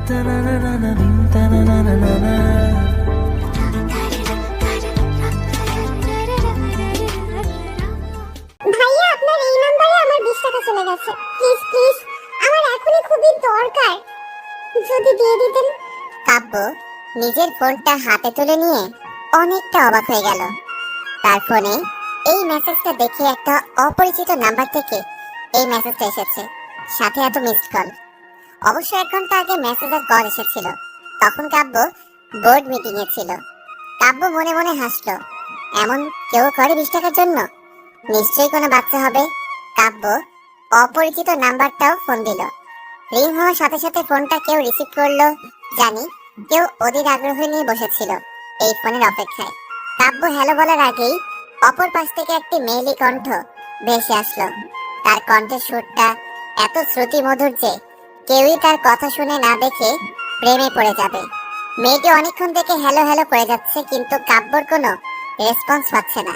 ভাইয়া, আপনার এই নম্বরে আমার 20 টাকা চলে গেছে। প্লিজ প্লিজ, আমার এখনই খুবই দরকার, যদি দিয়ে দিতেন। কাব্য নিজের ফোনটা হাতে তুলে নিয়ে অনেকটা অবাক হয়ে গেল। তার ফোনে এই মেসেজটা দেখে একটা অপরিচিত নাম্বার থেকে এই মেসেজটা এসেছে, সাথে এত মিসড কল। অবশ্য 1 ঘন্টা আগে মেসেজের কল এসেছিল, তখন কাব্য বোর্ড মিটিং এ ছিল। কাব্য মনে মনে হাসলো, এমন কেউ করে 20 টাকার জন্য? নিশ্চয়ই কোনো বাচ্চা হবে। কাব্য অপরিচিত নাম্বারটাও ফোন দিল। রিং হওয়ার সাথে সাথে ফোনটা কেউ রিসিভ করলো, জানি কেউ অধীর আগ্রহ নিয়ে বসেছিল এই ফোনের অপেক্ষায়। কাব্য হ্যালো বলার আগেই অপর পাশ থেকে একটি মেয়েলি কণ্ঠ ভেসে আসলো। তার কণ্ঠের সুরটা এত শ্রুতি মধুর যে কেউই তার কথা শুনে না দেখে প্রেমে পড়ে যাবে। মেয়েটি অনেকক্ষণ থেকে হ্যালো হ্যালো করে যাচ্ছে, কিন্তু কাব্যর কোনো রেসপন্স পাচ্ছে না।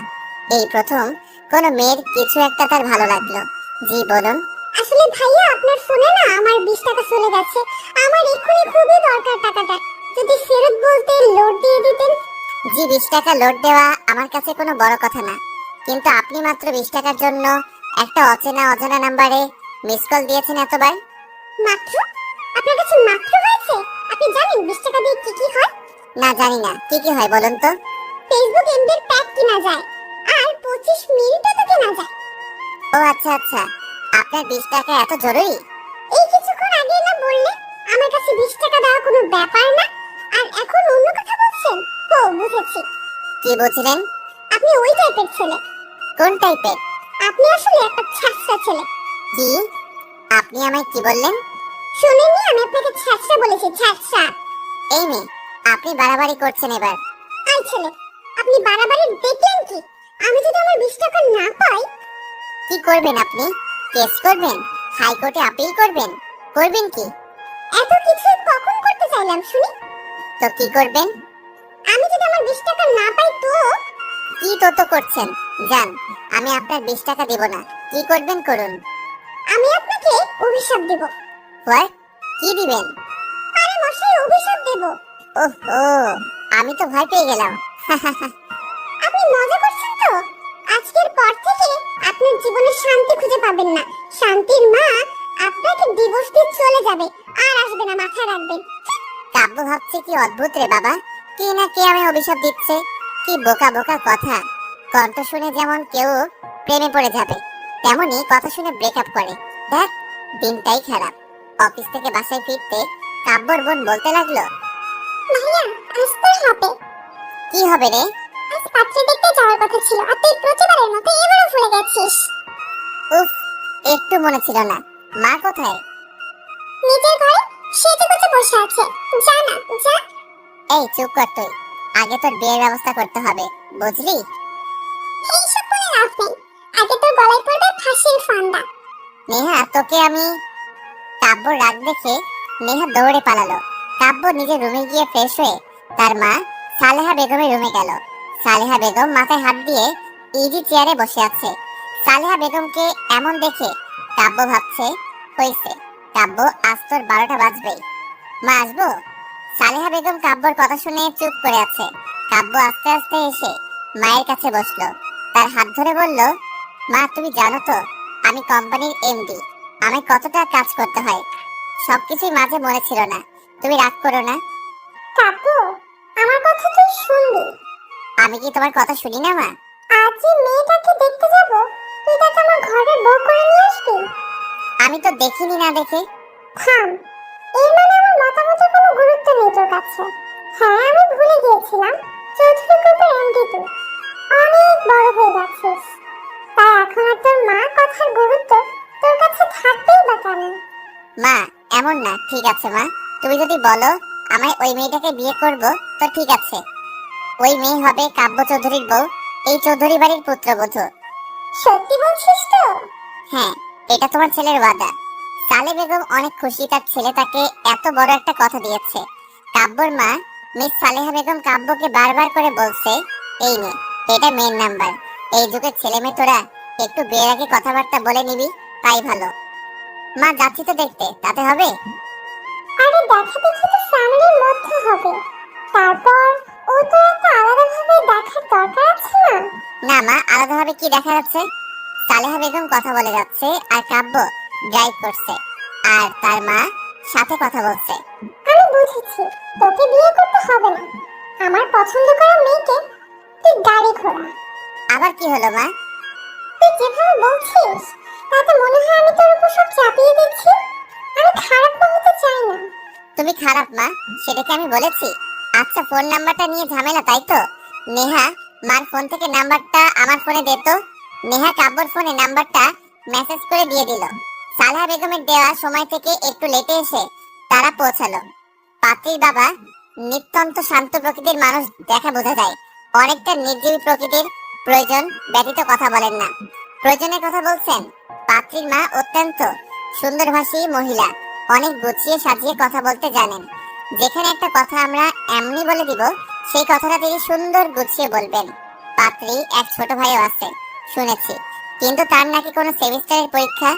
এই প্রথম কোনো মেয়ের কিছু একটা তার ভালো লাগলো। জি বলুন। আসলে ভাইয়া, আপনার ফোনে না আমার 20 টাকা চলে গেছে। আমার এখনই খুবই দরকার টাকাটা, যদি ফেরত বলতে লোড দিয়ে দিতেন। জি, 20 টাকা লোড দেওয়া আমার কাছে কোনো বড় কথা না, কিন্তু আপনি মাত্র 20 টাকার জন্য একটা অজানা নাম্বারে মিস কল দিয়েছেন এতবার। মাত্র? আপনার কাছে মাত্র হয়েছে? আপনি জানেন 20 টাকা দিয়ে কি কি হয়? না, জানি না, কি কি হয় বলুন তো। ফেসবুক এমবির প্যাক কিনা যায়, আর 25 মিনিটও তো কেনা যায়। ও আচ্ছা আচ্ছা, আপনার 20 টাকা এত জরুরি? এই কিছুক্ষণ আগে না বললে আমার কাছে 20 টাকা দেওয়া কোনো ব্যাপার না, আর এখন অন্য কথা বলছেন? ও বুঝেছি। কি বুঝলেন? আপনি ওই টাইপের ছেলে। কোন টাইপের? আপনি আসলে একটা ছ্যাঁচড়া ছেলে। কি? আপনি আমায় কি বললেন? শুনেননি? আমি আপনাকে ছ্যাঁচড়া বলেছি, ছ্যাঁচড়া। এই মেয়ে, আপনি বাড়াবাড়ি করছেন এবার। আই ছেলে, আপনি বাড়াবাড়ি দেখলেন কি? আমি যদি আমার 20 টাকা না পাই? কি করবেন আপনি? কেস করবেন? হাইকোর্টে আপিল করবেন? করবেন কি? এত কিছু কখন করতে চাইলাম শুনি? তো কি করবেন? আমি যদি আমার 20 টাকা না পাই তো? কি তো করছেন? যান, আমি আপনার 20 টাকা দেব না। কি করবেন করুন। আমি আপনাকে অভিশাপ দেব। হোয়াট? কি দিবেন? আরে মশাই, অভিশাপ দেব। ওহো, আমি তো ভয় পেয়ে গেলাম। আপনি মজা করছেন তো? আজকের পর থেকে আপনার জীবনে শান্তি খুঁজে পাবেন না। শান্তির মা আপনাকে ডিভোর্স দিয়ে চলে যাবে, আর আসবে না, মাথায় রাখবেন। কাব্য ভাবছে কি অদ্ভুত রে বাবা, কে না কে আমি অভিশাপ দিচ্ছে। কি বোকা বোকা কথা। কণ্ঠ শুনে যেমন কেউ প্রেমে পড়ে যাবে, তেমনি কথা শুনে ব্রেকআপ করে। দেখ, দিনটাই খারাপ। অফিস থেকে বাসায় ফিরতে কাব্যর বোন বলতে লাগলো, ভাইয়া, আসতে হবে। কি হবে রে? আজ পাত্রী দেখতে যাওয়ার কথা ছিল, আর তুই প্রতিবারের মতো এবারও ভুলে গেছিস। উফ, একটু মনে ছিল না। মা কোথায়? নিজের ঘরে সেজে গুজে বসে আছে। যা না, যা। এই চুপ কর তুই। আগে তোর বিয়ের ব্যবস্থা করতে হবে, বুঝলি? এইসব বলে লাভ নেই, আগে তোর গলায় পড়বে ফাঁসির ফান্দা। নেহা, তোকে আমি। কাব্যর রাগ দেখে নেহা দৌড়ে পালালো। কাব্য নিজের রুমে গিয়ে ফ্রেশ হয়ে তার মা সালেহা বেগমের রুমে গেল। সালেহা বেগম মাথায় হাত দিয়ে ইজি চেয়ারে বসে আছে। সালেহা বেগমকে এমন দেখে কাব্য ভাবছে, হইছে, কাব্য আজ তোর 12টা বাজবেই। মা, আসবো? সালেহা বেগম কাব্যর কথা শুনে চুপ করে আছে। কাব্য আস্তে আস্তে এসে মায়ের কাছে বসলো, তার হাত ধরে বলল, মা, তুমি জানো তো আমি কোম্পানির এমডি, আমায় কতটা কাজ করতে হয়। সবকিছুই মাঝে মনে ছিল না, তুমি রাগ করো না। কাকু, আমার কথা তুই শুনবি। আমি কি তোমার কথা শুনি না মা? আজ যে মেয়েটাকে দেখতে যাব, তুই তাকে আমার ঘরের বউ করে নিয়ে আসবি? আমি তো দেখিনি না দেখে। থাম, এর মানে আমার মতামতের কোনো গুরুত্ব নেই তোর কাছে? হ্যাঁ, আমি ভুলে গিয়েছিলাম, চৌধুরী গ্রুপের এমডি তুই অনেক বড় হয়ে গেছিস, তাই এখন আর তোর মা কথার গুরুত্ব তোর কাছে থাকবেই বা কেন? মা, এমন না। ঠিক আছে মা, তুমি যদি বলো আমায় ওই মেয়েটাকে বিয়ে করব, তো ঠিক আছে। ওই মেয়ে হবে কাব্য চৌধুরীর বউ, এই চৌধুরী বাড়ির পুত্রবধূ। সত্যি বলছিস তো? হ্যাঁ, এটা তোমার ছেলের ওয়াদা। সালে বেগম অনেক খুশি, তার ছেলে তাকে এত বড় একটা কথা দিয়েছে। কাব্যর মা মিস সালেহা বেগম কাব্যকে বারবার করে বলছে, এই নে, এটা মেন নাম্বার। এই যুগের ছেলে মেয়ে তোরা একটু বিয়ের আগে কথাবার্তা বলে নিবি, তাই ভালো। মা, যাচ্ছি তো দেখতে, তাতে হবে? আরে দেখা দেখি তো ফ্যামিলির মধ্যে হবে, তারপর ও তো একটা আলাদাভাবে দেখার দরকার আছে না? না মা, আলাদাভাবে কি দেখা যাচ্ছে? সালেহা বেগম কথা বলে যাচ্ছে আর কাব্য ড্রাইভ করছে, আর তার মা সাথে কথা বলছে। আমি বুঝেছি, তোকে বিয়ে করতে হবে না। আমার পছন্দ করা মেয়েকে তুই গাড়ি ঘোড়া। আবার কি হলো মা? তুই যেভাবে বলছিস তাতে মনে হয় আমি তোর উপর সব চাপিয়ে দিচ্ছি। আমি খারাপ না হতে চাই না। তুমি খারাপ মা, সেটা কি আমি বলেছি? আচ্ছা, ফোন নাম্বারটা নিয়ে ঝামেলা তাই তো? নেহা, মার ফোন থেকে নাম্বারটা আমার ফোনে দে তো। নেহা কাব্যর ফোনে নাম্বারটা মেসেজ করে দিয়ে দিল। সালেহা বেগমের দেওয়া সময় থেকে একটু লেটে এসে তারা পৌঁছালো। পাত্রীর বাবা নিত্যন্ত শান্ত প্রকৃতির মানুষ, দেখা বোঝা যায়। অনেকটা নির্জীবী প্রকৃতির, প্রয়োজন ব্যতীত কথা বলেন না। প্রয়োজনের কথা বলছেন। পাত্রীর মা অত্যন্ত সুন্দরভাষী মহিলা, অনেক গুছিয়ে সাজিয়ে কথা বলতে জানেন। যেখানে একটা কথা আমরা এমনি বলে দিব, সেই কথাটা তিনি সুন্দর গুছিয়ে বলবেন। পাত্রী এক ছোট ভাইও আছে শুনেছি, কিন্তু তার নাকি কোনো সেমিস্টারের পরীক্ষা,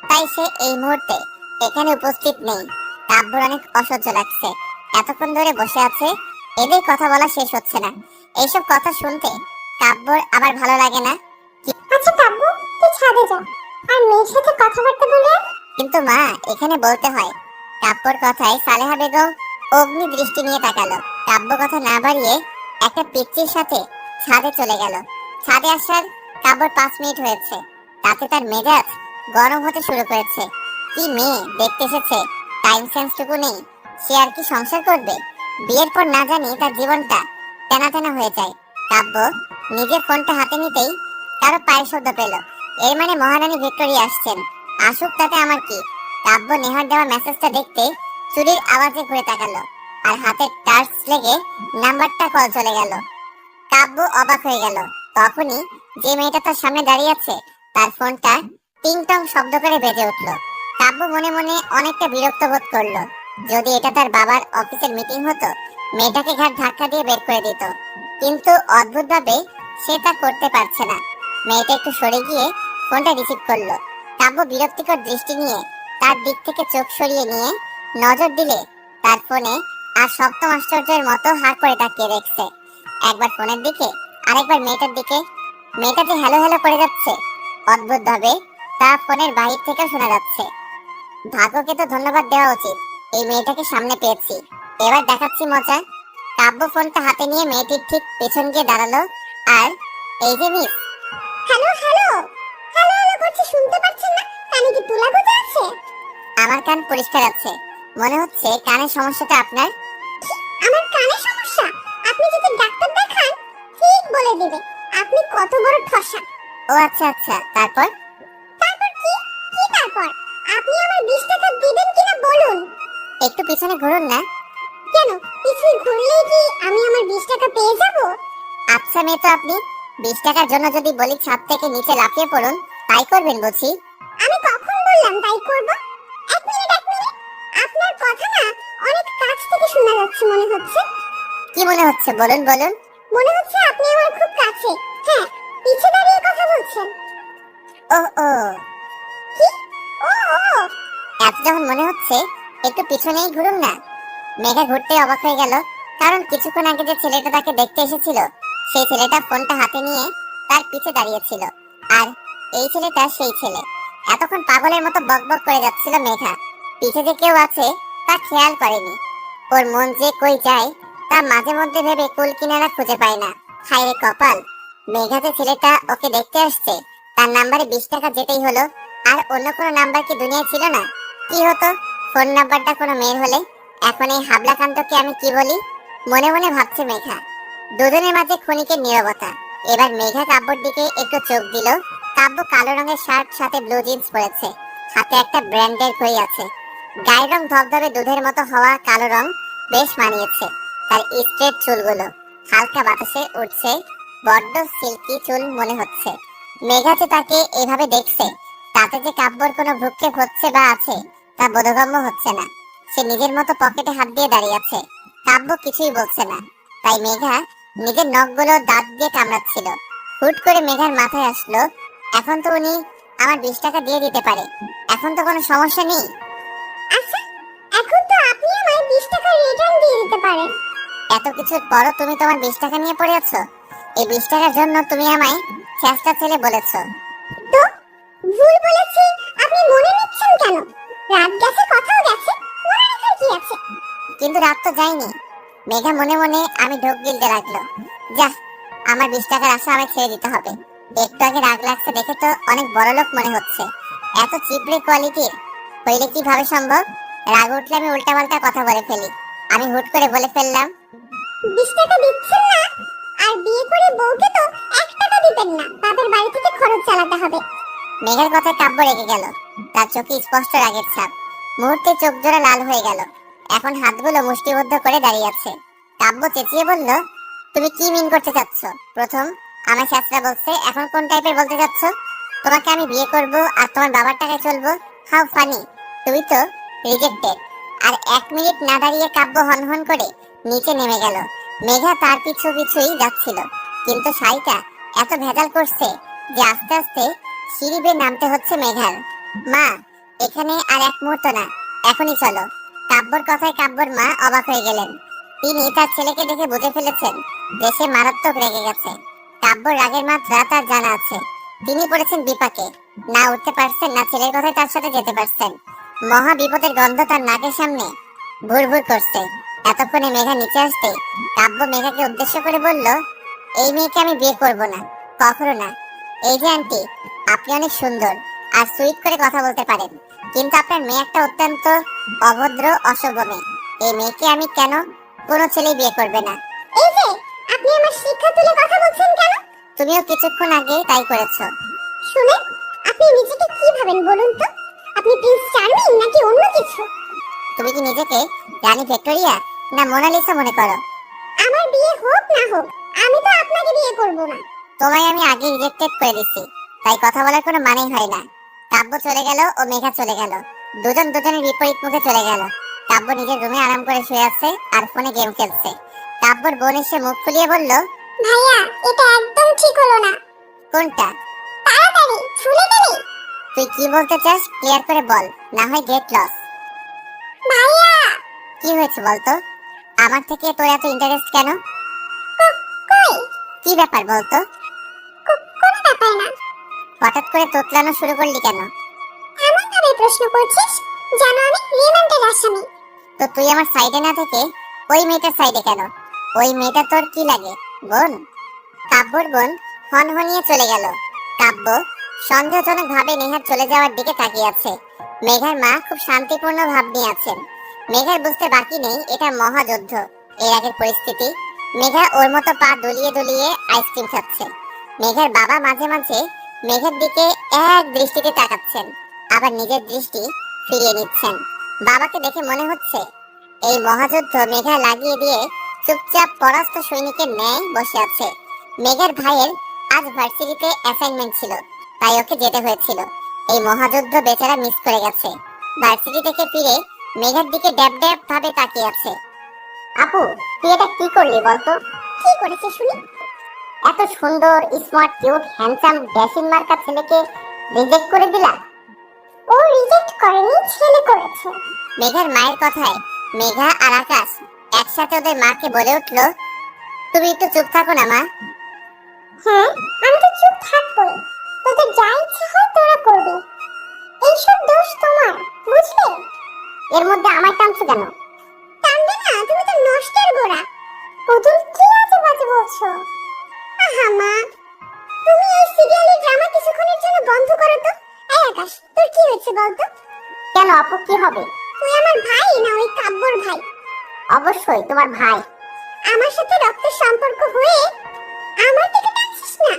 তাই সে এই মুহূর্তে এখানে উপস্থিত নেই। কাব্যর অনেক অসহ্য লাগছে, এতক্ষণ ধরে বসে আছে, এদের কথা বলা শেষ হচ্ছে না। এইসব কথা শুনতে কাব্যর আবার ভালো লাগে না। আচ্ছা কাব্য, তুই ছাদে যা আর মেয়ের সাথে কথাবার্তা বলে আয়। কিন্তু মা, এখানে বলতে হয়। কাব্যর কথায় সালেহা বেগম অগ্নি দৃষ্টি নিয়ে তাকালো। কাব্য কথা না বাড়িয়ে একটা পিচ্চির সাথে ছাদে চলে গেল। ছাদে আসার কাব্যর 5 মিনিট হয়েছে, তাতে তার মেজাজ গরম হতে শুরু করেছে। কি মেয়ে দেখতে এসেছে, টাইম সেন্সটুকু নেই। সে আর কি সংসার করবে? বিয়ের পর না জানি তার জীবনটা তেনা তেনা হয়ে যায়। কাব্য নিজের ফোনটা হাতে নিতেই কারো পায়ের শব্দ পেল। এর মানে মহারানী ভিক্টোরিয়া আসছেন। আসুক, তাতে আমার কি? কাব্য নেহার দেওয়া মেসেজটা দেখতে চুরির আওয়াজে ঘুরে তাকালো, আর হাতে টাচ লেগে নাম্বারটা কল চলে গেল। কাব্য অবাক হয়ে গেল। তখনই যে মেয়েটা তার সামনে দাঁড়িয়ে আছে, তার ফোনটা টিং টং শব্দ করে বেজে উঠলো। কাব্য মনে মনে অনেকটা বিরক্ত বোধ করলো। যদি এটা তার বাবার অফিসের মিটিং হতো, মেয়েটাকে ঘাট ধাক্কা দিয়ে বের করে দিত, কিন্তু অদ্ভুতভাবে সে তা করতে পারছে না। মেয়েটা একটু সরে গিয়ে ফোনটা রিসিভ করলো। কাব্য বিরক্তিকর দৃষ্টি নিয়ে তার দিক থেকে চোখ সরিয়ে নিয়ে নজর দিলে তার ফোনে আর সপ্তম আশ্চর্যের মতো হাঁ করে তাকিয়ে দেখছে। একবার ফোনের দিকে, আরেকবার মেয়েটার দিকে। মেয়েটা যে হ্যালো হ্যালো করে যাচ্ছে, অদ্ভুত ভাবে তা ফোনের বাহির থেকে শোনা যাচ্ছে। ভাগ্যকে তো ধন্যবাদ দেওয়া উচিত, এই মেয়েটাকে সামনে পেয়েছি। এবার দেখাচ্ছি মজা। কাব্য ফোনটা হাতে নিয়ে মেয়েটির ঠিক পেছন গিয়ে দাঁড়ালো। আর এই যে miss, hello hello hello hello করছি, শুনতে পাচ্ছেন না? কানে কি তুলা গুজে আছে? আমার কান পরিষ্কার আছে। মনে হচ্ছে কানের সমস্যাটা আপনার। আমার কানে সমস্যা? আপনি যদি ডাক্তার দেখান ঠিক বলে দিবে আপনি কত বড় ঠসা। ও আচ্ছা আচ্ছা, তারপর? তারপর কি? কি তারপর? আপনি আমার 20 টাকা দিবেন কিনা বলুন। একটু পিছনে ঘুরুন না। কেন, পিছনে ঘুরলেই কি আমি আমার 20 টাকা পেয়ে যাব? আচ্ছা মেয়ে তো আপনি, 20 টাকার জন্য যদি বলি ছাদ থেকে নিচে লাফিয়ে পড়ুন, তাই করবেন বুঝি? আমি কখন বললাম তাই করব? এক মিনিট এক মিনিট, আপনার কথা না অনেক কাছ থেকে শোনা যাচ্ছে মনে হচ্ছে। কি মনে হচ্ছে বলুন বলুন। মনে হচ্ছে আপনি আমার খুব কাছে। হ্যাঁ, পিছে দাঁড়িয়ে কথা বলছেন। ও ও, কি? ও ও, এত যখন মনে হচ্ছে একটু পিছনেই ঘুরুন না। মেঘা ঘুরতে অবাক হয়ে গেল, কারণ কিছুক্ষণ আগে যে ছেলেটা তাকে দেখতে এসেছিল, সেই ছেলেটা ফোনটা হাতে নিয়ে তার পিছে দাঁড়িয়েছিল। আর এই ছেলেটা সেই ছেলে। এতক্ষণ পাগলের মতো বকবক করে যাচ্ছিল মেঘা, পিছে যে কেউ আছে তা খেয়াল করেনি। ওর মন যে কই যায় তা মাঝে মধ্যে ভেবে কুল কিনারা খুঁজে পায় না। হায় রে কপাল, মেঘা যে ছেলেটা ওকে দেখতে আসছে, তার নাম্বারে 20 টাকা যেতেই হলো। আর অন্য কোনো নাম্বার কি দুনিয়ায় ছিল না? কি হতো ফোন নাম্বারটা কোনো মেয়ের হলে? এখন এই হাবলাকান্তকে আমি কি বলি? মনে মনে ভাবছে মেঘা। দুজনের মাঝে ক্ষণিকের নীরবতা। এবার মেঘা কাব্যর দিকে একটু চোখ দিল। কাব্য কালো রঙের শার্ট সাথে ব্লু জিন্স পরেছে, হাতে একটা ব্র্যান্ডের ঘড়ি আছে। গায়ের রং ধবধবে দুধের মতো হওয়া কালো রং বেশ মানিয়েছে। তার স্ট্রেট চুলগুলো হালকা বাতাসে উঠছে, বড্ড সিল্কি চুল মনে হচ্ছে। মেঘা যে তাকে এভাবে দেখছে, তাতে যে কাব্যর কোনো ভ্রুক্ষেপ হচ্ছে বা আছে তা বোধগম্য হচ্ছে না। সে নিজের মতো পকেটে হাত দিয়ে দাঁড়িয়ে আছে। কাব্য কিছুই বলছে না, তাই মেঘা নিজের নখগুলো দাঁত দিয়ে কামড়াচ্ছিল। হুট করে মেঘার মাথায় আসলো, এখন তো উনি আমার 20 টাকা দিয়ে দিতে পারে, এখন তো কোনো সমস্যা নেই। আচ্ছা, এখন তো আপনি 20 টাকা রিটার্ন দিয়ে দিতে পারেন। এত কিছুর পরও তুমি তোমার 20 টাকা নিয়ে পড়ে আছো? এই 20 টাকার জন্য তুমি আমায় চেষ্টা ছেলে বলেছো। তো ভুল বলেছি, আপনি মনে নিচ্ছেন কেন? রাত গেছে, কথাও গেছে, মনে রাখার কি আছে? কিন্তু রাত তো যায়নি। মেঘা মনে মনে আমি ঢোক গিলতে লাগলো। যা, আমার 20 টাকার আশা আমায় ছেড়ে দিতে হবে। একটু আগে রাগ লাগছে দেখে তো অনেক বড় লোক মনে হচ্ছে। এত চিপড়ে কোয়ালিটির হইলে কিভাবে সম্ভব? রাগ উঠলে আমি উল্টাপাল্টা কথা বলে ফেলি। আমি হুট করে বলে ফেললাম, 20 টাকা দিচ্ছেন না, আর বিয়ে করে বউকে তো 1 টাকা দিবেন না, বাপের বাড়ি থেকে খরচ চালাতে হবে। মেঘার কথায় কাব্য রেগে গেল। তার চোখে স্পষ্ট রাগের ছাপ। মুহূর্তে চোখ জোড়া লাল হয়ে গেল। এখন হাতগুলো মুষ্টিবদ্ধ করে দাঁড়িয়ে আছে। কাব্য চেঁচিয়ে বলল, তুমি কি মিন করতে চাচ্ছ? প্রথম আমার শাস্ত্রা বলছে, এখন কোন টাইপের বলতে চাচ্ছ? তোমাকে আমি বিয়ে করব আর তোমার বাবার টাকায় চলবো? How funny! তুই তো রিজেক্টেড। আর 1 মিনিট না দাঁড়িয়ে কাব্য হনহন করে নিচে নেমে গেল। মেঘা তার পিছু পিছুই যাচ্ছিল, কিন্তু শাড়িটা এত ভেজাল করছে যে আস্তে আস্তে সিঁড়ি বেয়ে নামতে হচ্ছে মেঘার। মা, এখানে আর 1 মুহূর্ত না, এখনই চলো। কাব্যর কথায় কাব্যর মা অবাক হয়ে গেলেন। তিনি তার ছেলেকে দেখে বুঝে ফেলেছেন যে সে মারাত্মক রেগে গেছে। কাব্যর রাগের মাত্রা তার জানা আছে। তিনি পড়েছেন বিপাকে, না উঠতে পারছেন, না ছেলের কথায় তার সাথে যেতে পারছেন। মহা বিপদের গন্ধ তার নাকের সামনে ভুর ভুর করছে। এতক্ষণে মেঘা নিচে আসতে কাব্য মেঘাকে উদ্দেশ্য করে বলল, এই মেয়েকে আমি বিয়ে করব না, কখনো না। এই যে আন্টি, আপনি অনেক সুন্দর আর সুইট করে কথা বলতে পারেন, কিন্তু আপনার মেয়ে একটা অত্যন্ত অভদ্র অসভ্য মেয়ে। এই মেয়েকে আমি কেন কোনো ছেলে বিয়ে করবে না। এই যে, আপনি আমার শিক্ষা তুলে কথা বলছেন কেন? তুমিও কিছুক্ষণ আগে তাই করেছো। শুনে, আপনি নিজেকে কি ভাবেন বলুন তো? আপনি প্রিন্স চার্মিং নাকি অন্য কিছু? তুমি কি নিজেকে রানী ভিক্টোরিয়া না মোনালিসা মনে করো? আমার বিয়ে হোক না হোক, আমি তো আপনাকে বিয়ে করব না। তোমায় আমি আগে রিজেক্টেড করে দিছি, তাই কথা বলার কোনো মানেই হয় না। কাব্য চলে গেল ও মেঘা চলে গেল। দুজন দুজনের বিপরীত মুখে চলে গেল। কাব্য নিজের রুমে আরাম করে শুয়ে আছে আর ফোনে গেম খেলছে। কাব্যর বোন এসে মুখ ফুলিয়ে বলল, ভাইয়া, এটা একদম ঠিক হলো না। কোনটা? তাড়াতাড়ি ছুলে দিলি। তুই কি বলতে চাস ক্লিয়ার করে বল, না হয় গেট লস। ভাইয়া, কি হয়েছে বলতো? আমার থেকে তোর এত ইন্টারেস্ট কেন? কই? কি ব্যাপার বলতো? কোনো ব্যাপার না। হঠাৎ করে তোতলানো শুরু করলি কেন? এমন ভাবে প্রশ্ন করছিস যেন আমি রিমান্ডের আসামি। তো তুই আমার সাইডে না থেকে ওই মেয়েটার সাইডে কেন? ওই মেয়েটা তোর কি লাগে, বোন? কাব্যর বোন হনহনিয়ে চলে গেল। কাব্য সন্দেহজনক ভাবে নেহার চলে যাওয়ার দিকে তাকিয়ে আছে। মেঘার মা খুব শান্তিপূর্ণ ভাব নিয়ে আছেন। মেঘার বুঝতে বাকি নেই এটা মহাযুদ্ধ। এর আগের পরিস্থিতি। মেঘা ওর মতো পা দুলিয়ে দুলিয়ে আইসক্রিম খাচ্ছে। মেঘার বাবা মাঝে মাঝে মেঘার দিকে এক দৃষ্টিতে তাকাচ্ছেন, আবার নিজের দৃষ্টি ফিরিয়ে নিচ্ছেন। বাবাকে দেখে মনে হচ্ছে এই মহাযুদ্ধ মেঘা লাগিয়ে দিয়ে চুপচাপ পরাস্ত সৈনিকের ন্যায় বসে আছে। মেঘার ভাইয়ের আজ ভার্সিটিতে অ্যাসাইনমেন্ট ছিল, তাই ওকে যেতে হয়েছিল। এই মহাযুদ্ধ বেচারা মিস করে গেছে। ভার্সিটি থেকে ফিরে মেঘার দিকে ড্যাব ড্যাব ভাবে তাকিয়ে আছে। আপু, তুই এটা কি করলি বলতো? কি করেছে শুনি? এত সুন্দর, স্মার্ট, কিউট, হ্যান্ডসাম, ড্যাশিং মার্কা ছেলেকে রিজেক্ট করে দিলা? ও রিজেক্ট করেনি, ছেলে করেছে। মেঘার মায়ের কথায় মেঘা আর আকাশ একসাথে ওদের মাকে বলে উঠলো, তুমি একটু চুপ থাকো না মা। হ্যাঁ, আমি তো চুপ থাকবোই। তোদের যা ইচ্ছে হয় তোরা করবি। এইসব দোষ তোমার, বুঝলে? এর মধ্যে আমার টানছো কেন? টানবে না, তুমি তো নষ্টের গোড়া। পুতুল, কি আজে বাজে বলছো? আহা মা, তুমি এই সিরিয়ালের ড্রামা কিছুক্ষণের জন্য বন্ধ করো তো। এই আকাশ, তোর কি হয়েছে বলতো? কেন আপু, কি হবে? তুই আমার ভাই না ওই কাব্যর ভাই? অবশ্যই তোমার ভাই। আমার সাথে রক্তের সম্পর্ক হয়ে আমার দিকে টানছিস না?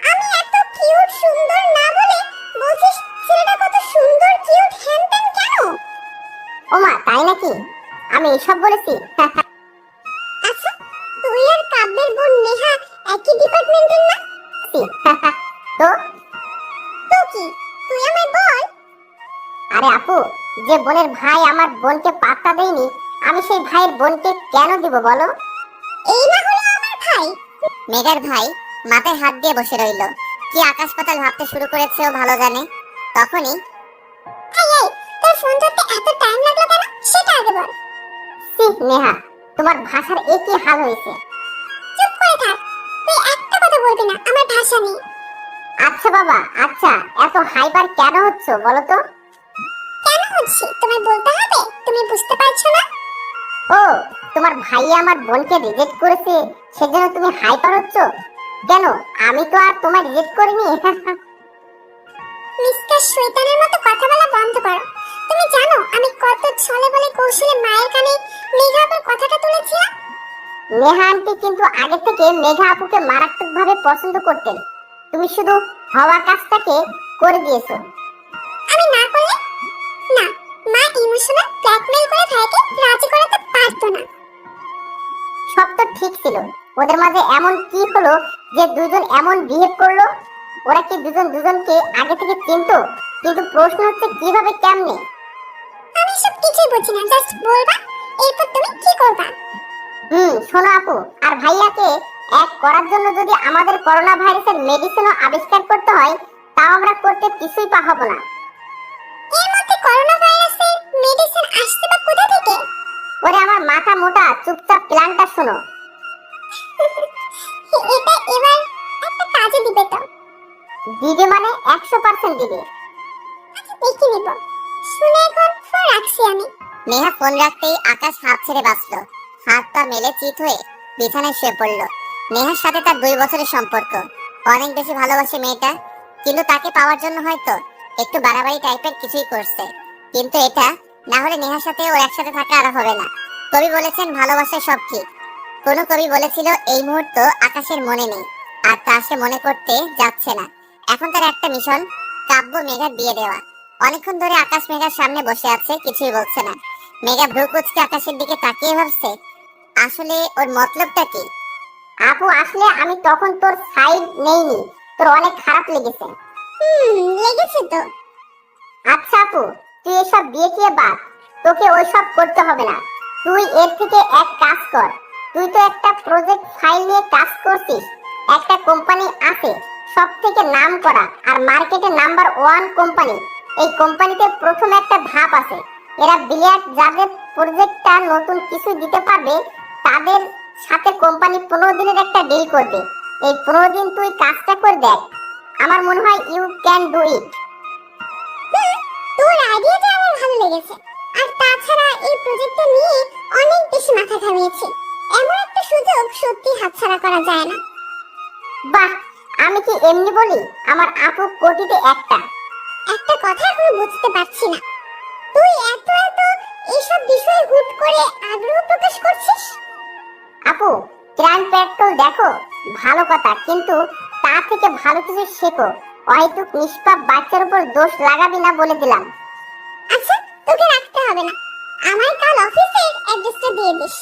আমি এত কিউট সুন্দর না বলে বলছিস ছেলেটা কত সুন্দর কিউট হ্যান্ডসাম কেন? ওমা, তাই নাকি? আমি এসব বলেছি? আচ্ছা, তুই আর কাব্যের বোন নেহা একই ডিপার্টমেন্টের না? তো তো কি, তুই আমায় বল। আরে আপু, যে বোনের ভাই আমার বোনকে পাত্তা দেয়নি, আমি সেই ভাইয়ের বোনকে কেন দিব বলো? এই না হলো আমার ভাই। মেঘার ভাই মাথায় হাত দিয়ে বসে রইল। কি আকাশ পাতাল ভাবতে শুরু করেছে ও ভালো জানে। তখনই এই তোর ফোন ধরতে এত টাইম লাগলো কেন সেটা আগে বল। নেহা, তোমার ভাষার একই হাল হয়েছে। চুপ করে থাক, তুই একটা কথা বলবি না আমার ভাষা নিয়ে। আচ্ছা বাবা, আচ্ছা, এত হাইপার কেন হচ্ছ বলো তো? কেন হচ্ছে তোমায় বলতে হবে, তুমি বুঝতে পারছো না? ও, তোমার ভাইয়া আমার বোনকে রিজেক্ট করেছে, সেজন্য তুমি হাইপার হচ্ছ? কেন, আমি তো আর তোমায় রিজেক্ট করিনি। মিস্টার শয়তানের মতো কথা বলা বন্ধ করো। তুমি জানো আমি কত ছলে বলে কৌশলে মায়ের কানে মেঘা আপুর কথাটা তুলেছিলাম। নেহা আন্টি কিন্তু আগে থেকে মেঘা আপুকে মারাত্মকভাবে পছন্দ করতেন, তুমি শুধু হওয়ার কাজটাকে করে দিয়েছো। আমি না করলে না, মা ইমোশনাল ব্ল্যাকমেল করে ভাইকে রাজি করাতে পারতো না। সব তো ঠিক ছিল, ওদের মাঝে এমন কি হলো যে দুজন এমন বিহেভ করলো? ওরা কি দুজন দুজনকে আগে থেকে চিনতো? কিন্তু প্রশ্ন হচ্ছে কিভাবে, কেমনে? আমি সব কিছুই বুঝি না, জাস্ট বলবা এরপর তুমি কি করবা। শোনো আপু, আর ভাইয়াকে এক করার জন্য যদি আমাদের করোনা ভাইরাসের মেডিসিনও আবিষ্কার করতে হয়, তাও আমরা করতে কিছুই পাবো না। এর মধ্যে করোনা ভাইরাসের মেডিসিন আসছে বা কোথা থেকে? ওরে আমার মাথা মোটা, চুপচাপ প্ল্যানটা শোনো। এটা এবার একটা কাজে দিবে তো? দিবে মানে 100% দিবে। আচ্ছা দেখে নিব, শুনে এখন ফোন রাখছি আমি। নেহা ফোন রাখতেই আকাশ হাত ছেড়ে বাঁচলো, হাত পা মেলে চিত হয়ে বিছানায় শুয়ে পড়লো। নেহার সাথে তার 2 বছরের সম্পর্ক, অনেক বেশি ভালোবাসে মেয়েটা, কিন্তু তাকে পাওয়ার জন্য হয়তো একটু বাড়াবাড়ি টাইপের কিছুই করছে। কিন্তু এটা না হলে নেহার সাথে ওর একসাথে থাকা আর হবে না। কবি বলেছেন ভালোবাসা সব ঠিক, কোন কবি বলেছিল এই মুহূর্ত আকাশের মনে নেই, আর তা সে মনে করতে যাচ্ছে না। এখন তার একটা মিশন, কাব্য মেঘার বিয়ে দেওয়া। অনেকক্ষণ ধরে আকাশ মেঘার সামনে বসে আছে, কিছুই বলছে না। মেঘা ভ্রু কুঁচকে আকাশের দিকে তাকিয়ে ভাবছে আসলে ওর মতলবটা কি। আপু আসলে আমি তখন তোর সাইড নেইনি, তোর অনেক খারাপ লেগেছে। লেগেছে তো। আচ্ছা আপু, তুই এসব বিয়ে টিয়ে বাদ, তোকে ওইসব করতে হবে না। তুই এর থেকে এক কাজ কর, তুই তো একটা প্রজেক্ট ফাইল নিয়ে কাজ করছিস, একটা কোম্পানি আছে সব থেকে নাম করা আর মার্কেটে নাম্বার 1 কোম্পানি। এই কোম্পানিতে প্রথম একটা ধাপ আছে, এরা বিলিয়ার্ড যাদের প্রজেক্টটা নতুন কিছু দিতে পারবে তাদের সাথে কোম্পানি 15 দিনের একটা ডিল করবে। এই 15 দিন তুই কাজটা করে দেখ, আমার মনে হয় ইউ ক্যান ডু ইট। তোর আইডিয়াটা আমার ভালো লেগেছে, আর তাছাড়া এই প্রজেক্টটা নিয়ে অনেক বেশি মাথা ঘামিয়েছি। এমন একটা সুযোগ সত্যি হাতছাড়া করা যায় না। বাহ, আমি কি এমনি বলি, আমার আপু কোটিতে একটা। একটা কথা এখনো বুঝতে পারছি না, তুই এত এইসব বিষয়ে হুট করে আগ্রহ প্রকাশ করছিস। আপু, ক্রাইম পেট্রোল দেখো ভালো কথা, কিন্তু তা থেকে ভালো কিছু শেখো। অহেতুক নিষ্পাপ বাচ্চার উপর দোষ লাগাবি না বলে দিলাম। আচ্ছা তোকে রাখতে হবে না, আমার কাল অফিসের অ্যাড্রেসটা দিয়ে দিস।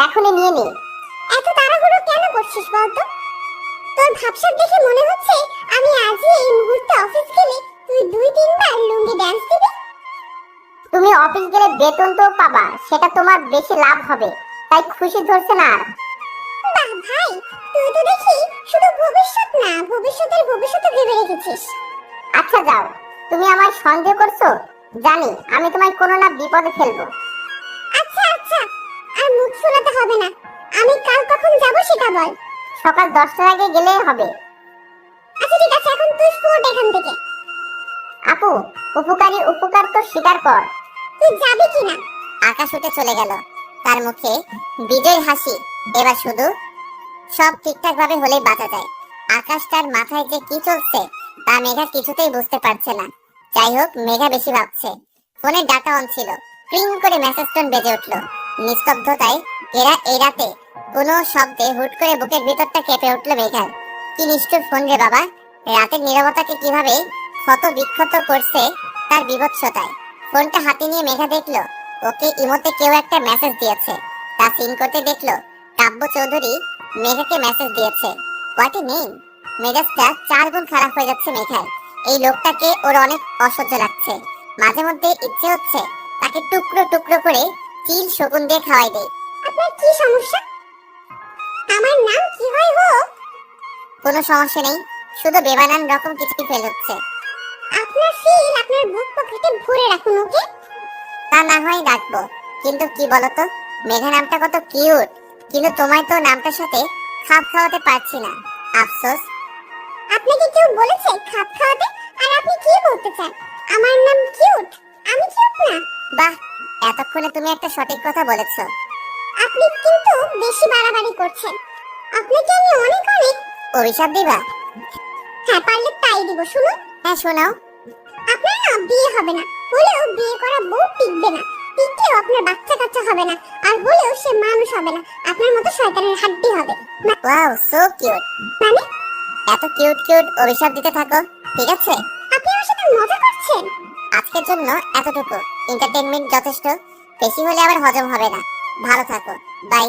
এখনই নিয়ে নে। এত তাড়াহুড়ো কেন করছিস বলতো? তোর ভাবসাব দেখে মনে হচ্ছে আমি আজই এই মুহূর্তে অফিস গেলে তুই 2-3 বার লুঙ্গি ডান্স দিবি। তুমি অফিস গেলে বেতন তো পাবা, সেটা তোমার বেশি লাভ হবে, তাই খুশি ধরছে না আর। বাহ ভাই, তুই তো দেখি শুধু ভবিষ্যৎ না ভবিষ্যতের ভবিষ্যৎ ভেবে রেখেছিস। আচ্ছা যাও, তুমি আমায় সন্দেহ করছো, জানি আমি তোমায় কোনো না বিপদে ফেলবো। আচ্ছা আচ্ছা, আর মুখ ফুলাতে হবে না, আমি কাল কখন যাব সেটা বল। সকাল 10টার আগে গেলেই হবে। আচ্ছা ঠিক আছে, এখন তুই ফোট এখান থেকে। আপু, উপকারী উপকার তো স্বীকার কর। তুই যাবি কিনা? আকাশ উঠে চলে গেল, তার মুখে বিজয়ের হাসি। এবার শুধু সব ঠিকঠাক ভাবে হলেই বাঁচা যায়। আকাশ তার মাথায় যে কি চলছে তা মেঘা কিছুতেই বুঝতে পারছে না। যাই হোক, মেঘা বেশি ভাবছে। ফোনের ডাটা অন ছিল, ক্রিং করে মেসেজ টোন বেজে উঠলো। নিস্তব্ধতায় এরা এই রাতে কোনো শব্দে হুট করে বুকের ভিতরটা কেঁপে উঠলো মেঘার। কি নিষ্ঠুর ফোন রে বাবা, রাতের নীরবতাকে কিভাবে ক্ষত বিক্ষত করছে তার বিভৎসতায়। ফোনটা হাতে নিয়ে মেঘা দেখলো ওকে ইমোতে কেউ একটা মেসেজ দিয়েছে। তা সিন করতে দেখলো কাব্য চৌধুরী মেঘাকে মেসেজ দিয়েছে। What a name! মেজাজটা 4 গুণ খারাপ হয়ে যাচ্ছে মেঘার। এই লোকটাকে ওর অনেক অসহ্য লাগছে। মাঝে মধ্যে ইচ্ছে হচ্ছে তাকে টুকরো টুকরো করে চিল শকুন দিয়ে খাওয়াই দেয়। আপনার কি সমস্যা? আমার নাম কি হয় হোক? কোনো সমস্যা নেই, শুধু বেবানান রকম কিছু ফেল হচ্ছে। আপনার ফিল আপনার বুক পকেটে ভরে রাখুন, ওকে? তা না হয় রাখবো, কিন্তু কি বলতো, মেঘা নামটা কত কিউট, কিন্তু তোমায় তো নামটার সাথে খাপ খাওয়াতে পারছি না। আফসোস। আপনাকে কেউ বলেছে খাপ খাওয়াতে? আর আপনি কি বলতে চান? আমার নাম কিউট? আমি কিউট না? বাহ, এতক্ষণে তুমি একটা সঠিক কথা বলেছো। আপনি কিন্তু বেশি বাড়াবাড়ি করছেন। আপনাকে আমি অনেক অনেক অভিশাপ দিবা? হ্যাঁ, পারলে তাই দিব। শুনুন, হ্যাঁ শোনাও। আপনার না বিয়ে হবে না, হলেও বিয়ে করা বউ টিকবে না, টিকলেও আপনার বাচ্চা কাচ্চা হবে না, আর হলেও সে মানুষ হবে না, আপনার মতো শয়তানের হাড্ডি হবে। Wow, so cute. মানে এত কিউট কিউট অভিশাপ দিতে থাকো, ঠিক আছে? আপনি আমার সাথে মজা করছেন? আজকের জন্য এতটুকু এন্টারটেইনমেন্ট যথেষ্ট, বেশি হলে আবার হজম হবে না। ভালো থাকো, বাই।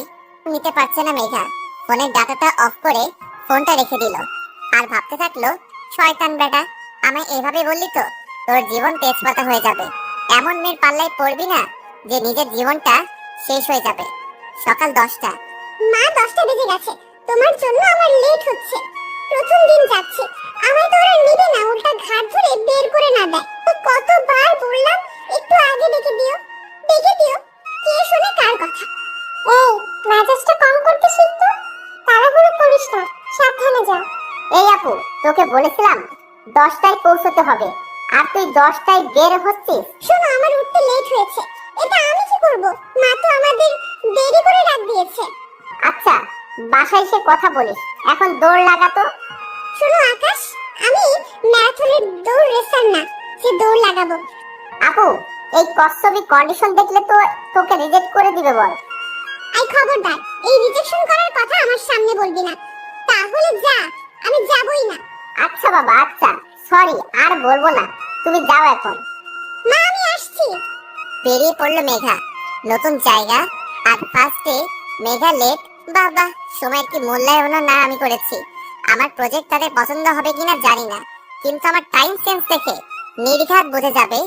নিতে পারছে না মেঘা, ফোনের ডাটাটা অফ করে ফোনটা রেখে দিল। আর ভাবতে থাকলো, শয়তান বেটা, আমায় এভাবে বললি তো তোর জীবন তেজপাতা হয়ে যাবে। এমন মেয়ের পাল্লায় পড়বি না যে নিজের জীবনটা শেষ হয়ে যাবে। সকাল 10টা। মা, 10টা বেজে গেছে। তোমার জন্য আমার লেট হচ্ছে। প্রথম দিন যাচ্ছে, আমায় তো ওরা নিবে না, উল্টা ঘাট ধরে বের করে না দেয়। তো কতবার বললাম একটু আগে ডেকে দিও, ডেকে দিও, কে শুনে কার কথা? এই মেজাজটা কম করতে শিখতো। তাড়াহুড়ো করিস না, সাবধানে যা। এই আপু, তোকে বলেছিলাম 10টায় পৌঁছতে হবে, আর তুই 10টায় বের হচ্ছিস। শোনো, আমার উঠতে লেট হয়েছে, এটা আমি কি করব? মা তো আমাদের দেরি করে ডাক দিয়েছে। আচ্ছা, বাসায় এসে কথা বলিস, এখন দৌড় লাগাতো। শোনো আকাশ, আমি ম্যারাথনের দৌড় রেসার না যে দৌড় লাগাবো। আপু, এই কচ্ছপি কন্ডিশন দেখলে তো তোকে রিজেক্ট করে দিবে বল। আই খবরদার, এই রিজেকশন করার কথা আমার সামনে বলবি না, তাহলে যা, আমি যাবই না। আচ্ছা বাবা, আচ্ছা, সরি, আর বলবো না, তুমি যাও এখন। মা, আমি আসছি। বেরিয়ে পড়লো মেঘা, নতুন জায়গা, আর ফার্স্টে মেঘা লেট। বাবা, সময়ের কি মূল্যায়নও না আমি করেছি। আমার প্রজেক্ট তাদের পছন্দ হবে কিনা জানি না, কিন্তু আমার টাইম সেন্স দেখে নির্ঘাত বোঝা যাবে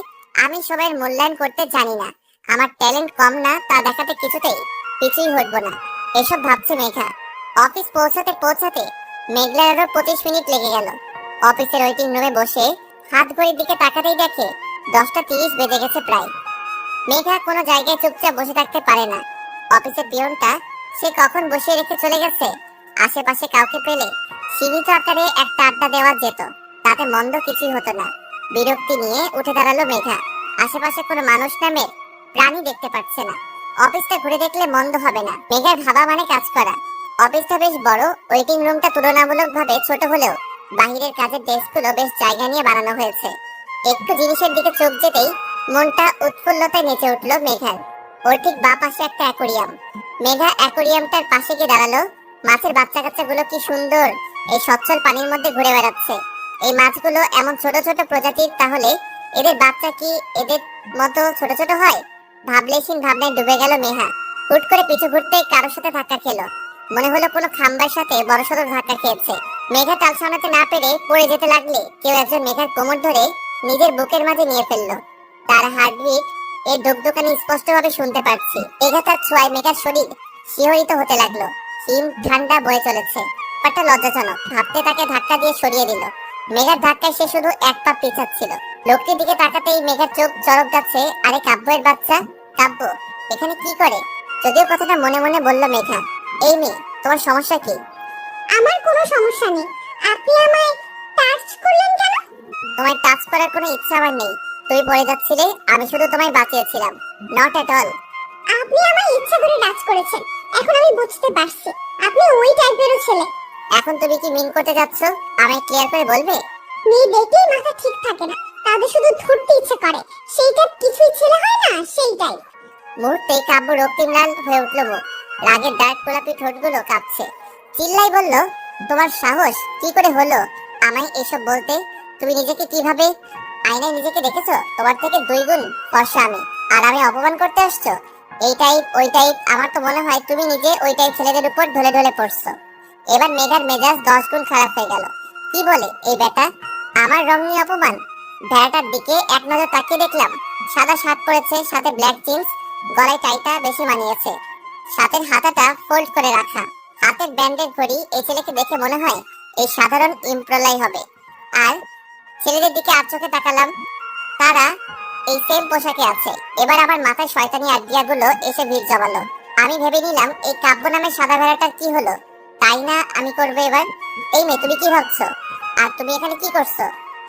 আমি সময়ের মূল্যায়ন করতে জানি না। আমার ট্যালেন্ট কম না তা দেখাতে কিছুতেই পিছুই হটবো না। এসব ভাবছে মেঘা। অফিস পৌঁছাতে পৌঁছাতে মেঘলার আরো 25 মিনিট লেগে গেল। অফিসের ওয়েটিং রুমে বসে হাত ঘড়ির দিকে তাকাতেই দেখে 10টা 30 বেজে গেছে প্রায়। মেঘা কোনো জায়গায় চুপচাপ বসে থাকতে পারে না। অফিসের পিয়নটা সে কখন বসিয়ে রেখে চলে গেছে। আশেপাশে কাউকে পেলে সীমিত আকারে একটা আড্ডা দেওয়া যেত, তাতে মন্দ কিছুই হতো না। বিরক্তি নিয়ে উঠে দাঁড়ালো মেঘা। আশেপাশে কোনো মানুষ নামে প্রাণী দেখতে পাচ্ছে না। অফিসটা ঘুরে দেখলে মন্দ হবে না। মেঘার ভাবা মানে কাজ করা। অফিসটা বেশ বড়, ওয়েটিং রুমটা তুলনামূলকভাবে ছোট হলেও বাহিরের কাজের ডেস্কগুলো বেশ জায়গা নিয়ে বানানো হয়েছে। একটু জিনিসের দিকে চোখ যেতেই মনটা উৎফুল্লতায় নেচে উঠলো মেঘার। ওর ঠিক বাঁ পাশে একটা অ্যাকোরিয়াম। মেঘা অ্যাকোরিয়ামটার পাশে গিয়ে দাঁড়ালো। মাছের বাচ্চা কাচ্চাগুলো কি সুন্দর এই সচ্ছল পানির মধ্যে ঘুরে বেড়াচ্ছে। এই মাছগুলো এমন ছোট ছোট প্রজাতির, তাহলে এদের বাচ্চা কি এদের মতো ছোট ছোট হয়? ভাবলেশীন ভাবনায় ডুবে গেল মেঘা। হুট করে পিছু ঘুরতে কারোর সাথে ধাক্কা খেলো। মনে হলো কোনো খাম্বার সাথে বড়সড় ধাক্কা খেয়েছে। মেঘা তাল সামলাতে না পেরে পড়ে যেতে লাগলে কেউ একজন মেঘার কোমর ধরে নিজের বুকের মাঝে নিয়ে ফেললো। তার হার্টবিট এই ধুকধুকানি স্পষ্টভাবে শুনতে পাচ্ছি। মেঘা তার ছোঁয়ায় মেঘার শরীর শিহরিত হতে লাগলো। হিম ঠান্ডা বয়ে চলেছে। ব্যাপারটা লজ্জাজনক ভাবতে তাকে ধাক্কা দিয়ে সরিয়ে দিল। মেঘার ধাক্কায় সে শুধু এক পা পিছাচ্ছিল। লোকটির দিকে তাকাতেই মেঘার চোখ চরক যাচ্ছে। আরে কাব্যের বাচ্চা, কাব্য এখানে কি করে? যদিও কথাটা মনে মনে বলল মেঘা। এই মেয়ে, তোমার সমস্যা কি? আমার কোনো সমস্যা নেই, আপনি আমায় টাচ করলেন কেন? তোমায় টাচ করার কোনো ইচ্ছা আমার নেই। তুই পড়ে যাচ্ছিলে, আমি শুধু তোমায় বাঁচিয়েছিলাম। Not at all. আপনি আমায় ইচ্ছা করে টাচ করেছেন, এখন আমি বুঝতে পারছি আপনি ওই টাইপেরও ছেলে। এখন তুমি কি মিন করতে যাচ্ছ? আমায় ক্লিয়ার করে বলবে? মেয়ে দেখলেই মাথা ঠিক থাকে না, তাদের শুধু ধরতে ইচ্ছে করে, সেইটা কিছুই ছেলে হয় না, সেইটাই। মুহূর্তেই কাব্য রক্তিম লাল হয়ে উঠল মুখ। রাগের ডার্ক গোলাপি ঠোঁটগুলো কাঁপছে। চিল্লাই বলল, তোমার সাহস কি করে হলো আমায় এসব বলতে? তুমি নিজেকে কিভাবে আয়নায় নিজেকে দেখেছো? তোমার থেকে 2 গুণ ফর্সা আমি, আর আমি অপমান করতে আসছো? এই টাইপ ওই টাইপ, আমার তো মনে হয় তুমি নিজে ওই টাইপ ছেলেদের উপর ঢলে ঢলে পড়ছো। এবার মেঘার মেজাজ 10 গুণ খারাপ হয়ে গেল। কি বলে এই বেটা? আমার রং নিয়ে অপমান? ভেড়াটার দিকে এক নজর তাকিয়ে দেখলাম সাদা শার্ট পরেছে, সাথে ব্ল্যাক জিন্স, গলায় টাইটা বেশি মানিয়েছে, সাথের হাতাটা ফোল্ড করে রাখা, হাতের ব্যান্ডের ঘড়ি। এই ছেলেকে দেখে মনে হয় এই সাধারণ ইমপ্রলাই হবে। আর ছেলেদের দিকে আর চোখে তাকালাম, তারা এই সেম পোশাকে আছে। এবার আমার মাথায় শয়তানি আইডিয়াগুলো এসে ভিড় জমালো। আমি ভেবে নিলাম এই কাব্য নামের সাদা ভেড়াটার কি হলো, তাই না আমি করবো এবার। এই মেয়ে, তুমি কি ভাবছো? আর তুমি এখানে কি করছো?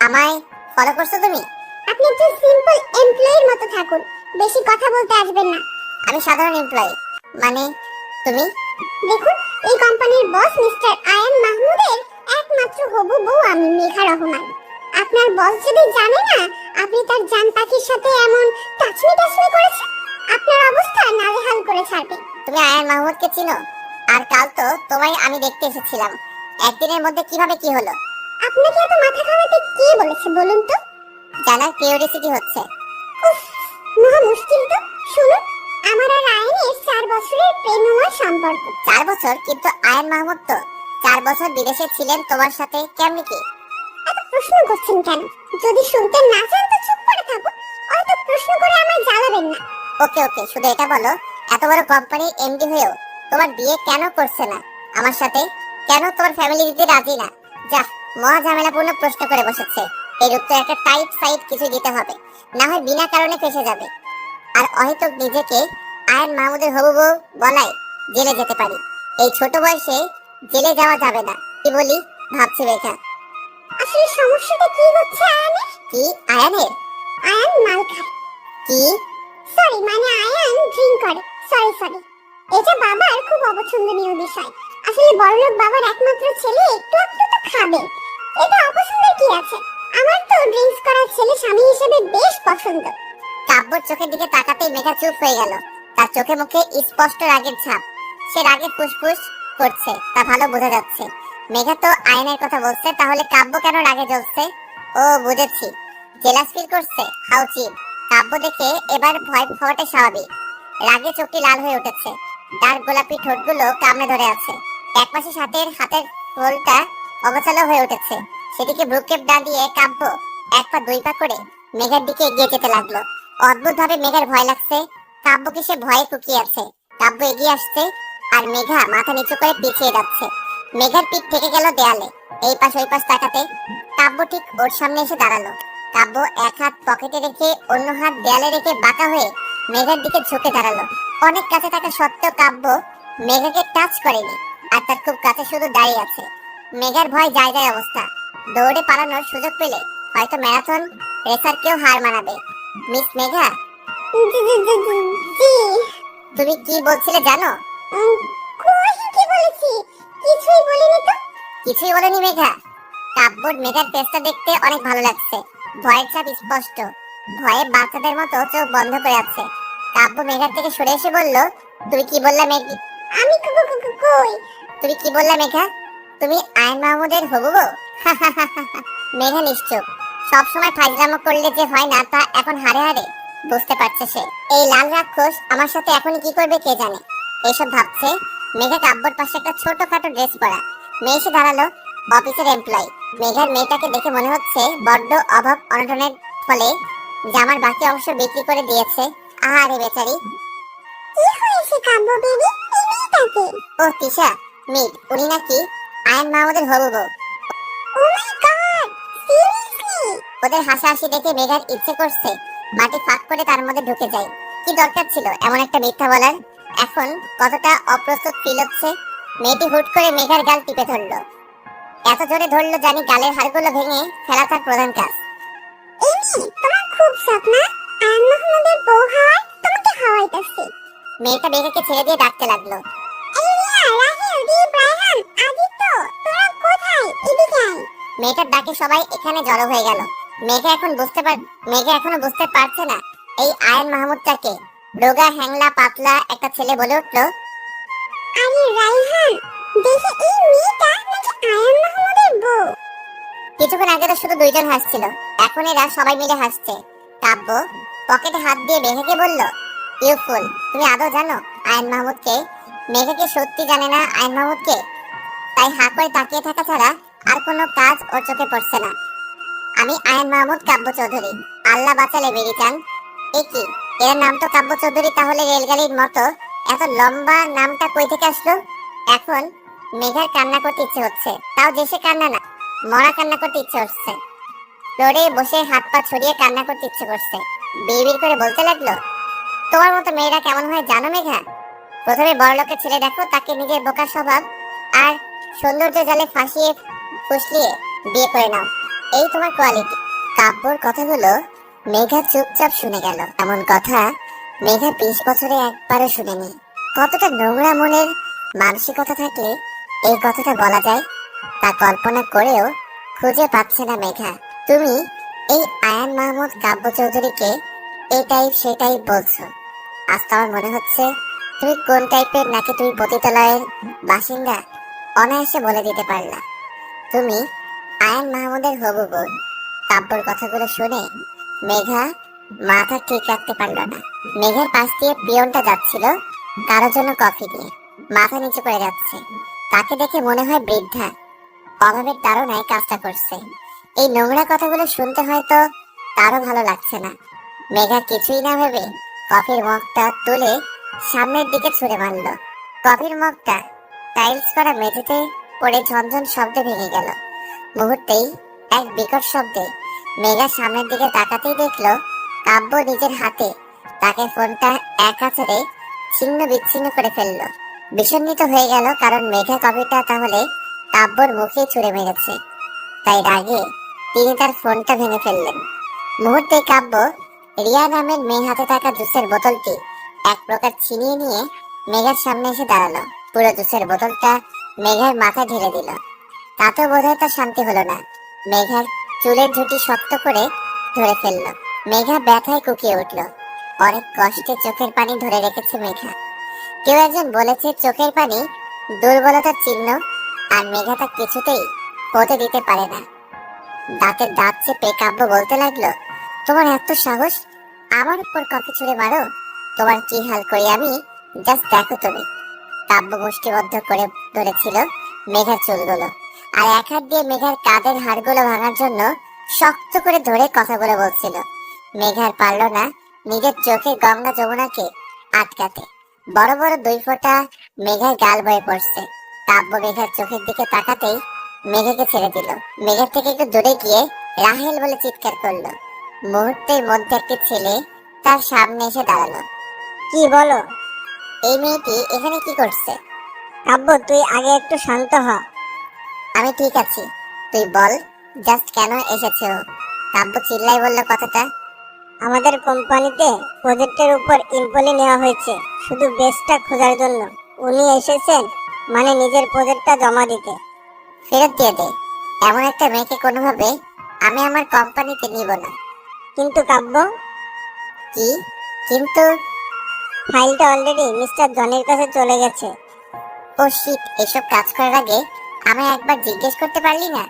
আমায় ফলো করছো তুমি? আপনি একটু সিম্পল এমপ্লয়ির মতো থাকুন, বেশি কথা বলতে আসবেন না। আমি সাধারণ এমপ্লয়ি, মানে তুমি? দেখুন, এই কোম্পানির বস মিস্টার আয়ান মাহমুদের একমাত্র হবু বউ আমি, মেঘা রহমান। আপনার বস যদি জানে না আপনি তার জান পাখির সাথে এমন টাচমি টাচমি করেছেন, আপনার অবস্থা নাজেহাল করে ছাড়বে। তুমি আয়ান মাহমুদকে চিনো? আর কাল তো তোমায় আমি দেখতে এসেছিলাম। একদিনের মধ্যে কিভাবে কি হলো? আপনাকে এত মাথা ঘামাতে কে বলেছে বলুন তো? জানার কিউরিওসিটি হচ্ছে। উফ, মহা মুশকিল তো। শুনুন, আমার আর আয়নের 4 বছরের প্রেমময় সম্পর্ক। 4 বছর? কিন্তু আয়ান মাহমুদ তো 4 বছর বিদেশে ছিলেন তোমার সাথে, কেমনি কি? এত প্রশ্ন করছেন কেন? যদি শুনতে না চান তো চুপ করে থাকুন, অত প্রশ্ন করে আমায় জ্বালাবেন না। ওকে ওকে, শুধু এটা বলো, এত বড় কোম্পানির এমডি হয়েও তোমার বিয়ে কেন করছে না আমার সাথে? কেন তোমার ফ্যামিলি দিতে রাজি না? যা, মহা ঝামেলাপূর্ণ প্রশ্ন করে বসেছে। এর উত্তর একটা টাইট সাইড কিছু দিতে হবে, না হয় বিনা কারণে ফেসে যাবে। আর অহেতুক নিজেকে আয়ন মাহমুদের হবু বউ বলাই জেলে যেতে পারি। এই ছোট বয়সে জেলে যাওয়া যাবে না, কি বলি ভাবছি রেখা। আসলে সমস্যাটা কি হচ্ছে আয়ানের? কি আয়ানের? আয়ান মাল খায়। কি? সরি, মানে আয়ান ড্রিঙ্ক করে। সরি, এটা বাবার খুব অপছন্দনীয় বিষয়। আসলে বড়লোক বাবার একমাত্র ছেলে একটু একটু তো খাবে, এটা অপছন্দের কি আছে? আমার তো ড্রিঙ্কস করা ছেলে স্বামী হিসেবে বেশ পছন্দ। কাব্যর চোখের দিকে তাকাতেই মেঘা চুপ হয়ে গেল। তার চোখে মুখে স্পষ্ট রাগের ছাপ। সে রাগে ফুসফুস করছে, তা ভালো বোঝা যাচ্ছে। মেঘা তো আয়নের কথা বলছে, তাহলে কাব্য কেন রাগে জ্বলছে? ও বুঝেছি, জেলাস ফিল করছে। How cheap. কাব্য দেখে এবার ভয় পাওয়াটা স্বাভাবিক। রাগে চোখটি লাল হয়ে উঠেছে, তার গোলাপি ঠোঁটগুলো কামড়ে ধরে আছে। একপাশে হাতের ফোলটা অগোছালো হয়ে উঠেছে। সেদিকে ভ্রুক্ষেপ না দিয়ে কাব্য 1 পা 2 পা করে মেঘার দিকে এগিয়ে যেতে লাগলো। অদ্ভুত ভাবে মেঘার ভয় লাগছে। কাব্যকে সে ভয়ে কুকিয়ে আছে। কাব্য এগিয়ে আসছে, আর মেঘা মাথা নিচু করে পিছিয়ে যাচ্ছে। মেঘার পিঠ থেকে গেল দেয়ালে। এই পাশ ওই পাশ তাকাতে কাব্য ঠিক ওর সামনে এসে দাঁড়ালো। কাব্য এক হাত পকেটে রেখে অন্য হাত দেয়ালে রেখে বাঁকা হয়ে মেঘার দিকে ঝুঁকে দাঁড়ালো। অনেক কাছে থাকা সত্ত্বেও কাব্য মেঘাকে টাচ করেনি, আর তার খুব কাছে শুধু দাঁড়িয়ে আছে। মেঘার ভয় যায় যায় অবস্থা। দৌড়ে পালানোর সুযোগ পেলে হয়তো ম্যারাথন রেসারকেও হার মানাবে। মিস মেঘা, জি। তুমি কি বলছিলে জানো? কই কি বলেছি? কিছুই বলিনি তো। কিছুই বলেনি মেঘা? কাব্যর মেঘার ফেসটা দেখতে অনেক ভালো লাগছে। ভয়ের ছাপ স্পষ্ট। ভয়ে বাচ্চাদের মতো চোখ বন্ধ করে আছে। কাব্য মেঘার থেকে সরে এসে বলল, তুমি কি বললা মেঘি? আমি কই? তুমি কি বললা মেঘা? তুমি আয়ন মাহমুদের হবু বউ? মেঘা নিশ্চুপ। সবসময় ফাজলামো করলে যে হয় না তা এখন হারে হারে বুঝতে পারছে সে। এই লাল রাক্ষস আমার সাথে এখনই কি করবে কে জানে। এইসব ভাবছে মেঘা কাব্যর পাশে একটা ছোটখাটো ড্রেস পরা মেয়ে এসে দাঁড়ালো। অফিসের এমপ্লয়ি। মেঘার মেয়েটাকে দেখে মনে হচ্ছে বড্ড অভাব অনটনের ফলে জামার বাকি অংশ বিক্রি করে দিয়েছে। আহারে বেচারি। কি হয়েছে কাব্য বেবি? এই মেয়েটাকে? ও তিশা, মিট। উনি নাকি আয়ন মাহমুদের হবু বউ। ও মাই গড, সিরিয়াসলি? ওদের হাসাহাসি দেখে মেঘার ইচ্ছে করছে মাটি ফাঁক করে তার মধ্যে ঢুকে যায়। কি দরকার ছিল এমন একটা মিথ্যা বলার? এখন কতটা অপ্রস্তুত ফিল হচ্ছে। মেয়েটি হুট করে মেঘার গাল টিপে ধরলো। এত জোরে ধরলো জানি গালের হাড়গুলো ভেঙে ফেলা তার প্রধান কাজ। এমি, তোমার খুব শখ না আয়ান মাহমুদের বউ হওয়ার? তোমাকে খাওয়াইতেছি। মেয়েটা মেঘাকে ছেড়ে দিয়ে ডাকতে লাগলো। এই রিয়া, রাহেল, দীপ, রায়হান, আদিত্য, তোরা কোথায়? এদিকে আয়। মেয়েটার ডাকে সবাই এখানে জড়ো হয়ে গেল। মেঘা এখনো বুঝতে পারছে না এই আয়ন মাহমুদটাকে। রোগা হ্যাংলা পাতলা একটা ছেলে বলে উঠলো, আরে রায়হান, দেখে এই মেয়েটা নাকি আয়ান মাহমুদের বউ। কিছুক্ষণ আগে তো শুধু 2 জন হাসছিল, এখন এরা সবাই মিলে হাসছে। কাব্য পকেটে হাত দিয়ে মেঘাকে বলল, ইউ ফুল, তুমি আদৌ জানো আয়ন মাহমুদকে? মেঘাকে সত্যি জানে না আয়ন মাহমুদকে, তাই হা করে তাকিয়ে থাকা ছাড়া আর কোনো কাজ ওর চোখে পড়ছে না। আমি আয়ন মাহমুদ কাব্য চৌধুরী। আল্লাহ বাঁচালে বেরি চান। এ কি, এর নাম তো কাব্য চৌধুরী, তাহলে রেলগাড়ির মতো এত লম্বা নামটা কই থেকে আসলো? এখন মেঘার কান্না করতে ইচ্ছে হচ্ছে, তাও দেশে কান্না না, মরা কান্না করতে ইচ্ছে হচ্ছে। ফ্লোরে বসে হাত পা ছড়িয়ে কান্না করতে ইচ্ছে করছে। বিড়বিড় করে বলতে লাগলো, তোমার মতো মেয়েরা কেমন হয় জানো মেঘা? প্রথমে বড়লোকের ছেলে দেখো, তাকে নিজের বোকার স্বভাব আর সৌন্দর্য জালে ফাঁসিয়ে ফুসলিয়ে বিয়ে করে নাও, এই তোমার কোয়ালিটি। কাব্যর কথাগুলো মেঘা চুপচাপ শুনে গেল। এমন কথা মেঘা 20 বছরে একবারও শুনেনি। কতটা নোংরা মনের মানসিকতা থাকলে এই কথাটা বলা যায় তা কল্পনা করেও খুঁজে পাচ্ছে না মেঘা। তুমি এই আয়ান মাহমুদ কাব্য চৌধুরীকে এই টাইপ সেই টাইপ বলছো। আজ তো আমার মনে হচ্ছে তুমি কোন টাইপের, নাকি তুমি পতিতালয়ের বাসিন্দা অনায়াসে বলে দিতে পারলা। তুমি আয়ান মাহমুদের হবু বউ। কাব্যর কথাগুলো শুনে মেঘা মাথা ঠিক রাখতে পারল না। মেঘার পাশ দিয়ে পিয়নটা যাচ্ছিল কারোর জন্য কফি নিয়ে, মাথা নিচু করে যাচ্ছে। তাকে দেখে মনে হয় বৃদ্ধা অভাবের তাড়নায় কাজটা করছে। এই নোংরা কথাগুলো শুনতে হয়তো তারও ভালো লাগছে না। মেঘা কিছুই না ভেবে কফির মগটা তুলে সামনের দিকে ছুঁড়ে মারল। কফির মগটা টাইলস করা মেঝেতে পড়ে ঝনঝন শব্দে ভেঙে গেল। মুহূর্তেই এক বিকট শব্দে মেঘা সামনের দিকে তাকাতেই দেখলো কাব্য নিজের হাতে তাকে ফোনটা এক আছাড়ে ছিন্ন বিচ্ছিন্ন করে ফেললো। বিষণ্ণিত হয়ে গেল, কারণ মেঘা কফিটা তাহলে কাব্যর মুখে ছুঁড়ে মেরেছে। তাই রাগে তিনি তার ফোনটা ভেঙে ফেললেন। মুহূর্তে কাব্য রিয়া নামের মেয়ে হাতে থাকা জুসের বোতলটি এক প্রকার ছিনিয়ে নিয়ে মেঘার সামনে এসে দাঁড়ালো। পুরো জুসের বোতলটা মেঘার মাথায় ঢেলে দিল। তাতেও বোধহয় তার শান্তি হলো না। মেঘার চুলের ঝুঁটি শক্ত করে ধরে ফেলল। মেঘা ব্যথায় কুকিয়ে উঠল। অনেক কষ্টে চোখের পানি ধরে রেখেছে মেঘা। কেউ একজন বলেছে চোখের পানি দুর্বলতার চিহ্ন, আর মেঘা তা কিছুতেই হতে দিতে পারে না। দাঁতের দাঁত চেপে কাব্য বলতে লাগলো, তোমার এত সাহস, আমার উপর কফি ছুঁড়ে মারো? তোমার কি হাল করি আমি জাস্ট দেখো তুমি। কাব্য মুষ্টিবদ্ধ করে ধরেছিল মেঘার চুলগুলো, আর এক হাত দিয়ে মেঘার কাঁধের হাড়গুলো ভাঙার জন্য শক্ত করে ধরে কথাগুলো বলছিল। মেঘার পারল না নিজের চোখে গঙ্গা যমুনাকে আটকাতে। বড় বড় 2 ফোঁটা মেঘার গাল বয়ে পড়ছে। কাব্য মেঘার চোখের দিকে তাকাতেই মেঘাকে ছেড়ে দিল। মেঘার থেকে একটু দূরে গিয়ে রাহেল বলে চিৎকার করলো। মুহূর্তের মধ্যে একটি ছেলে তার সামনে এসে দাঁড়ালো। কি বলো? এই মেয়েটি এখানে কি করছে? কাব্য, তুই আগে একটু শান্ত হ। আমি ঠিক আছি, তুই বল জাস্ট কেন এসেছে ও? কাব্য চিল্লাই বলল কথাটা। আমাদের কোম্পানিতে প্রজেক্টের উপর এমপ্লয়ি নেওয়া হয়েছে শুধু বেস্টটা খোঁজার জন্য। উনি এসেছেন মানে নিজের প্রজেক্টটা জমা দিতে। ফেরত দিয়ে দে। এমন একটা মেয়েকে কোনোভাবে আমি আমার কোম্পানিতে নিব না। কিন্তু কাব্য, কি কিন্তু? ফাইলটা অলরেডি মিস্টার জনের কাছে চলে গেছে। ও শিট, এসব কাজ করার আগে আমায় একবার জিজ্ঞেস করতে পারলি না?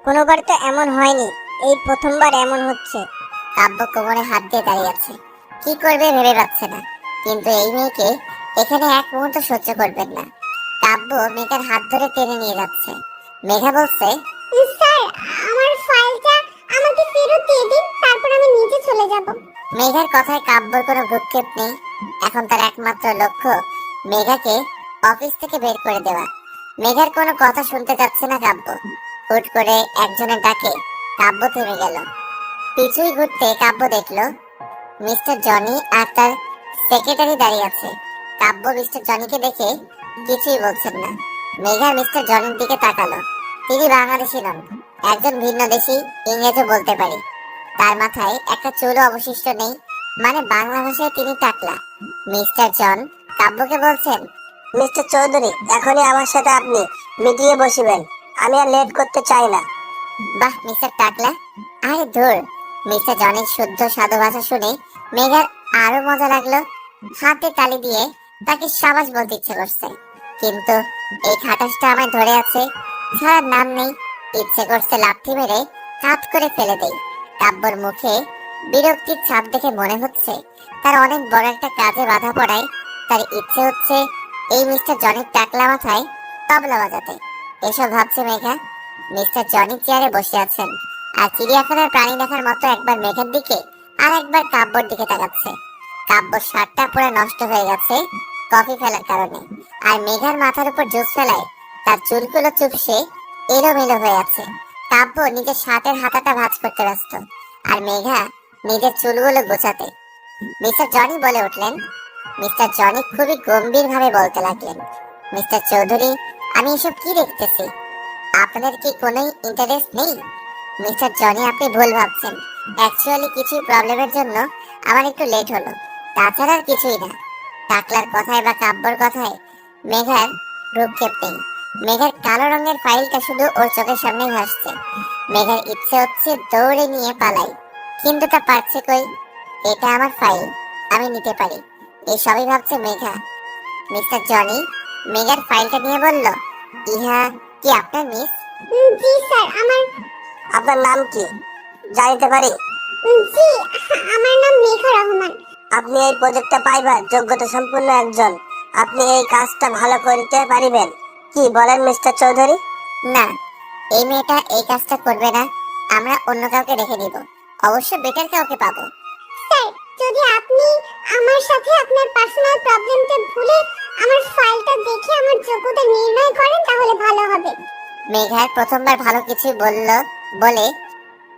কোনোবার তো এমন হয়নি, এই প্রথমবার এমন হচ্ছে। কাব্য কোমরে হাত দিয়ে দাঁড়িয়ে আছে, কি করবে ভেবে পাচ্ছে না। কিন্তু এই মেয়েকে এখানে এক মুহূর্ত সহ্য করবেন না। কাব্য মেঘার হাত ধরে টেনে নিয়ে যাচ্ছে। মেঘা বলছে, স্যার, আমার ফাইলটা আমাকে ফেরত দিয়ে দিন, তারপর আমি নিজে চলে যাব। মেঘার কথায় কাব্যর কোনো ভ্রুক্ষেপ নেই। এখন তার একমাত্র লক্ষ্য মেঘাকে অফিস থেকে বের করে দেওয়া। মেঘার কোনো কথা শুনতে চাচ্ছে না কাব্য। হুট করে একজনের ডাকে কাব্য থেমে গেল। পিছুই ঘুরতে কাব্য দেখলো মিস্টার জনি আর তার সেক্রেটারি দাঁড়িয়ে আছে। কাব্য মিস্টার জনিকে দেখে কিছুই বলছেন না। মেঘা মিস্টার জনির দিকে তাকালো। তিনি বাংলাদেশি নন, একজন ভিন্ন দেশি, ইংরেজি বলতে পারি। তার মাথায় একটা চুলও অবশিষ্ট নেই, মানে বাংলা ভাষায় তিনি টাকলা। মিস্টার জন কাব্যকে বলছেন, মিস্টার চৌধুরী, এখনই আমার সাথে আপনি মিটিয়ে বসিবেন। আমি আর লেট করতে চাই না। বাহ মিস্টার টাকলা। আরে ধুর, মিস্টার জনের শুদ্ধ সাধু ভাষা শুনে মেঘার আরো মজা লাগলো। হাতে তালি দিয়ে তাকে সাবাস বলতে ইচ্ছে করছে, কিন্তু এই খাটাসটা আমায় ধরে আছে, ছাড়ার নাম নেই। ইচ্ছে করছে লাথি মেরে কাত করে ফেলে দেই। কাব্যর মুখে বিরক্তির ছাপ দেখে মনে হচ্ছে তার অনেক বড় একটা কাজে বাধা পড়ায় তার ইচ্ছে হচ্ছে এই মিস্টার জনির টাকলা মাথায় তবলা বাজাতে। এসব ভাবছে মেঘা। মিস্টার জনি চেয়ারে বসে আছেন আর চিড়িয়াখানার প্রাণী দেখার মতো একবার মেঘার দিকে আর একবার কাব্যর দিকে তাকাচ্ছে। কাব্যর শার্টটা পুরো নষ্ট হয়ে গেছে কফি ফেলার কারণে, আর মেঘার মাথার উপর জুস ফেলায় তার চুলগুলো চুপসে এলোমেলো হয়ে আছে। কাব্য নিজের শার্টের হাতাটা ভাঁজ করতে ব্যস্ত, আর মেঘা নিজের চুলগুলো গোছাতে। মিস্টার জনি বলে উঠলেন। মিস্টার জনি খুবই গম্ভীর ভাবে বলতে লাগলেন, মিস্টার চৌধুরী, আমি এসব কি দেখতেছি? আপনাদের কি কোনো ইন্টারেস্ট নেই? মিস্টার জনি, আপনি ভুল ভাবছেন। অ্যাকচুয়ালি কিছু প্রবলেমের জন্য আমার একটু লেট হলো, তাছাড়া আর কিছুই না। টাকলার কথায় বা কাব্যর কথায় মেঘার ভ্রুক্ষেপ নেই। মেঘার কালো রঙের ফাইলটা শুধু ওর চোখের সামনেই ভাসছে। মেঘার ইচ্ছে হচ্ছে দৌড়ে নিয়ে পালাই, কিন্তু তা পারছে কই। এটা আমার ফাইল, আমি নিতে পারি, এই সবই ভাবছে মেঘা। মিস্টার জনি মেঘার ফাইলটা নিয়ে বলল, ইহা কি আপনার মিস? জি স্যার, আপনার নাম কি জানিতে পারি? জি আমার নাম মেঘা রহমান। আপনি এই প্রজেক্টটা পাইবার যোগ্যতা সম্পূর্ণ একজন। আপনি এই কাজটা ভালো করতে পারিবেন, কি বলেন মিস্টার চৌধুরী? না, এই মেয়েটা এই কাজটা করবে না, আমরা অন্য কাউকে রেখে দিব, অবশ্য বেটার কাউকে পাবো। স্যার, যদি আপনি আমার সাথে আপনার পার্সোনাল প্রবলেমটা ভুলে আমার ফাইলটা দেখে আমার যোগ্যতা নির্ণয় করেন তাহলে ভালো হবে। মেঘার প্রথমবার ভালো কিছু বলল বলে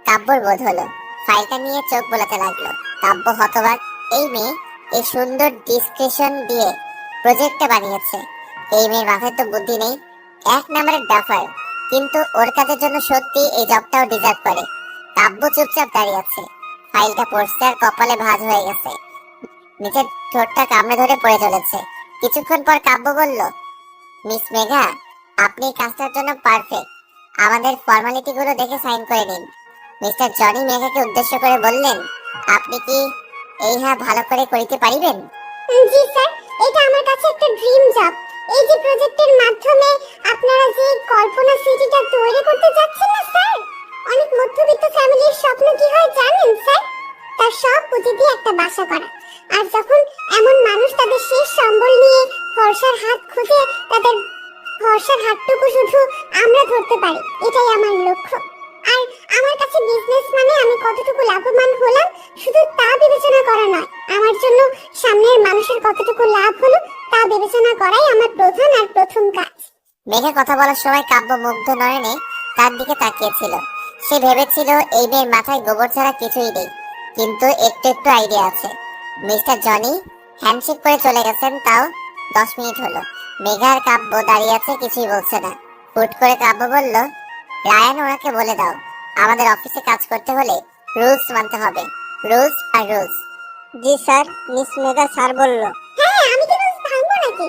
কাব্যর বোধ হলো। ফাইলটা নিয়ে চোখ বোলাতে লাগলো। কাব্য হতবাক, এই মেয়ে এই সুন্দর ডিসক্রিপশন দিয়ে প্রজেক্টটা বানিয়েছে। এই মেয়ের মাথায় তো বুদ্ধি নেই, এক নম্বরের ডাফার, কিন্তু ওর কাজের জন্য সত্যি এই জবটাও ডিজার্ভ করে। কাব্য চুপচাপ দাঁড়িয়ে আছে, ফাইলটা পড়ছে আর কপালে ভাঁজ হয়ে গেছে, নিচের ঠোঁটটা কামড়ে ধরে পড়ে চলেছে। কিছুক্ষণ পর কাব্য বলল, মিস মেঘা, আপনি এই কাজটার জন্য পারফেক্ট, আমাদের ফর্মালিটি গুলো দেখে সাইন করে নিন। মিস্টার জনি মেঘাকে উদ্দেশ্য করে বললেন, আপনি কি এই ভালো করে করিতে পারিবেন? জি স্যার, এটা আমার কাছে একটা ড্রিম জব। এই যে প্রজেক্টের মাধ্যমে আপনারা যে কল্পনা সিটিটা তৈরি করতে যাচ্ছেন না স্যার, অনেক মধ্যবিত্ত ফ্যামিলির স্বপ্ন কি হয় জানেন স্যার? তার সব পুঁজি দিয়ে একটা বাসা করা। আর যখন এমন মানুষ তাদের শেষ সম্বল নিয়ে ভরসার হাত খুঁজে, তাদের ভরসার হাতটুকু শুধু আমরা ধরতে পারি, এটাই আমার লক্ষ্য। আর আমার কাছে বিজনেস মানে আমি কতটুকু লাভবান হলাম শুধু তা বিবেচনা করা নয়, আমার জন্য সামনের মানুষের কতটুকু লাভ হলো তা বিবেচনা করাই আমার প্রধান আর প্রথম কাজ। মেঘা কথা বলার সময় কাব্য মুগ্ধ নয়নে তার দিকে তাকিয়েছিল। সে ভেবেছিল এই মেয়ের মাথায় গোবর ছাড়া কিছুই নেই, কিন্তু একটু একটু আইডিয়া আছে। মিস্টার জনি হ্যান্ডশেক করে চলে গেছেন, তাও 10 মিনিট হলো। মেঘা আর কাব্য দাঁড়িয়ে আছে, কিছুই বলছে না। হুট করে কাব্য বলল, রায়ান, ওনাকে বলে দাও আমাদের অফিসে কাজ করতে হলে রুলস মানতে হবে, রুলস আর রুলস। জি স্যার, মিস মেঘা স্যার বলল। হ্যাঁ, আমি কি রুলস ভাঙবো নাকি?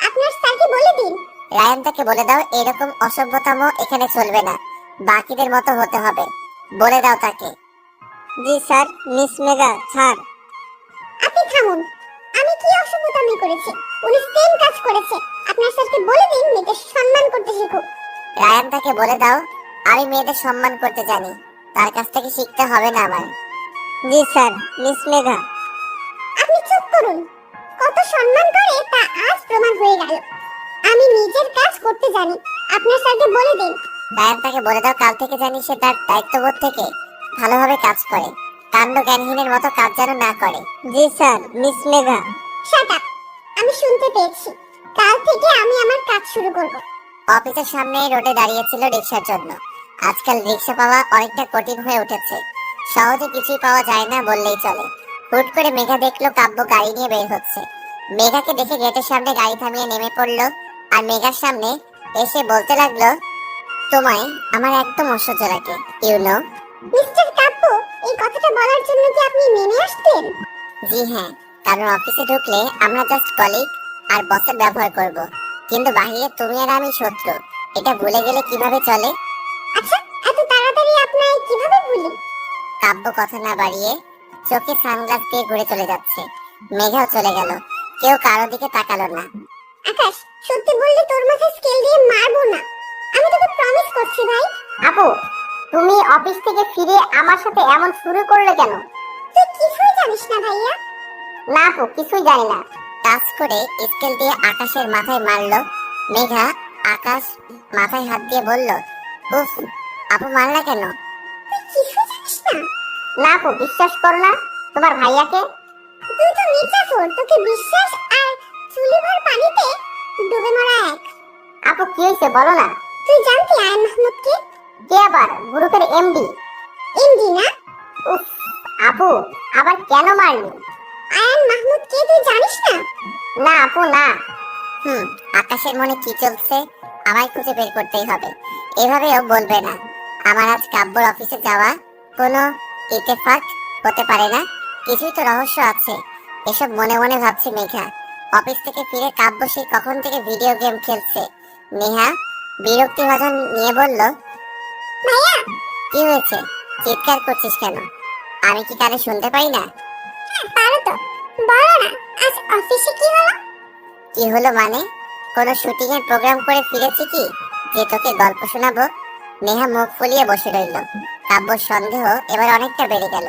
আপনার স্যারকে বলে দিন। রায়ান, তাকে বলে দাও এরকম অসভ্যতাম এখানে চলবে না, বাকিদের মতো হতে হবে, বলে দাও তাকে। জি স্যার, মিস মেঘা স্যার। আপনি থামুন, আমি কি অসভ্যতামি করেছি? উনি সেম কাজ করেছে। আপনার স্যারকে বলে দিন মেয়েদের সম্মান করতে শিখুক। রায়ান, তাকে বলে দাও আমি মেয়েদের সম্মান করতে জানি, তার কাছ থেকে শিখতে হবে না আমার। জি স্যার, মিস মেঘা। আপনি চুপ করুন, কত সম্মান করে তা আজ প্রমাণ হয়ে গেল। আমি নিজের কাজ করতে জানি, আপনার স্যারকে বলে দিন। রায়ান, তাকে বলে দাও কাল থেকে জানি সে তার দায়িত্ববোধ থেকে ভালোভাবে কাজ করে, কাণ্ড জ্ঞানহীনের মতো কাজ যেন না করে। জি sir, miss Megha. Shut up, আমি শুনতে পেয়েছি। কাল থেকে আমি আমার কাজ শুরু করব। অফিসের সামনে রোডে দাঁড়িয়েছিল রিক্সার জন্য। আজকাল রিক্সা পাওয়া অনেকটা কঠিন হয়ে উঠেছে, সহজে কিছুই পাওয়া যায় না বললেই চলে। হুট করে মেঘা দেখলো কাব্য গাড়ি নিয়ে বের হচ্ছে। মেঘাকে দেখে গেটের সামনে গাড়ি থামিয়ে নেমে পড়লো আর মেঘার সামনে এসে বলতে লাগলো, তোমায় আমার একদম অসহ্য লাগে, ইউ নো। মিস্টার কাব্য, এই কথাটা বলার জন্য কি আপনি নেমে আসতেন? জি হ্যাঁ, কারণ অফিসে ঢুকলে আমরা জাস্ট কলিগ আর বসের ব্যবহার করব, কিন্তু বাহিরে তুমি আর আমি শত্রু, এটা ভুলে গেলে কিভাবে চলে? আচ্ছা, এত তাড়াতাড়ি আপনাকে কিভাবে ভুলি? কাব্য কথা না বাড়িয়ে চোখে সানগ্লাস দিয়ে ঘুরে চলে যাচ্ছে। মেঘাও চলে গেল, কেউ কারো দিকে তাকালো না। আকাশ, সত্যি বললে তোর মাথায় স্কেল দিয়ে মারবো না, আমি তোকে প্রমিস করছি ভাই। আপু, তুমি অফিস থেকে ফিরে আমার সাথে এমন শুরু করলে কেন? তুই কিছুই জানিস না ভাইয়া। না আপু, কিছুই জানি না। টাচ করে স্কেল দিয়ে আকাশের মাথায় মারলো। মেঘা আকাশ মাথায় হাত দিয়ে বলল, উফ, আপু মারলা কেন? তুই কিছুই জানিস না? না আপু, বিশ্বাস করো না তোমার ভাইয়াকে। তুই তো মির্জাফর, তোকে বিশ্বাস আর চুলিভর পানিতে ডুবে মরা এক। আপু কি হয়েছে বলো না। তুই জানতি আয়ন মাহমুদকে? কে আবার? গ্রুপের এমডি। এমডি না? উফ, আপু আবার কেন মারলি? আয়ান মাহমুদ কে তুই জানিস না? না আপু না। আকাশের মনে কি চলছে আমায় খুঁজে বের করতেই হবে। এভাবেও বলবে না। আমার আজ কাব্যর অফিসে যাওয়া কোনো ইত্তেফাক হতে পারে না, কিছুই তো রহস্য আছে। এসব মনে মনে ভাবছে মেঘা। অফিস থেকে ফিরে কাব্য সেই কখন থেকে ভিডিও গেম খেলছে। নেহা বিরক্তি ভাজন নিয়ে বলল, ভাইয়া, কি হয়েছে, চিৎকার করছিস কেন? আমি কি কানে শুনতে পাই না? পারো তো, বলো না আজ অফিসে কি হলো? কি হলো মানে? কোনো শুটিং এর প্রোগ্রাম করে ফিরেছি কি যে তোকে গল্প শোনাবো? নেহা মুখ ফুলিয়ে বসে রইল। কাব্যর সন্দেহ এবার অনেকটা বেড়ে গেল।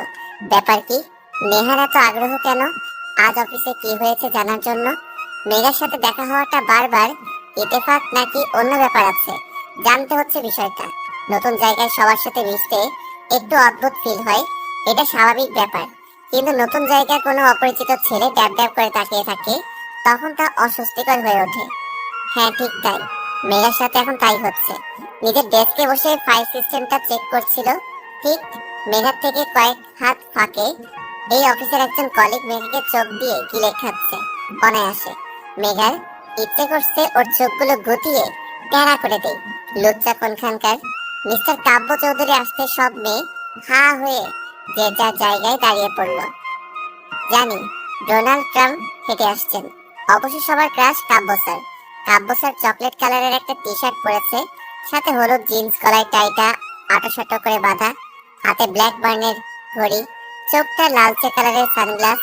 ব্যাপার কি? নেহার এত আগ্রহ কেন আজ অফিসে কি হয়েছে জানার জন্য? মেঘার সাথে দেখা হওয়াটা বারবার ইত্তেফাক নাকি অন্য ব্যাপার আছে? জানতে হচ্ছে বিষয়টা। নতুন জায়গায় সবার সাথে মিশতে একটু অদ্ভুত ফিল হয়, এটা স্বাভাবিক ব্যাপার। কিন্তু নতুন জায়গায় কোনো অপরিচিত ছেলে ড্যাব ড্যাব করে তাকিয়ে থাকে, তখন তা অস্বস্তিকর হয়ে ওঠে। হ্যাঁ ঠিক তাই, মেঘার সাথে এখন তাই হচ্ছে। নিজের ডেস্কে বসে ফাইল সিস্টেমটা চেক করছিল, ঠিক মেঘার থেকে কয়েক হাত ফাঁকে এই অফিসের একজন কলিগ মেঘাকে চোখ দিয়ে গিলে খাচ্ছে অনায়াসে। মেঘার ইচ্ছে করছে ওর চোখগুলো গুটিয়ে টেরা করে দেই। লুচ্চা কোনখানকার। মিস্টার কাব্য চৌধুরী আসতে সব মেয়ে হা হয়ে যে যার জায়গায় দাঁড়িয়ে পড়ল। জানি ডোনাল্ড ট্রাম্প হেঁটে আসছেন। অবশ্যই সবার ক্রাশ কাব্য স্যার। কাব্য স্যার চকলেট কালারের একটা টি শার্ট পরেছে, সাথে হলুদ জিন্স, গলায় টাইটা আটোসাটো করে বাঁধা, হাতে ব্ল্যাক বার্নের ঘড়ি, চোখটা লালচে কালারের সানগ্লাস।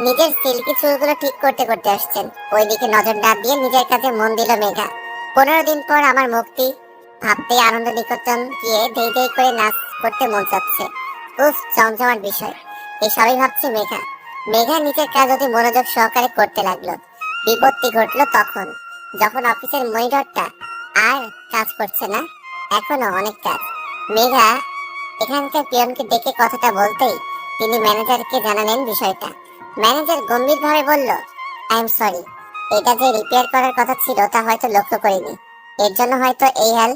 নিজের সিল্কি চুলগুলো ঠিক করতে করতে আসছেন। ওইদিকে নজর না দিয়ে নিজের কাছে মন দিল মেঘা। 15 দিন পর আমার মুক্তি ভাবতে আনন্দ নিকেতন গিয়ে ধেই ধেই করে নাচ করতে মন চাচ্ছে। উফ, জমজমাট বিষয়। এসবই ভাবছে মেঘা। মেঘা নিজের কাজ অতি মনোযোগ সহকারে করতে লাগলো। বিপত্তি ঘটলো তখন, যখন অফিসের মনিটরটা আর কাজ করছে না। এখনো অনেক কাজ। মেঘা এখানকার পিয়নকে ডেকে কথাটা বলতেই তিনি ম্যানেজারকে জানালেন বিষয়টা। ম্যানেজার গম্ভীরভাবে বলল, আই এম সরি, এটা যে রিপেয়ার করার কথা ছিল তা হয়তো লক্ষ্য করিনি, এর জন্য হয়তো এই হাল।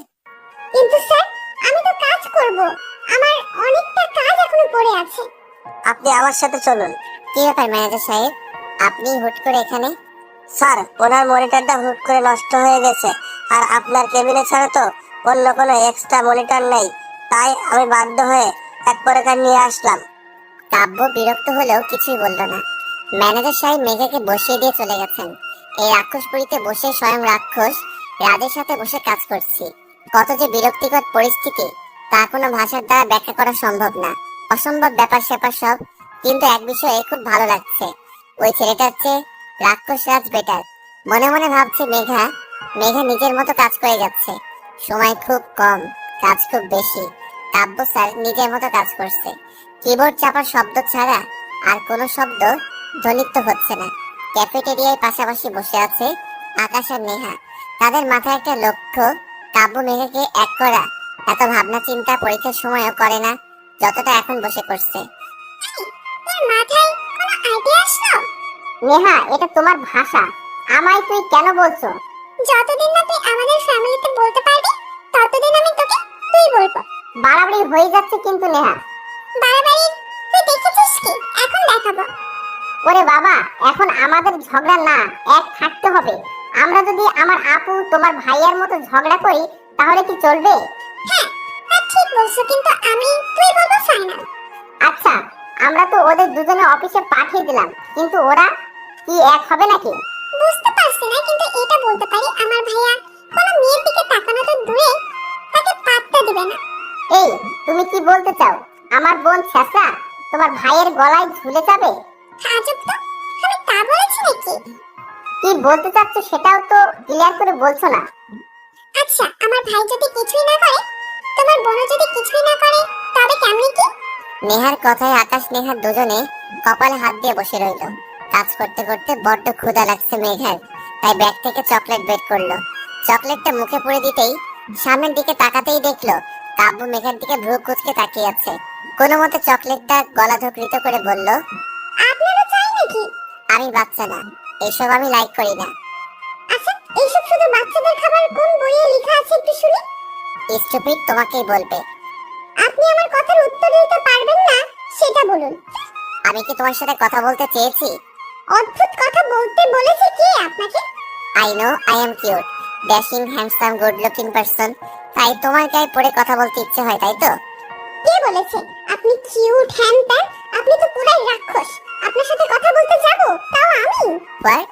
কিন্তু স্যার, আমি তো কাজ করব, আমার অনেকটা কাজ এখনো পড়ে আছে। আপনি আমার সাথে চলুন। কি ব্যাপার ম্যানেজার সাহেব, আপনি হুট করে এখানে? স্যার, ওনার মনিটরটা হুট করে নষ্ট হয়ে গেছে, আর আপনার কেবিনে ছাড়া তো অন্য কোনো এক্সট্রা মনিটর নেই, তাই আমি বাধ্য হয়ে এক প্রকার নিয়ে আসলাম। কাব্য বিরক্ত হলেও কিছুই বলল না। ম্যানেজার সাহেব মেঘাকে বসিয়ে দিয়ে চলে গেছেন। এই রাক্ষসপুরীতে বসে স্বয়ং রাক্ষস রাজের সাথে বসে কাজ করছি। কত যে বিরক্তিকর পরিস্থিতি তা কোনো ভাষার দ্বারা ব্যাখ্যা করা সম্ভব না। অসম্ভব ব্যাপার স্যাপার সব। কিন্তু এক বিষয়ে খুব ভালো লাগছে, ওই ছেলেটার চেয়ে রাক্ষস রাজ বেটার। মনে মনে ভাবছে মেঘা। মেঘা নিজের মতো কাজ করে যাচ্ছে, সময় খুব কম, কাজ খুব বেশি। কাব্য স্যার নিজের মতো কাজ করছে। কিবোর্ড চাপার শব্দ ছাড়া আর কোনো শব্দ ধ্বনিত হচ্ছে না। ক্যাফেটেরিয়ায় পাশাপাশি বসে আছে আকাশ আর নেহা। তাদের মাথায় একটা লক্ষ্য, কাব্য মেঘাকে এক করা। এত ভাবনা চিন্তা পরীক্ষার সময়ও করে না যতটা এখন বসে করছে। তোর মাথায় কোনো আইডিয়া আসলো? নেহা, এটা তোমার ভাষা, আমায় তুই কেন বলছো? যতদিন না তুই আমাদের ফ্যামিলিতে বলতে পারবি, ততদিন আমি তোকে তুই বলবো। বাড়াবাড়ি হয়ে যাচ্ছে কিন্তু নেহা। বাড়াবাড়ি তুই দেখেছিস কি? এখন দেখাবো। ওরে বাবা, এখন আমাদের ঝগড়া না, এক থাকতে হবে। আমরা যদি আমার আপু তোমার ভাইয়ের মতো ঝগড়া করি তাহলে কি চলবে? হ্যাঁ, তা ঠিক বলছো, কিন্তু আমি তুই বলবো ফাইনাল। আচ্ছা, আমরা তো ওদের দুজনে অফিসে পাঠিয়ে দিলাম, কিন্তু ওরা কি এক হবে নাকি? বুঝতে পারছি না, কিন্তু এটা বলতে পারি আমার ভাইয়া কোনো মেয়ের দিকে তাকানো তো দূরে, তাকে পাত্তা দিবে না। এই, তুমি কি বলতে চাও আমার বোন ছেঁচা তোমার ভাইয়ের গলায় ঝুলে যাবে? আজব তো, আমি তা বলেছি নাকি? কি বলতে চাচ্ছ সেটাও তো ক্লিয়ার করে বলছো না। আচ্ছা, আমার ভাই যদি কিছুই না করে, তোমার বোনও যদি কিছুই না করে, তবে কেমনি কি? নেহার কথায় আকাশ নেহার দুজনে কপালে হাত দিয়ে বসে রইল। কাজ করতে করতে বড্ড ক্ষুধা লাগছে মেঘার, তাই ব্যাগ থেকে চকলেট বের করলো। চকলেটটা মুখে পুরে দিতেই সামনের দিকে তাকাতেই দেখলো কাব্য মেঘার দিকে ভ্রু কুঁচকে তাকিয়ে আছে। কোনো মতে চকলেটটা গলা ধকৃত করে বলল, আপনারও চাই নাকি? আমি বাচ্চা না, এসব আমি লাইক করি না। আচ্ছা, এইসব শুধু বাচ্চাদের খাবার কোন বইয়ে লেখা আছে একটু শুনি। স্টুপিড তোমাকেই বলবে। আপনি আমার কথার উত্তর দিতে পারবেন না সেটা বলুন। আমি কি তোমার সাথে কথা বলতে চেয়েছি? অদ্ভুত কথা বলতে বলেছে কে আপনাকে? I know I am cute, dashing, handsome, good looking person. তাই তোমার গায়ে পড়ে কথা বলতে ইচ্ছে হয়, তাই তো? কে বলেছে আপনি কিউট হ্যান ত্যান? আপনি তো পুরাই রাক্ষস। আপনার সাথে কথা বলতে যাব, তাও আমি? হোয়াট?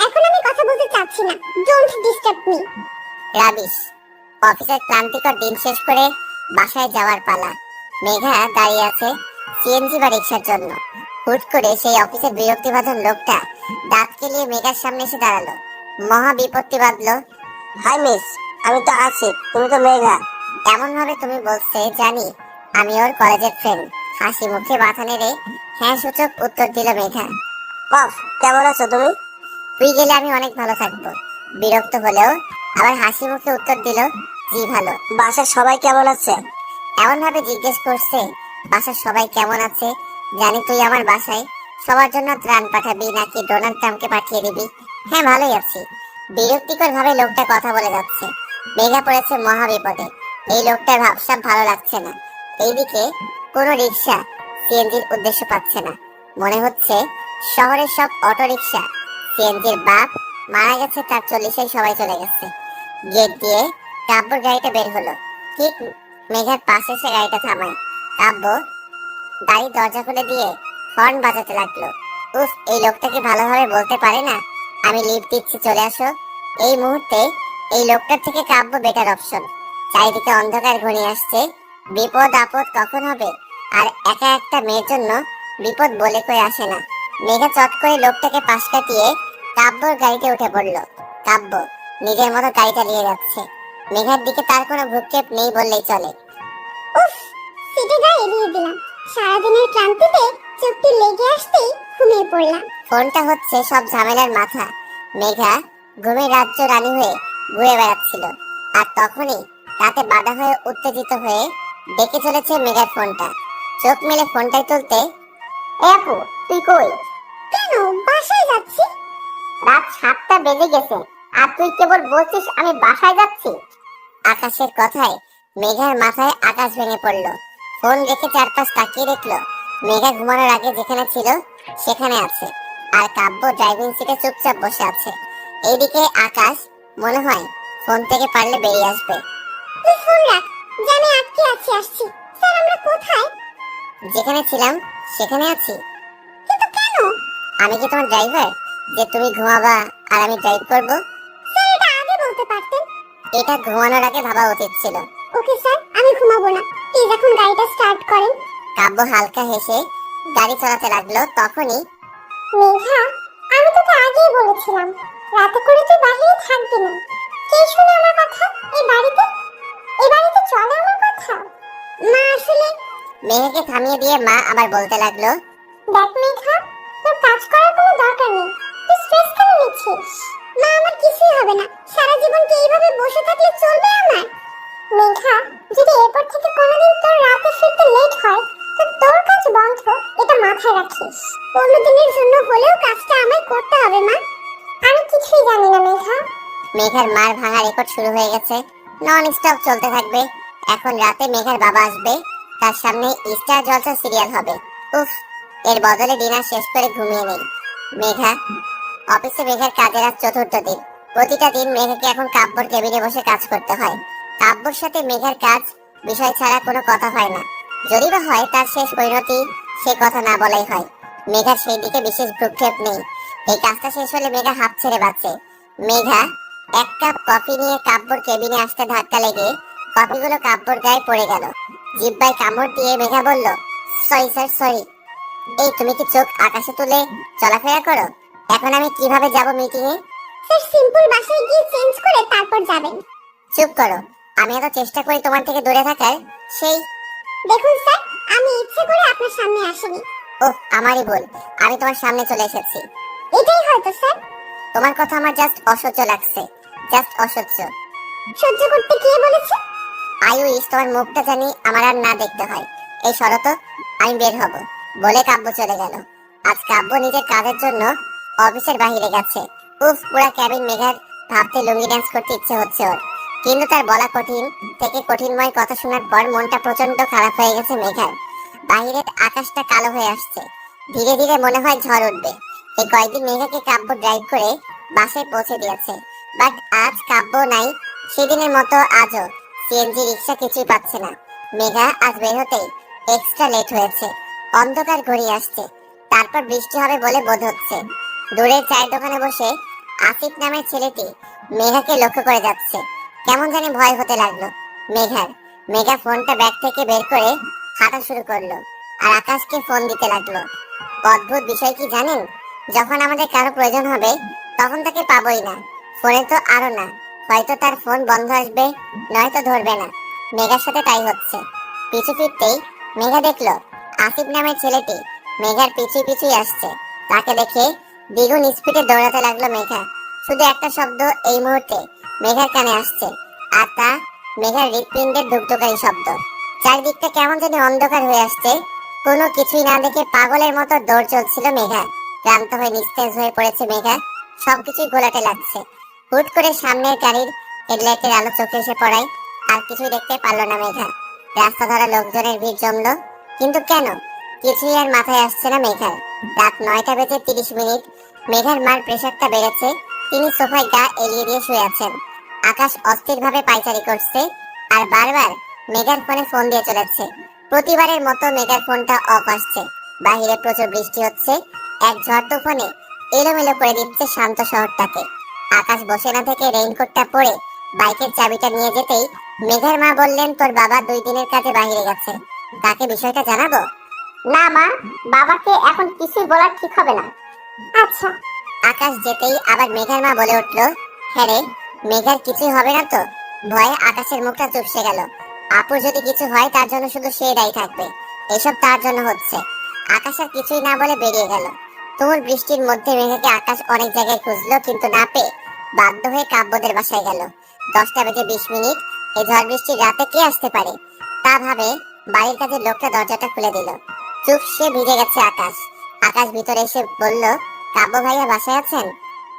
এখন আমি কথা বলতে চাচ্ছি না। Don't disturb me. রাবিশ। অফিসের ক্লান্তিকর দিন শেষ করে বাসায় যাওয়ার পালা। মেঘা দাঁড়িয়ে আছে সিএনজি বা রিক্সার জন্য। হুট করে সেই অফিসের বিরক্তিভাজন লোকটা দাঁত কেলিয়ে মেঘার সামনে এসে দাঁড়ালো। মহা বিপত্তি বাঁধলো। হাই মিস, আমি তো আছি, তুমি তো মেঘা। এমন ভাবে তুমি বলছে জানি আমি ওর কলেজের ফ্রেন্ড। হাসি মুখে মাথা নেড়ে হ্যাঁ সূচক উত্তর দিল মেঘা। কফ, কেমন আছো তুমি? তুই গেলে আমি অনেক ভালো থাকবো। বিরক্ত হলেও আবার হাসি মুখে উত্তর দিল, জি ভালো। বাসার সবাই কেমন আছে? এমন ভাবে জিজ্ঞেস করছে বাসার সবাই কেমন আছে, জানি তুই আমার বাসায় সবার জন্য ত্রাণ পাঠাবি নাকি ডোনাল্ড ট্রাম্পকে পাঠিয়ে দিবি। হ্যাঁ ভালোই আছি। বিরক্তিকর ভাবে লোকটা কথা বলে যাচ্ছে। মেঘা পড়েছে মহা বিপদে। এই লোকটার ভাবসাব ভালো লাগছে না। এইদিকে কোনো রিক্সা সিএনজির উদ্দেশ্য পাচ্ছে না। মনে হচ্ছে শহরের সব অটো রিক্সা সিএনজির বাপ মারা গেছে, তার 40-এই সবাই চলে গেছে। গেট দিয়ে কাব্যর গাড়িটা বের হলো। ঠিক মেঘার পাশে এসে গাড়িটা থামায়। কাব্য গাড়ির দরজা খুলে দিয়ে হর্ন বাজাতে লাগলো। উফ, এই লোকটা কি ভালোভাবে বলতে পারে না আমি লিফট দিচ্ছি চলে আসো। এই মুহূর্তে এই লোকটার থেকে কাব্য বেটার অপশন। চারিদিকে অন্ধকার ঘনিয়ে আসছে। বিপদ আপদ কখন হবে? আর একা একটা মেয়ের জন্য বিপদ বলে কয়ে আসে না। মেঘা চট করে লোকটাকে পাশ কাটিয়ে কাব্যর গাড়িতে উঠে পড়লো। কাব্য নিজের মতো গাড়িটা নিয়ে যাচ্ছে। মেঘার দিকে তার কোনো ভ্রুক্ষেপ নেই বললেই চলে। উফ, সিটে গা এড়িয়ে দিলাম। সারাদিনের ক্লান্তিতে চোখটি লেগে আসতেই ঘুমিয়ে পড়লাম। ফোনটা হচ্ছে সব ঝামেলার মাথা। মেঘা ঘুমের রাজ্য রানী হয়ে ঘুরে বেড়াচ্ছিল। আর তখনই রাতে বাধা হয়ে উত্তেজিত হয়ে ডেকে চলেছে মেঘার ফোনটা। চোখ মেলে ফোনটাই তুলতে, এ আপু তুই কই? কেন, বাসায় যাচ্ছি। রাত 7টা বেজে গেছে আর তুই কেবল বলছিস আমি বাসায় যাচ্ছি। আকাশের কথায় মেঘার মাথায় আকাশ ভেঙে পড়ল। ফোন রেখে চারপাশ তাকিয়ে দেখলো মেঘা ঘুমানোর আগে যেখানে ছিল সেখানে আছে। আর কাব্য ড্রাইভিং সিটে চুপচাপ বসে আছে। এইদিকে আকাশ মনে হয় ফোন থেকে পারলে বেরিয়ে আসবে। তুই ফোন রাখ, জানে আটকে আছি, আসছি। স্যার আমরা কোথায়? যেখানে ছিলাম সেখানে আছি। কিন্তু কেন? আমি কি তোমার ড্রাইভার যে তুমি ঘুমাবা আর আমি ড্রাইভ করব? স্যার এটা আগে বলতে পারতেন। এটা ঘুমানোর আগে ভাবা উচিত ছিল। ওকে স্যার, আমি ঘুমাবো না। প্লিজ এখন গাড়িটা স্টার্ট করেন। কাব্য হালকা হেসে গাড়ি চালাতে লাগলো। তখনই মেঘা, আমি তোকে আগেই বলেছিলাম রাতে করে তুই বাইরে থাকবি না। কে শুনে আমার কথা এই বাড়িতে? এই বাড়িতে চলে আমার কথা? মা আসলে মেঘাকে থামিয়ে দিয়ে মা আবার বলতে লাগলো, দেখ মেঘা, তোর কাজ করার কোনো দরকার নেই। তুই স্ট্রেস কেন নিচ্ছিস? মা আমার কিছুই হবে না। সারা জীবন কি এইভাবে বসে থাকলে চলবে আমার? মেঘা, যদি এরপর থেকে কোনোদিন তোর রাতে ফিরতে লেট হয় তো তোর কাজ বন্ধ, এটা মাথায় রাখিস। অন্যদিনের জন্য হলেও কাজটা আমায় করতে হবে মা। আমি কিছুই জানি না মেঘা। মেঘার মার ভাঙা রেকর্ড শুরু হয়ে গেছে। নন স্টপ চলতে থাকবে। এখন রাতে মেঘার বাবা আসবে, তার সামনে স্টার জলসা সিরিয়াল হবে। উফ, এর বদলে ডিনার শেষ করে ঘুমিয়ে নেই। মেঘা অফিসে মেঘার কাজের আজ 4র্থ দিন। প্রতিটা দিন মেঘাকে এখন কাব্যর কেবিনে বসে কাজ করতে হয়। কাব্যর সাথে মেঘার কাজ বিষয় ছাড়া কোনো কথা হয় না। যদি বা হয় তার শেষ পরিণতি সে কথা না বলাই হয়। মেঘার সেই দিকে বিশেষ ভ্রুক্ষেপ নেই। এই কাজটা শেষ হলে মেঘা হাঁপ ছেড়ে বাঁচে। মেঘা 1 কাপ কফি নিয়ে কাব্যর কেবিনে আসতে ধাক্কা লেগে কফিগুলো কাব্যর গায়ে পড়ে গেল। জিহ্বায় কামড় দিয়ে মেঘা বলল, সরি স্যার, সরি। এই তুমি কি চোখ আকাশে তুলে চলাফেরা করো? এখন আমি কিভাবে যাব মিটিং এ? স্যার সিম্পল বাসায় গিয়ে চেঞ্জ করে তারপর যাবেন। চুপ করো। আমি এত চেষ্টা করি তোমার থেকে দূরে থাকার, সেই দেখুন স্যার, আমি ইচ্ছে করে আপনার সামনে আসিনি। ওহ, আমারই ভুল। আমি তোমার সামনে চলে এসেছি। এটাই হয়তো স্যার। তোমার কথা আমার জাস্ট অসহ্য লাগছে। জাস্ট অসহ্য। সহ্য করতে কে বলেছে? আই উইশ তোমার মুখটা জানি আমার আর না দেখতে হয়। এই শরত আমি বের হব বলে কাব্য চলে গেল। আজ কাব্য নিজের কাজের জন্য অফিসের বাইরে গেছে। উফ, পুরা ক্যাবিন মেঘার ভাবতে লুঙ্গি ডান্স করতে ইচ্ছে হচ্ছে ওর। কিন্তু তার বলা কঠিন থেকে কঠিনময় কথা শোনার পর মনটা প্রচন্ড খারাপ হয়ে গেছে মেঘার। বাইরে আকাশটা কালো হয়ে আসছে। ধীরে ধীরে মনে হয় ঝড় উঠবে। এই কয়েকদিন মেঘাকে কাব্য ড্রাইভ করে বাসায় পৌঁছে দিয়েছে, বাট আজ কাব্য নাই। সেদিনের মতো আজও সিএনজি রিক্সা কিছুই পাচ্ছে না। মেঘা আজ বের হতেই এক্সট্রা লেট হয়েছে। অন্ধকার গড়িয়ে আসছে, তারপর বৃষ্টি হবে বলে বোধ হচ্ছে। দূরের চায়ের দোকানে বসে আসিফ নামের ছেলেটি মেঘাকে লক্ষ্য করে যাচ্ছে। কেমন জানি ভয় হতে লাগলো মেঘার। মেঘা ফোনটা ব্যাগ থেকে বের করে হাঁটা শুরু করলো আর আকাশকে ফোন দিতে লাগলো। অদ্ভুত বিষয় কি জানেন, যখন আমাদের কারো প্রয়োজন হবে তখন তাকে পাবোই না। ফোনে তো আরো না, হয়তো তার ফোন বন্ধ আসবে, নয়তো ধরবে না। মেঘার সাথে তাই হচ্ছে। পিছু ফিরতেই মেঘা দেখলো আসিফ নামের ছেলেটি মেঘার পিছুই পিছুই আসছে। তাকে দেখে দ্বিগুণ স্পিডে দৌড়াতে লাগলো মেঘা। শুধু একটা শব্দ এই মুহূর্তে মেঘার কানে আসছে, আর তা মেঘার হৃৎপিণ্ডের ধুকধুকারি শব্দ। চারিদিকটা কেমন যেন অন্ধকার হয়ে আসছে। কোনো কিছুই না দেখে পাগলের মতো দৌড় চলছিল মেঘা। ক্লান্ত হয়ে নিস্তেজ হয়ে পড়েছে মেঘা। সবকিছুই ঘোলাটে লাগছে। হুট করে সামনের গাড়ির হেডলাইটের আলো চোখে এসে পড়ায় আর কিছুই দেখতে পারলো না মেঘা। রাস্তা ধরা লোকজনের ভিড় জমলো, কিন্তু কেন কিছুই আর মাথায় আসছে না মেঘার। রাত 9টা বেজে 30 মিনিট। মেঘার মার প্রেশারটা বেড়েছে। তিনি সোফায় গা এলিয়ে দিয়ে শুয়ে আছেন। আকাশ অস্থিরভাবে পায়চারি করছে আর বারবার মেঘার ফোনে ফোন দিয়ে চলেছে। প্রতিবারের মতো মেঘার ফোনটা অফ আসছে। বাহিরে প্রচুর বৃষ্টি হচ্ছে। এক ঝড় তুফানে এলোমেলো করে দিচ্ছে শান্ত শহরটাকে। আকাশ বসে না থেকে রেইনকোটটা পরে বাইকের চাবিটা নিয়ে যেতেই মেঘার মা বললেন, তোর বাবা 2 দিনের কাজে বাইরে গেছে, তাকে বিষয়টা জানাবো? না মা, বাবাকে এখন কিছুই বলা ঠিক হবে না। আচ্ছা। আকাশ যেতেই আবার মেঘার মা বলে উঠলো, হ্যাঁ রে, মেঘার কিছুই হবে না তো? ভয়ে আকাশের মুখটা চুপসে গেল। আপুর যদি কিছু হয় তার জন্য শুধু সে দায়ী থাকবে। এসব তার জন্য হচ্ছে। আকাশ আর কিছুই না বলে বেরিয়ে গেল। তুমুল বৃষ্টির মধ্যে মেঘাকে আকাশ অনেক জায়গায় খুঁজলো, কিন্তু না পেয়ে বাধ্য হয়ে কাব্যদের বাসায় গেল। 10টা বেজে 20 মিনিট। এই ঝড় বৃষ্টির রাতে কে আসতে পারে তা ভাবে বাড়ির কাছে লোকটা দরজাটা খুলে দিল। চুপ, সে ভিজে গেছে আকাশ। আকাশ ভিতরে এসে বলল, কাব্য ভাইয়া বাসায় আছেন?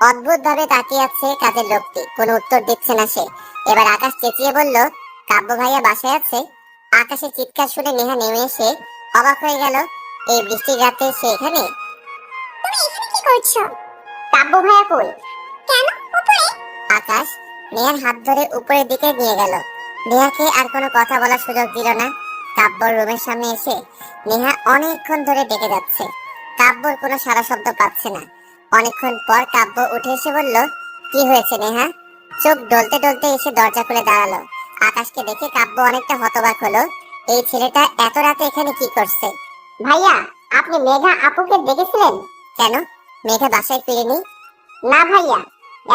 অদ্ভুত ভাবে তাকিয়ে আছে কাজের লোকটি, কোনো উত্তর দিচ্ছে না সে। এবার আকাশ চেঁচিয়ে বলল, কাব্য ভাইয়া বাসায় আছে? আকাশের চিৎকার শুনে নেহা নেমে এসে অবাক হয়ে গেল। এই বৃষ্টির রাতে সে এখানে? তুমি এখানে কি করছো? কাব্য ভাইয়া কই? কেন উপরে? আকাশ নেহার হাত ধরে উপরের দিকে নিয়ে গেল। নেহাকে আর কোনো কথা বলার সুযোগ দিল না। কাব্যর রুমের সামনে এসে নেহা অনেকক্ষণ ধরে ডেকে যাচ্ছে। কাব্যর কোনো সারা শব্দ পাচ্ছে না। অনেকক্ষণ পর কাব্য উঠে এসে বলল, কি হয়েছে নেহা? চোখ ডলতে ডলতে এসে দরজা খুলে দাঁড়ালো। আকাশকে দেখে কাব্য অনেকটা হতবাক হলো। এই ছেলেটা এত রাতে এখানে কি করছে? ভাইয়া, আপনি মেঘা আপুকে দেখেছিলেন? কেন, মেঘা বাসায় ফিরেনি? না ভাইয়া,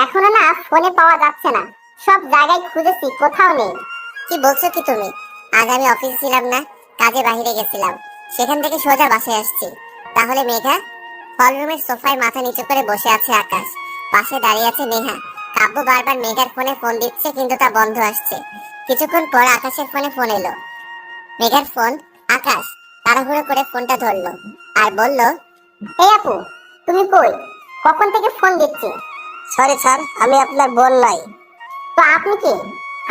এখনো না ফোনে পাওয়া যাচ্ছে না। সব জায়গায় খুঁজেছি, কোথাও নেই। কি বলছো কি তুমি? আজ আমি অফিসে ছিলাম না, কাজে বাইরে গেছিলাম, সেখান থেকে সোজা বাসায় আসছি। তাহলে মেঘা? হল রুমের সোফায় মাথা নিচু করে বসে আছে আকাশ, পাশে দাঁড়িয়ে আছে নেহা। কাব্য বারবার মেঘার ফোনে ফোন দিচ্ছে, কিন্তু তা বন্ধ আসছে। কিছুক্ষণ পর আকাশের ফোনে ফোন এলো। মেঘার ফোন। আকাশ তাড়াহুড়ো করে ফোনটা ধরলো আর বলল, এই আপু, তুমি কই? কখন থেকে ফোন দিচ্ছি। সরি স্যার, আমি আপনার বোন নাই। তো আপনি কি?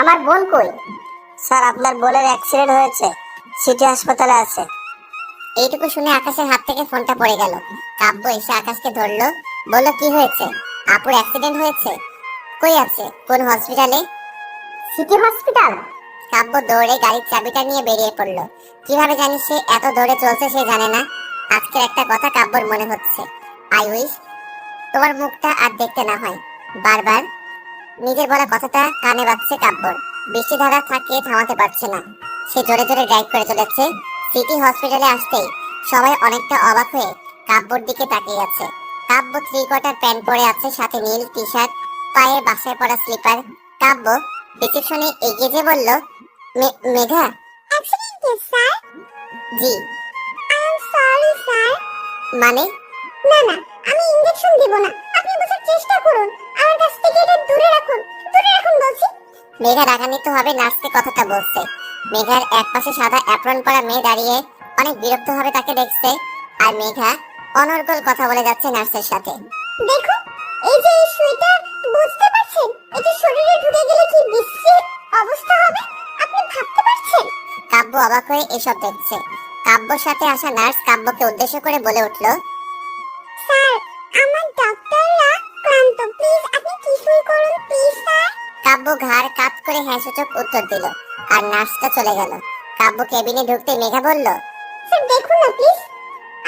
আমার বোন কই? স্যার, আপনার বোনের অ্যাক্সিডেন্ট হয়েছে, সিটি হাসপাতালে আছে। এইটুকু শুনে আকাশের হাত থেকে ফোনটা পড়ে গেল। কাব্য এসে আকাশকে ধরলো, বলল, কি হয়েছে? আপুর অ্যাক্সিডেন্ট হয়েছে? কই আছে, কোন হসপিটালে? City hospital. কাব্য দৌড়ে গাড়ির চাবিটা নিয়ে বেরিয়ে পড়লো। কিভাবে জানি সে এত দৌড়ে চলছে সে জানে না। আজকের একটা কথা কাব্যর মনে হচ্ছে, আই উইশ তোমার মুখটা আর দেখতে না হয়। বারবার নিজের বলা কথাটা কানে বাজছে কাব্যর। বৃষ্টি ধারা থাকিয়ে থামাতে পারছে না। সে জোরে জোরে ড্রাইভ করে চলেছে। সিটি হসপিটালে আসতেই সবাই অনেকটা অবাক হয়ে কাব্যর দিকে তাকিয়ে আছে। কাব্য 3/4 প্যান্ট পরে আছে, সাথে নীল টি শার্ট, পায়ে বাসায় পরা স্লিপার। কাব্য রিসেপশনে এগিয়ে যে বলল, Megha? Accident sir? G. I am sorry sir. মানে? না না, আমি ইনজেকশন দিব না। আপনি বোঝার চেষ্টা করুন। আমার কাছ থেকে এটা দূরে রাখুন, দূরে রাখুন বলছি। মেঘা রাগান্বিত হবে নার্সকে কথাটা বলছে। মেঘার একপাশে সাদা অ্যাপ্রন পরা মেয়ে দাঁড়িয়ে অনেক বিরক্ত ভাবে তাকে দেখছে, আর মেঘা অনর্গল কথা বলে যাচ্ছে নার্সের সাথে। দেখুন, এই যে এই সুইটা, বুঝতে পারছেন এটা শরীরে ঢুকে গেলে কি বিশ্রী অবস্থা হবে? আপনি ভাবতে পারছেন? কাব্য অবাক হয়ে এসব দেখছে। কাব্যর সাথে আসা নার্স কাব্যকে উদ্দেশ্য করে বলে উঠল, স্যার আমার ডক্টররা ক্লান্ত, প্লিজ আপনি কিছুই করুন প্লিজ স্যার। কাব্য ঘাড় কাত করে হ্যাঁ সূচক উত্তর দিল আর নার্সটা চলে গেল। কাব্য কেবিনে ঢুকতে মেঘা বলল, স্যার দেখুন না প্লিজ,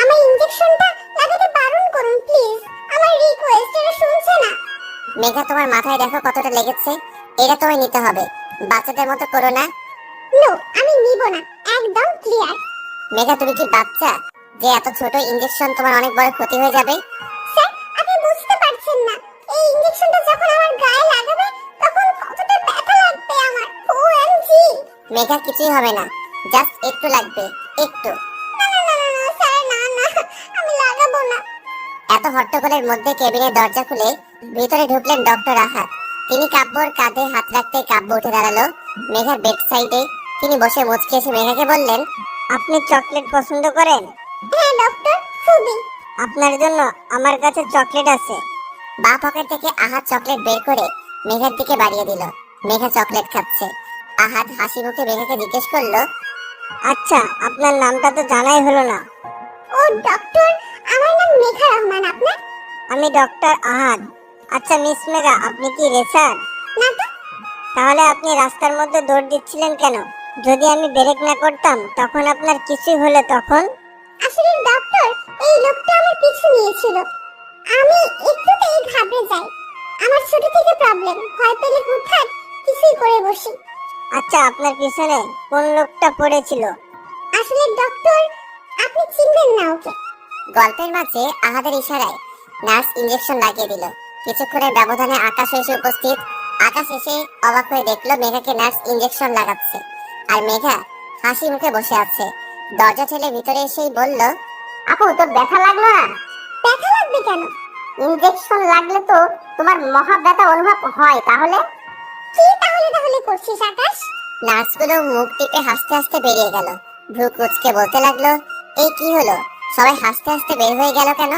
আমার ইনজেকশনটা লাগাতে বারণ করুন প্লিজ, আমার রিকোয়েস্ট এটা শুনছে না। মেঘা তোমার মাথায় দেখো কতটা লেগেছে, এটা তোমায় নিতে হবে, বাচ্চাদের মতো করো না। নো আমি নিব না, একদম ক্লিয়ার। মেঘা তুমি কি বাচ্চা যে এত ছোট ইনজেকশন তোমার অনেক বড় ক্ষতি হয়ে যাবে? স্যার আপনি বুঝতে পারছেন না, এই ইনজেকশনটা যখন আমার গায়ে লাগাবে তখন কতটা ব্যথা লাগবে আমার। ওএমজি। মেঘা কিছুই হবে না, জাস্ট একটু লাগবে, একটু। না না না না না, স্যার না না, আমি লাগাবো না। এত হট্টগোলের মধ্যে কেবিনের দরজা খুলে ভিতরে ঢুকলেন ডক্টর আহাদ। তিনি কাব্যর কাঁধে হাত রাখতে কাব্য উঠে দাঁড়ালো মেঘার বেড সাইডে। তিনি বসে মুচকি এসে মেঘাকে বললেন, আপনি চকলেট পছন্দ করেন? হ্যাঁ ডক্টর, খুবই। আপনার জন্য আমার কাছে চকলেট আছে। বাঁ পকেট থেকে আহাদ চকলেট বের করে মেঘার দিকে বাড়িয়ে দিল। মেঘা চকলেট খাচ্ছে। আহাদ হাসি মুখে মেঘাকে জিজ্ঞেস করলো, আচ্ছা আপনার নামটা তো জানাই হলো না। ও ডক্টর, আমার নাম মেঘা রহমান। আপনার? আমি ডক্টর আহাদ। আচ্ছা মিস মেঘা, আপনি কি রেসার? না তো। তাহলে আপনি রাস্তার মধ্যে দৌড় দিচ্ছিলেন কেন? যদি আমি ব্রেক না করতাম তখন আপনার কিছুই হলে তখন? আসলে ডক্টর, এই লোকটা আমার পিছু নিয়েছিল, আমি একটুতেই ঘাবড়ে যাই। আমার ছোট থেকে প্রবলেম, ভয় পেলে হুটহাট কিছুই করে বসি। আচ্ছা আপনার পিছনে কোন লোকটা পড়েছিল? আসলে ডক্টর, আপনি চিনবেন না ওকে। গল্পের মাঝে আহাদের ইশারায় নার্স ইঞ্জেকশন লাগিয়ে দিল। কিছুক্ষণের ব্যবধানে আকাশ এসে উপস্থিত। আকাশ এসে অবাক হয়ে দেখলো মেঘাকে নার্স ইঞ্জেকশন লাগাচ্ছে, আর মেঘা হাসি মুখে বসে আছে। দরজা ঠেলে ভিতরে এসেই বলল, আপু তোর ব্যথা লাগলো না? ব্যথা লাগবে কেন? ইঞ্জেকশন লাগলে তো তোমার মহা ব্যথা অনুভব হয়। তাহলে কি তাহলে তাহলে করছিস আকাশ? নার্সগুলো মুখ টিপে হাসতে হাসতে বেরিয়ে গেল। ভ্রু কুচকে বলতে লাগলো, এই কি হলো, সবাই হাসতে হাসতে বের হয়ে গেল কেন?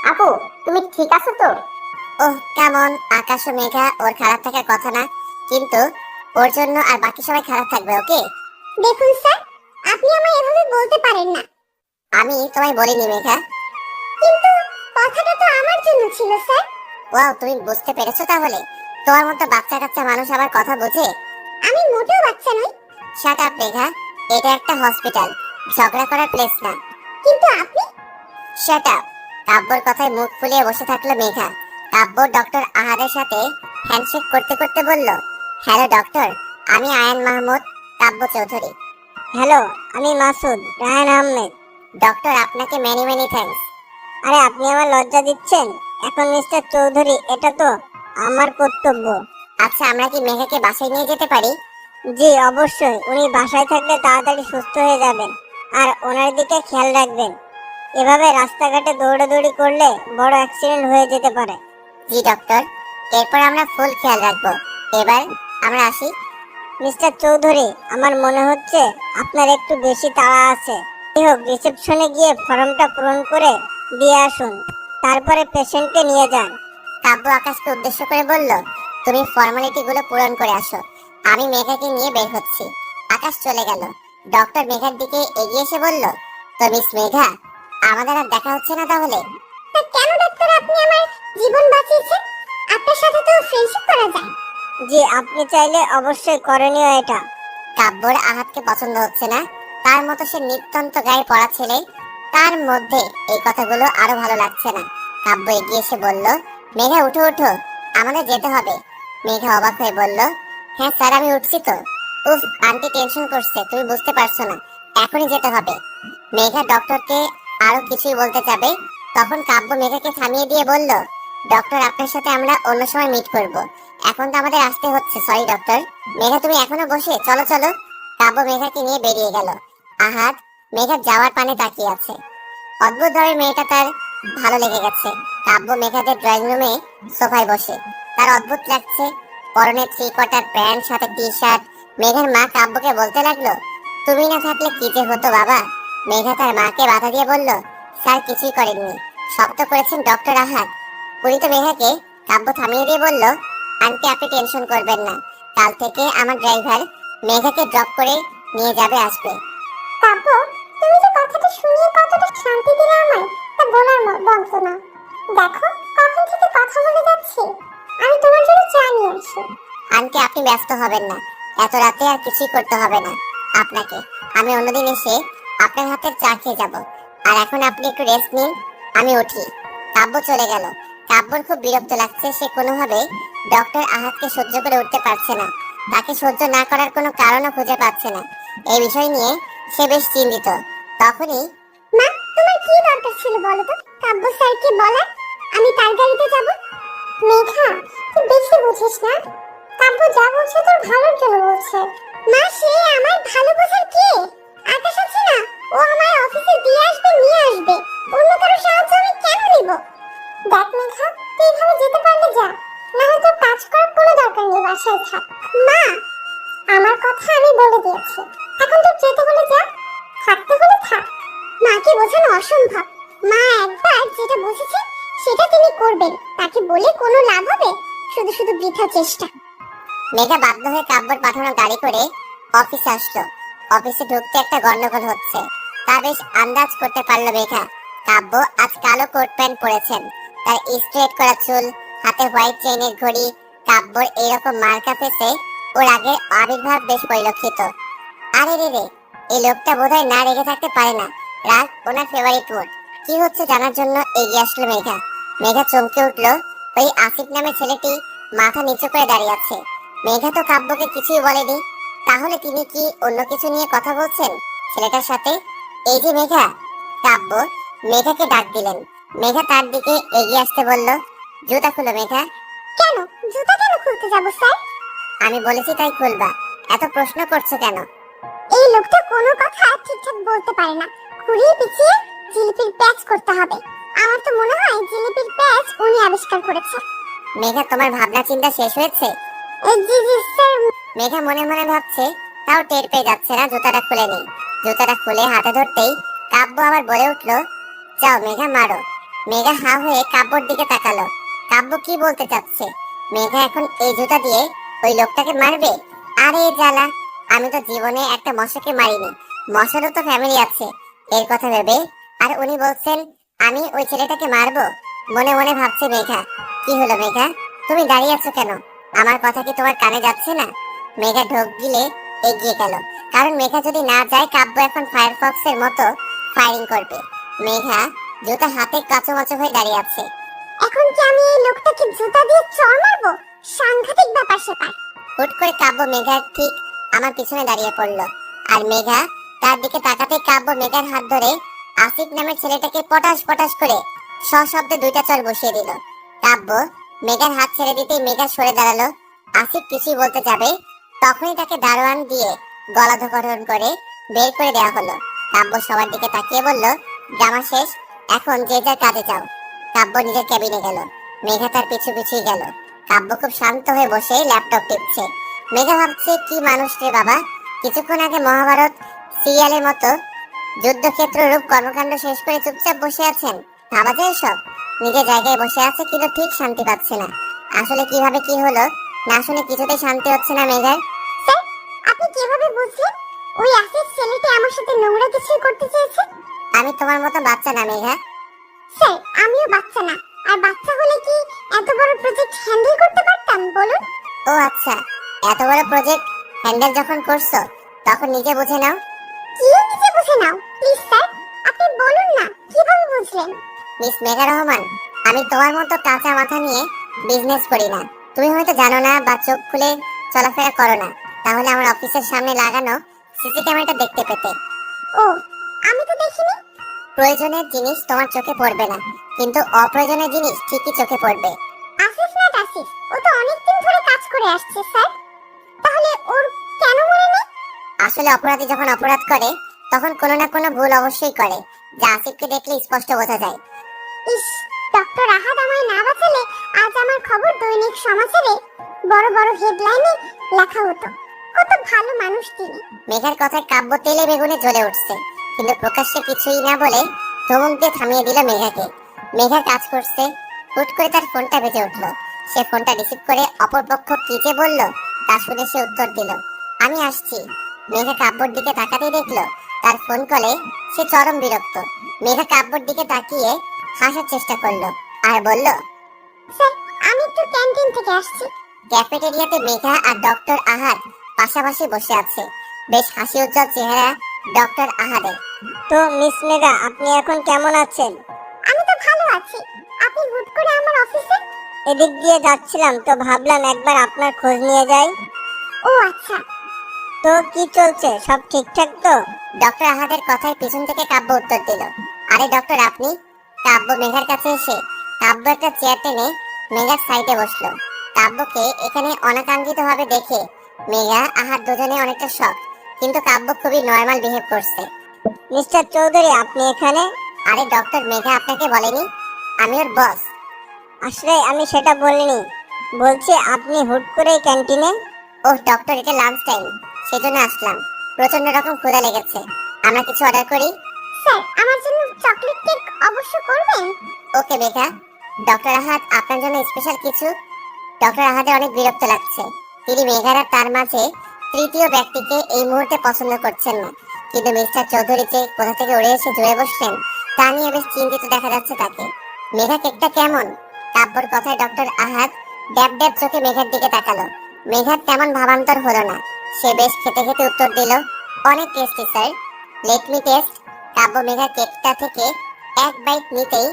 আপু তুমি ঠিক আছো তো? ওহ কেমন, আকাশ ও মেঘা ওর খারাপ থাকার কথা না, কিন্তু ওর জন্য আর বাকি সবাই খারাপ থাকবে। ওকে দেখুন স্যার, আপনি আমায় এভাবে বলতে পারেন না। আমি তোমায় বলিনি মেঘা। কিন্তু কথাটা তো আমার জন্য ছিল স্যার। ওয়াও, তুমি বুঝতে পেরেছো তাহলে? তোমার মতো বাচ্চা কাচ্চা মানুষ আবার কথা বোঝে? আমি মোটেও বাচ্চা নই। শাট আপ মেঘা, এটা একটা হসপিটাল, ঝগড়া করার প্লেস না। কিন্তু আপনি। Shut up. কাব্যর কথায় মুখ ফুলিয়ে বসে থাকলো মেঘা। কাব্য ডক্টর আহাদের সাথে হ্যান্ডশেক করতে করতে বলল, হ্যালো ডক্টর, আমি আয়ান মাহমুদ, কাব্য চৌধুরী। হ্যালো, আমি মাসুদ রায়হান আহমেদ। ডক্টর আপনাকে মেনি মেনি থ্যাঙ্কস। আরে আপনি আমার লজ্জা দিচ্ছেন। এখন মিস্টার চৌধুরী, এটা তো আমার কর্তব্য। আচ্ছা আমরা কি মেঘাকে বাসায় নিয়ে যেতে পারি? জি অবশ্যই, উনি বাসায় থাকলে তাড়াতাড়ি সুস্থ হয়ে যাবেন, আর ওনার দিকে খেয়াল রাখবেন। এভাবে রাস্তাঘাটে দৌড়াদৌড়ি করলে বড় অ্যাক্সিডেন্ট হয়ে যেতে পারে। জি ডক্টর, এরপর আমরা ফুল খেয়াল রাখবো। এবার আমরা আসি। মিস্টার চৌধুরী, আমার মনে হচ্ছে আপনার একটু বেশি তাড়া আছে। যাই হোক, রিসেপশনে গিয়ে ফর্মটা পূরণ করে দিয়ে আসুন, তারপরে পেশেন্টকে নিয়ে যান। কাব্য আকাশকে উদ্দেশ্য করে বলল, তুমি ফর্মালিটি গুলো পূরণ করে আসো, আমি মেঘাকে নিয়ে বের হচ্ছি। আকাশ চলে গেল। ডক্টর মেঘার দিকে এগিয়ে এসে বলল, তো মিস মেঘা, আমাদের আর দেখা হচ্ছে না তাহলে? তা কেন ডাক্তার, আপনি আমার জীবন বাঁচিয়েছেন, আপনার সাথে তো ফ্রেন্ডশিপ করা যায়। জি আপনি চাইলে অবশ্যই করণীয় এটা। কাব্যর আহাতকে পছন্দ হচ্ছে না, তার মতো সে নিত্যন্ত গায়ে পড়া ছেলে, তার মধ্যে এই কথাগুলো আরো ভালো লাগছে না। কাব্য এগিয়ে এসে বলল, মেঘা উঠো উঠো, আমাদের যেতে হবে। মেঘা অবাক হয়ে বলল, হ্যাঁ স্যার আমি উঠছি তো। উফ, আন্টি টেনশন করছে, তুমি বুঝতে পারছো না, এখনই যেতে হবে। মেঘা ডক্টরকে আরো কিছুই বলতে যাবে, তখন কাব্য মেঘাকে থামিয়ে দিয়ে বলল, ডক্টর আপনার সাথে আমরা অন্য সময় মিট করব, এখন তো আমাদের আসতে হচ্ছে, সরি ডক্টর। মেঘা তুমি এখনো বসে, চলো চলো। কাব্য মেঘাকে নিয়ে বেরিয়ে গেল। আহাদ মেঘার যাওয়ার পানে তাকিয়ে আছে। অদ্ভুত ভাবে মেয়েটা তার ভালো লেগে গেছে। কাব্য মেঘাদের ড্রয়িং রুমে সোফায় বসে, তার অদ্ভুত লাগছে। পরনে 3/4 প্যান্ট, সাথে টি শার্ট। মেঘার মা কাব্যকে বলতে লাগলো, তুমি না থাকলে কি যে হতো বাবা। মেঘা তার মাকে বাধা দিয়ে বলল, স্যার কিছুই করেননি, সব তো করেছেন ডক্টর আহাদ। উনি তো মেঘাকে। কাব্য থামিয়ে দিয়ে বলল, আন্টি আপনি টেনশন করবেন না, কাল থেকে আমার ড্রাইভার মেঘাকে ড্রপ করে নিয়ে যাবে, আসবে। কাব্য, তুমি যে কথা কথাটা শুনিয়ে কতটা শান্তি দিলে আমায় তা বলার বলতো না। দেখো কখন থেকে কথা বলে যাচ্ছি, আমি তোমার জন্য চা নিয়ে আসি। আন্টি আপনি ব্যস্ত হবেন না, এত রাতে আর কিছুই করতে হবে না আপনাকে। আমি অন্যদিন এসে আপনার হাতের চা খেয়ে যাব। আর এখন আপনি একটু রেস্ট নিন, আমি উঠি। কাব্য চলে গেল। কাব্যর খুব বিরক্ত লাগছে। সে কোনোভাবে ডক্টর আহাদকে সহ্য করে উঠতে পারছে না। তাকে সহ্য না করার কোনো কারণও খুঁজে পাচ্ছে না। এই বিষয় নিয়ে সে বেশ চিন্তিত। তখনই মা, তোমার কি দরকার ছিল বলো তো কাব্য স্যারকে বলার আমি তার গাড়িতে যাব? মেঘা, তুই বেশি বুঝিস না। কাব্য যা বলছে তোর ভালোর জন্য বলছে। মা, সে আমার ভালো বোঝার কে? আকাশ আছে না, ও আমার অফিসে দিয়ে আসবে নিয়ে আসবে। অন্য কারো সাহায্য আমি কেন নিব? দেখ মেঘা, তুই এভাবে যেতে পারলে যা, না হয় তোর কাজ করার কোনো দরকার নেই, বাসায় থাক। মা, আমার কথা আমি বলে দিয়েছি, এখন তোর যেতে হলে যা, থাকতে হলে থাক। মাকে বোঝানো অসম্ভব। মা একবার যেটা বুঝেছে সেটা তিনি করবেন, তাকে বলে কোনো লাভ হবে? শুধু শুধু বৃথা চেষ্টা। মেঘা বাধ্য হয়ে কাব্যর পাঠানো গাড়ি করে অফিসে আসলো। অফিসে ঢুকতে একটা গন্ডগোল হচ্ছে তা বেশ আন্দাজ করতে পারলো মেঘা। কাব্য আজ কালো কোট প্যান্ট পরেছেন, তার স্ট্রেট করা চুল, হাতে হোয়াইট চেইনের ঘড়ি। কাব্যর এইরকম মার্কা ফেসে ওর আগের আবির্ভাব বেশ পরিলক্ষিত। আরে রে রে, এই লোকটা বোধহয় না রেগে থাকতে পারে না। রাগ ওনার ফেভারিট মোড। কি হচ্ছে জানার জন্য এগিয়ে আসলো মেঘা। মেঘা চমকে উঠলো। ওই আসিফ নামের ছেলেটি মাথা নিচু করে দাঁড়িয়ে আছে। মেঘা তো কাব্যকে কিছুই বলেনি, তাহলে তিনি কি অন্য কিছু নিয়ে কথা বলছেন ছেলেটার সাথে? এই যে মেঘা। কাব্য মেঘাকে ডাক দিলেন। মেঘা তার দিকে এগিয়ে আসতে বলল, জুতা খুলো মেঘা। কেন? জুতা কেন খুলতে যাব স্যার? আমি বলেছি তাই খুলবা, এত প্রশ্ন করছো কেন? এই লোকটা কোনো কথা ঠিকঠাক বলতে পারে না, ঘুরিয়ে পিছিয়ে জিলিপির প্যাচ করতে হবে। আমার তো মনে হয় জিলিপির প্যাচ উনি আবিষ্কার করেছে। মেঘা তোমার ভাবনা চিন্তা শেষ হয়েছে? জি জি স্যার। মেঘা মনে মনে ভাবছে, তাও টের পেয়ে যাচ্ছে না জুতাটা খুলে নেই। জুতাটা খুলে হাতে ধরতেই কাব্য আবার বলে উঠলো, যাও মেঘা মারো। মেঘা হা হয়ে কাব্যর দিকে তাকালো। কাব্য কি বলতে চাচ্ছে? মেঘা এখন এই জুতা দিয়ে ওই লোকটাকে মারবে? আরে জ্বালা, আমি তো জীবনে একটা মশাকে মারিনি, মশারও তো ফ্যামিলি আছে। এর কথা ভেবে আর উনি বলছেন আমি ওই ছেলেটাকে মারবো? মনে মনে ভাবছে মেঘা। কি হলো মেঘা, তুমি দাঁড়িয়ে আছো কেন? আমার কথা কি তোমার কানে যাচ্ছে না? মেঘা ঢোক গিলে এগিয়ে গেল, কারণ মেঘা যদি না যায় কাব্য এখন ফায়ারফক্সের মতো ফায়ারিং করবে। মেঘা জুতা হাতে কাঁচোমাচো হয়ে দাঁড়িয়ে আছে। এখন কি আমি এই লোকটাকে জুতা দিয়ে চড় মারবো? সাংঘাতিক ব্যাপার সেপার। হুট করে কাব্য মেঘার ঠিক আমার পিছনে দাঁড়িয়ে পড়লো। আর মেঘা তার দিকে তাকাতেই কাব্য মেঘার হাত ধরে আসিফ নামের ছেলেটাকে পটাশ পটাশ করে সশব্দে দুইটা চড় বসিয়ে দিল। কাব্য মেঘার হাত ছেড়ে দিতেই মেঘা সরে দাঁড়ালো। আসিফ কিছুই বলতে যাবে, তখনই তাকে দারোয়ান দিয়ে গলা ধকরণ করে বের করে দেওয়া হলো। কাব্য সবার দিকে তাকিয়ে বলল, জামা শেষ, এখন যে যার কাজে যাও। কাব্য নিজের ক্যাবিনে গেল। মেঘা তার পিছু পিছুই গেল। কাব্য খুব শান্ত হয়ে বসে ল্যাপটপ টিপছে। মেঘা ভাবছে, কি মানুষ রে বাবা, কিছুক্ষণ আগে মহাভারত সিরিয়ালের মতো যুদ্ধক্ষেত্র রূপ কর্মকাণ্ড শেষ করে চুপচাপ বসে আছেন। ভাবা যায় সব। নিজের জায়গায় বসে আছে কিন্তু ঠিক শান্তি পাচ্ছে না। আসলে কিভাবে কি হলো না শুনে কিছুতেই শান্তি হচ্ছে না মেঘার। স্যার, আপনি কিভাবে বুঝলেন ওই আসিফ ছেলেটি আমার সাথে নোংরা কিছু করতে চেয়েছে? আমি তোমার মতো বাচ্চা না মেঘা। স্যার, আমিও বাচ্চা না। আর বাচ্চা হলে কি এত বড় প্রজেক্ট হ্যান্ডেল করতে পারতাম বলুন? ও আচ্ছা, এত বড় প্রজেক্ট হ্যান্ডেল যখন করছো তখন নিজে বুঝে নাও। কি নিজে বুঝে নাও? প্লিজ স্যার, আপনি বলুন না কিভাবে বুঝলেন? মিস মেঘা রহমান, আমি তোমার মতো কাঁচা মাথা নিয়ে বিজনেস করি না। তুমি হয়তো জানো না বা চোখ খুলে চলাফেরা করো না, তাহলে আমার অফিসের সামনে লাগানো সিসি ক্যামেরাটা দেখতে পেতে। ও, আমি তো দেখিনি। প্রয়োজনের জিনিস তোমার চোখে পড়বে না, কিন্তু অপ্রয়োজনীয় জিনিস ঠিকই চোখে পড়বে। আসিফ না আসিফ, ও তো অনেকদিন ধরে কাজ করে আসছে স্যার। তাহলে ওর কেন মনে নেই? আসলে অপরাধী যখন অপরাধ করে তখন কোনো না কোনো ভুল অবশ্যই করে, যা আসিফকে দেখলে স্পষ্ট বোঝা যায়। ইস, ডক্টর আহাদ আমায় না বাঁচালে আজ আমার খবর দৈনিক সমাচারে বড় বড় হেডলাইনে লেখা হতো। কত ভালো মানুষ তিনি। মেঘার কথায় কাব্য তেলে বেগুনে জ্বলে উঠছে, কিন্তু প্রকাশ্যে কিছুই না বলে ধমক দিয়ে থামিয়ে দিল মেঘাকে। মেঘা কাজ করছে, হুট করে তার ফোনটা বেজে উঠলো। সে ফোনটা রিসিভ করে অপরপক্ষ কি যে বলল তা শুনে সে উত্তর দিল, আমি আসছি। মেঘা কাব্যর দিকে তাকাতেই দেখলো তার ফোন কলে সে চরম বিরক্ত। মেঘা কাব্যর দিকে তাকিয়ে হাসার চেষ্টা করলো আর বলল, স্যার আমি একটু ক্যান্টিন থেকে আসছি। ক্যাফেটেরিয়াতে মেঘা আর ডক্টর আহাদ পাশাপাশি বসে আছে। বেশ হাসি উজ্জ্বল চেহারা ডক্টর আহাদের। তো মিস মেঘা, আপনি এখন কেমন আছেন? আমি তো ভালো আছি। আপনি হুট করে আমার অফিসে? এদিক দিয়ে যাচ্ছিলাম তো ভাবলাম একবার আপনার খোঁজ নিয়ে যাই। ও আচ্ছা। তো কি চলছে, সব ঠিকঠাক তো? ডক্টর আহাদের কথায় পিছন থেকে কাব্য উত্তর দিল, আরে ডক্টর আপনি? কাব্য মেঘার কাছে এসে কাব্য একটা চেয়ার টেনে মেঘার সাইডে বসলো। কাব্যকে এখানে অনাকাঙ্ক্ষিত ভাবে দেখে মেঘা আহাদ দুজনে অনেকটা শক, কিন্তু কাব্য খুবই নর্মাল বিহেভ করছে। মিস্টার চৌধুরী, আপনি এখানে? আরে ডক্টর, মেঘা আপনাকে বলেনি আমি ওর বস? আসলে আমি সেটা বলিনি, বলছি আপনি হুট করে ক্যান্টিনে? ও ডক্টর, এটা লাঞ্চ টাইম, সেজন্য আসলাম। প্রচন্ড রকম ক্ষুধা লেগেছে, আমরা কিছু অর্ডার করি? স্যার আমার জন্য চকলেট কেক অবশ্য করবেন। ওকে মেঘা। ডক্টর আহাদ আপনার জন্য স্পেশাল কিছু। ডক্টর আহাদের অনেক বিরক্ত লাগছে। তিনি মেঘার আর তার মাঝে তৃতীয় ব্যক্তিকে এই মুহূর্তে পছন্দ করছেন না, কিন্তু মিস্টার চৌধুরী যে কোথা থেকে উড়ে এসে জুড়ে বসলেন তা নিয়ে বেশ চিন্তিত দেখা যাচ্ছে তাকে। মেঘা কেকটা কেমন? কাব্যর কথায় ডক্টর আহাদ ড্যাব ড্যাব চোখে মেঘার দিকে তাকালো। মেঘার তেমন ভাবান্তর হলো না, সে বেশ খেতে খেতে উত্তর দিল, অনেক tasty sir, let me taste. Kabya মেঘার কেকটা থেকে এক বাইট নিতেই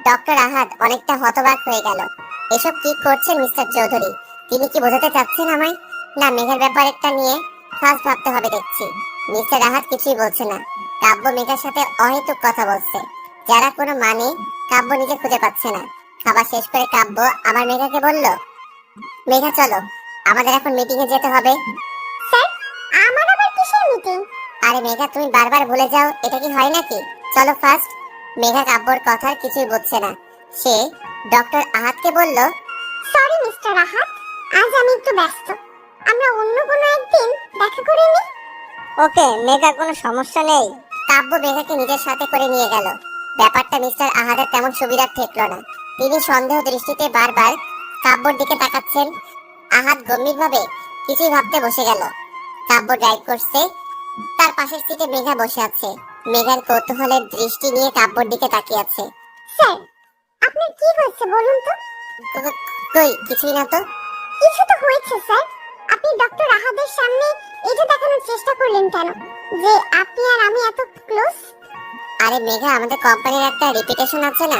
ডক্টর আহাদ অনেকটা হতবাক হয়ে গেল। এসব কি করছেন মিস্টার চৌধুরী? তিনি কি বোঝাতে চাচ্ছেন আমায়, না মেঘার ব্যাপারটা নিয়ে ফার্স্ট ভাবতে হবে দেখছি? মিস্টার আহাদ কিছুই বলছে না। কাব্য মেঘার সাথে অহেতুক কথা বলছে, যারা কোনো মানে কাব্য নিজে খুঁজে পাচ্ছে না। খাবার শেষ করে কাব্য আবার মেঘাকে বলল, মেঘা চলো, আমাদের এখন মিটিং এ যেতে হবে। স্যার আমার আবার কিসের মিটিং? আরে মেঘা, তুমি বারবার ভুলে যাও, এটা কি হয় নাকি? চলো ফার্স্ট। মেঘা কাব্যর কথার কিছুই বুঝছে না। সে ডক্টর আহাদকে বলল, সরি মিস্টার আহাদ, আজ আমি একটু ব্যস্ত। আমরা অন্য কোনো একদিন দেখা করে নিই। ওকে মেঘা, কোনো সমস্যা নেই। কাব্য মেঘাকে নিজের সাথে করে নিয়ে গেল। ব্যাপারটা মিস্টার আহাদের তেমন সুবিধার ঠেকলো না। তিনি সন্দেহ দৃষ্টিতে বারবার কাব্যর দিকে তাকাচ্ছেন। আহাদ গম্ভীরভাবে কিছুই ভাবতে বসে গেল। কাব্য ড্রাইভ করছে, তার পাশের সিটে মেঘা বসে আছে। মেঘার কৌতূহলের দৃষ্টি নিয়ে কাব্যর দিকে তাকিয়ে আছে। স্যার আপনার কি হয়েছে বলুন তো? কই কিছুই না তো। কিছু তো হয়েছে স্যার। আপনি ডক্টর আহাদের সামনে এটা দেখানোর চেষ্টা করলেন কেন যে আপনি আর আমি এত ক্লোজ? আরে মেঘা, আমাদের কোম্পানির একটা রেপুটেশন আছে না?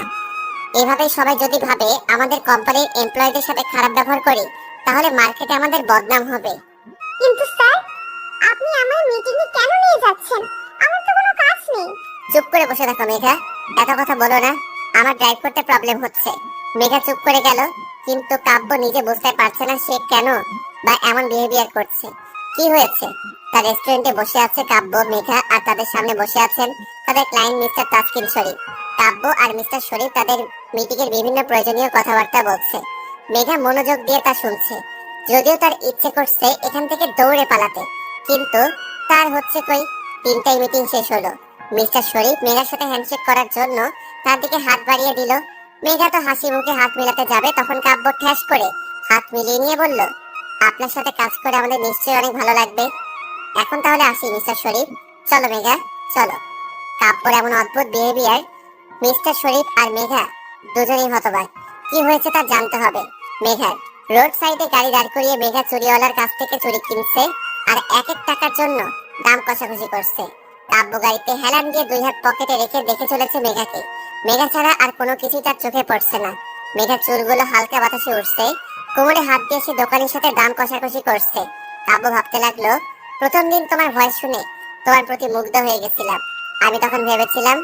এভাবে সবাই যদি ভাবে আমাদের কোম্পানির এমপ্লয়ীদের সাথে খারাপ ব্যবহার করি, তাহলে মার্কেটে আমাদের বদনাম হবে। কিন্তু স্যার আপনি আমার মিটিং এ কেন নিয়ে যাচ্ছেন? আমার তো কোনো কাজ নেই। চুপ করে বসে থাকো মেঘা, এত কথা বলো না, আমার ড্রাইভ করতে প্রবলেম হচ্ছে। মেঘা চুপ করে গেল, কিন্তু কাব্য নিজে বুঝতে পারছে না সে কেন বা এমন বিহেভিয়ার করছে। কি হয়েছে? তার রেস্টুরেন্টে বসে আছে কাব্য, মেঘা, আর তাদের সামনে বসে আছেন তাদের ক্লায়েন্ট মিস্টার তাসকিন শরীফ। কাব্য আর মিস্টার শরীফ তাদের মিটিং এর বিভিন্ন প্রয়োজনীয় কথাবার্তা বলছে। মেঘা মনোযোগ দিয়ে তা শুনছে। যদিও তার ইচ্ছে করছে এখান থেকে দৌড়ে পালাতে, কিন্তু তার হচ্ছে কই। তিনটাই মিটিং শেষ হলো। মিস্টার শরীফ মেঘার সাথে হ্যান্ডশেক করার জন্য তার দিকে হাত বাড়িয়ে দিল। মেঘা তো হাসি মুখে হাত মেলাতে যাবে, তখন কাব্য ঠ্যাস করে হাত মিলিয়ে নিয়ে বলল, আপনার সাথে কাজ করে আমাদের নিশ্চয়ই অনেক ভালো লাগবে। এখন তাহলে আসি মিস্টার শরীফ, চলো মেঘা চলো। কাব্যর এমন অদ্ভুত বিহেভিয়ার মিস্টার শরীফ আর মেঘা দুজনেই হতবাক। কি হয়েছে তা জানতে হবে মেঘার। রোড সাইডে গাড়ি দাঁড় করিয়ে মেঘা চুরিওয়ালার কাছ থেকে চুরি কিনছে আর এক এক টাকার জন্য দাম কষাকষি করছে। কাব্য গাড়িতে হেলান দিয়ে দুই হাত পকেটে রেখে দেখে চলেছে মেঘাকে। মেঘা ছাড়া আর কোনো কিছুই তার চোখে পড়ছে না। মেঘার চুলগুলো হালকা বাতাসে উঠছে, কোমরে হাত দিয়ে সে দোকানের সাথে দাম কষাকষি করছে। কাব্য ভাবতে লাগলো, প্রথম দিন তোমার ভয়েস শুনে তোমার প্রতি মুগ্ধ হয়ে গেছিলাম। আমি তখন ভেবেছিলাম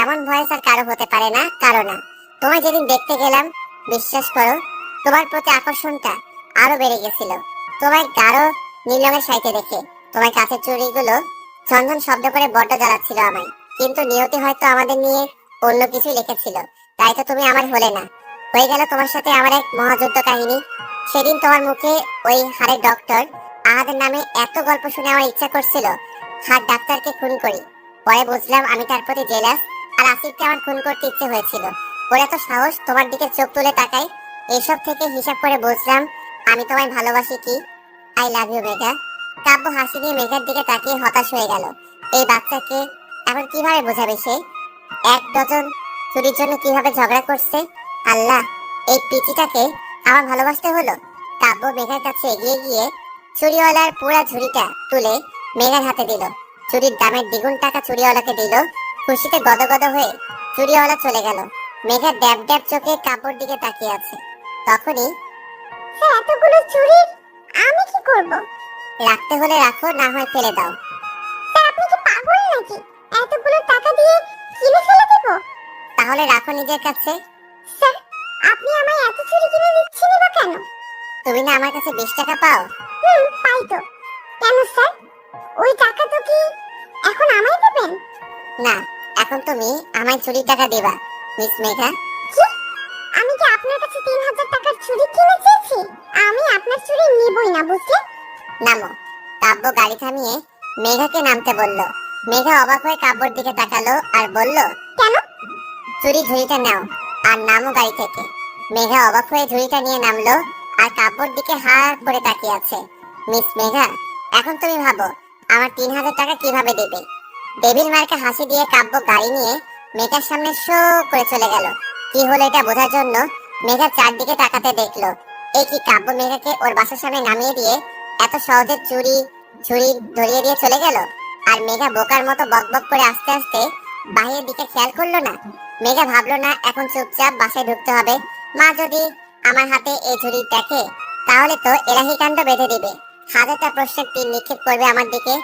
এমন ভয়েস আর কারো হতে পারে না, কারো না। তোমায় যেদিন দেখতে গেলাম, বিশ্বাস করো তোমার প্রতি আকর্ষণটা আরো বেড়ে গেছিল। তোমায় গাঢ় নীল রঙের শাড়িতে দেখে তোমার কাছের চুড়িগুলো ঝনঝন শব্দ করে বড্ড জ্বালাচ্ছিল আমায়। কিন্তু নিয়তি হয়তো আমাদের নিয়ে অন্য কিছু লিখেছিল, তাই তো তুমি আমার হলে না। হয়ে গেল তোমার সাথে আমার এক মহাযুদ্ধ কাহিনী। সেদিন তোমার মুখে ওই হাড়ের ডক্টর আহাদের নামে এত গল্প শুনে আমার ইচ্ছা করছিল হাড় ডাক্তারকে খুন করি। পরে বুঝলাম আমি তার প্রতি জেলাস, আর আসিফকে আমার খুন করতে ইচ্ছে হয়েছিল। ওর এত সাহস তোমার দিকে চোখ তুলে তাকায়। এসব থেকে হিসাব করে বুঝলাম আমি তোমায় ভালোবাসি কি। I love you Megha. Kabya হাসি দিয়ে মেঘার দিকে তাকিয়ে হতাশ হয়ে গেল। এই বাচ্চাকে এখন কিভাবে বোঝাবে সে এক ডজন চুরির জন্য কিভাবে ঝগড়া করছে? আল্লাহ, এই পিচিটাকে আমার ভালোবাসতে হলো। কাব্য মেঘার কাছে এগিয়ে গিয়ে চুরিওয়ালার পুরা ঝুড়িটা তুলে মেঘার হাতে দিল। চুরির দামের দ্বিগুণ টাকা চুরিওয়ালাকে দিল। খুশিতে গদগদ হয়ে চুরিওয়ালা চলে গেল। মেঘা ড্যাব ড্যাব চোখে কাব্যর দিকে তাকিয়ে আছে। তখনই, স্যার এতগুলো চুরি আমি কি করব? রাখতে হলে রাখো, না হয় ফেলে দাও। স্যার আপনি কি পাগল নাকি? এতগুলো টাকা দিয়ে কিনে ফেলে দেব? তাহলে রাখো নিজের কাছে। স্যার আপনি আমায় এত চুরি কিনে দিচ্ছেন বা কেন? তুমি না আমার কাছে 20 টাকা পাও? পাই তো। কেন স্যার? ওই টাকা তো কি এখন আমায় দেবেন? না, এখন তুমি আমায় চুরির টাকা দিবা মিস মেঘা। কি? আমি কি আপনার কাছে 3000 টাকার চুরি কিনে চেয়েছি? আমি আপনার চুরি নিবই না, বুঝলেন? নামো। কাব্য গাড়ি থামিয়ে মেঘাকে নামতে বলল। মেঘা অবাক হয়ে কাব্যর দিকে তাকালো আর বলল, কেন? চুরি ঝুড়িটা নাও আর নামো গাড়ি থেকে। মেঘা অবাক হয়ে ঝুড়িটা নিয়ে নামলো আর কাব্যর দিকে হা করে তাকিয়ে আছে। মিস মেঘা, এখন তুমি ভাবো আমার 3000 টাকা কিভাবে দেবে? ডেভিল মার্কে হাসি দিয়ে কাব্য গাড়ি নিয়ে মেঘার সামনে শো করে চলে গেল। কি হলো এটা বোঝার জন্য মেঘা চারদিকে তাকাতে দেখলো এই কি কাব্য মেঘাকে ওর বাসার সামনে নামিয়ে দিয়ে এত সহজে চুরি ঝুড়ি ধরিয়ে দিয়ে চলে গেল। আর মেঘা বোকার মতো বকবক করে আস্তে আস্তে বাহিরের দিকে খেয়াল করলো না। মেঘা ভাবলো না এখন চুপচাপ বাসায় ঢুকতে হবে। মা যদি আমার হাতে এই ঝুড়ি দেখে তাহলে তো এলাহি কাণ্ড বেঁধে দিবে। হাজারটা প্রশ্নের তীর নিক্ষেপ করবে আমার দিকে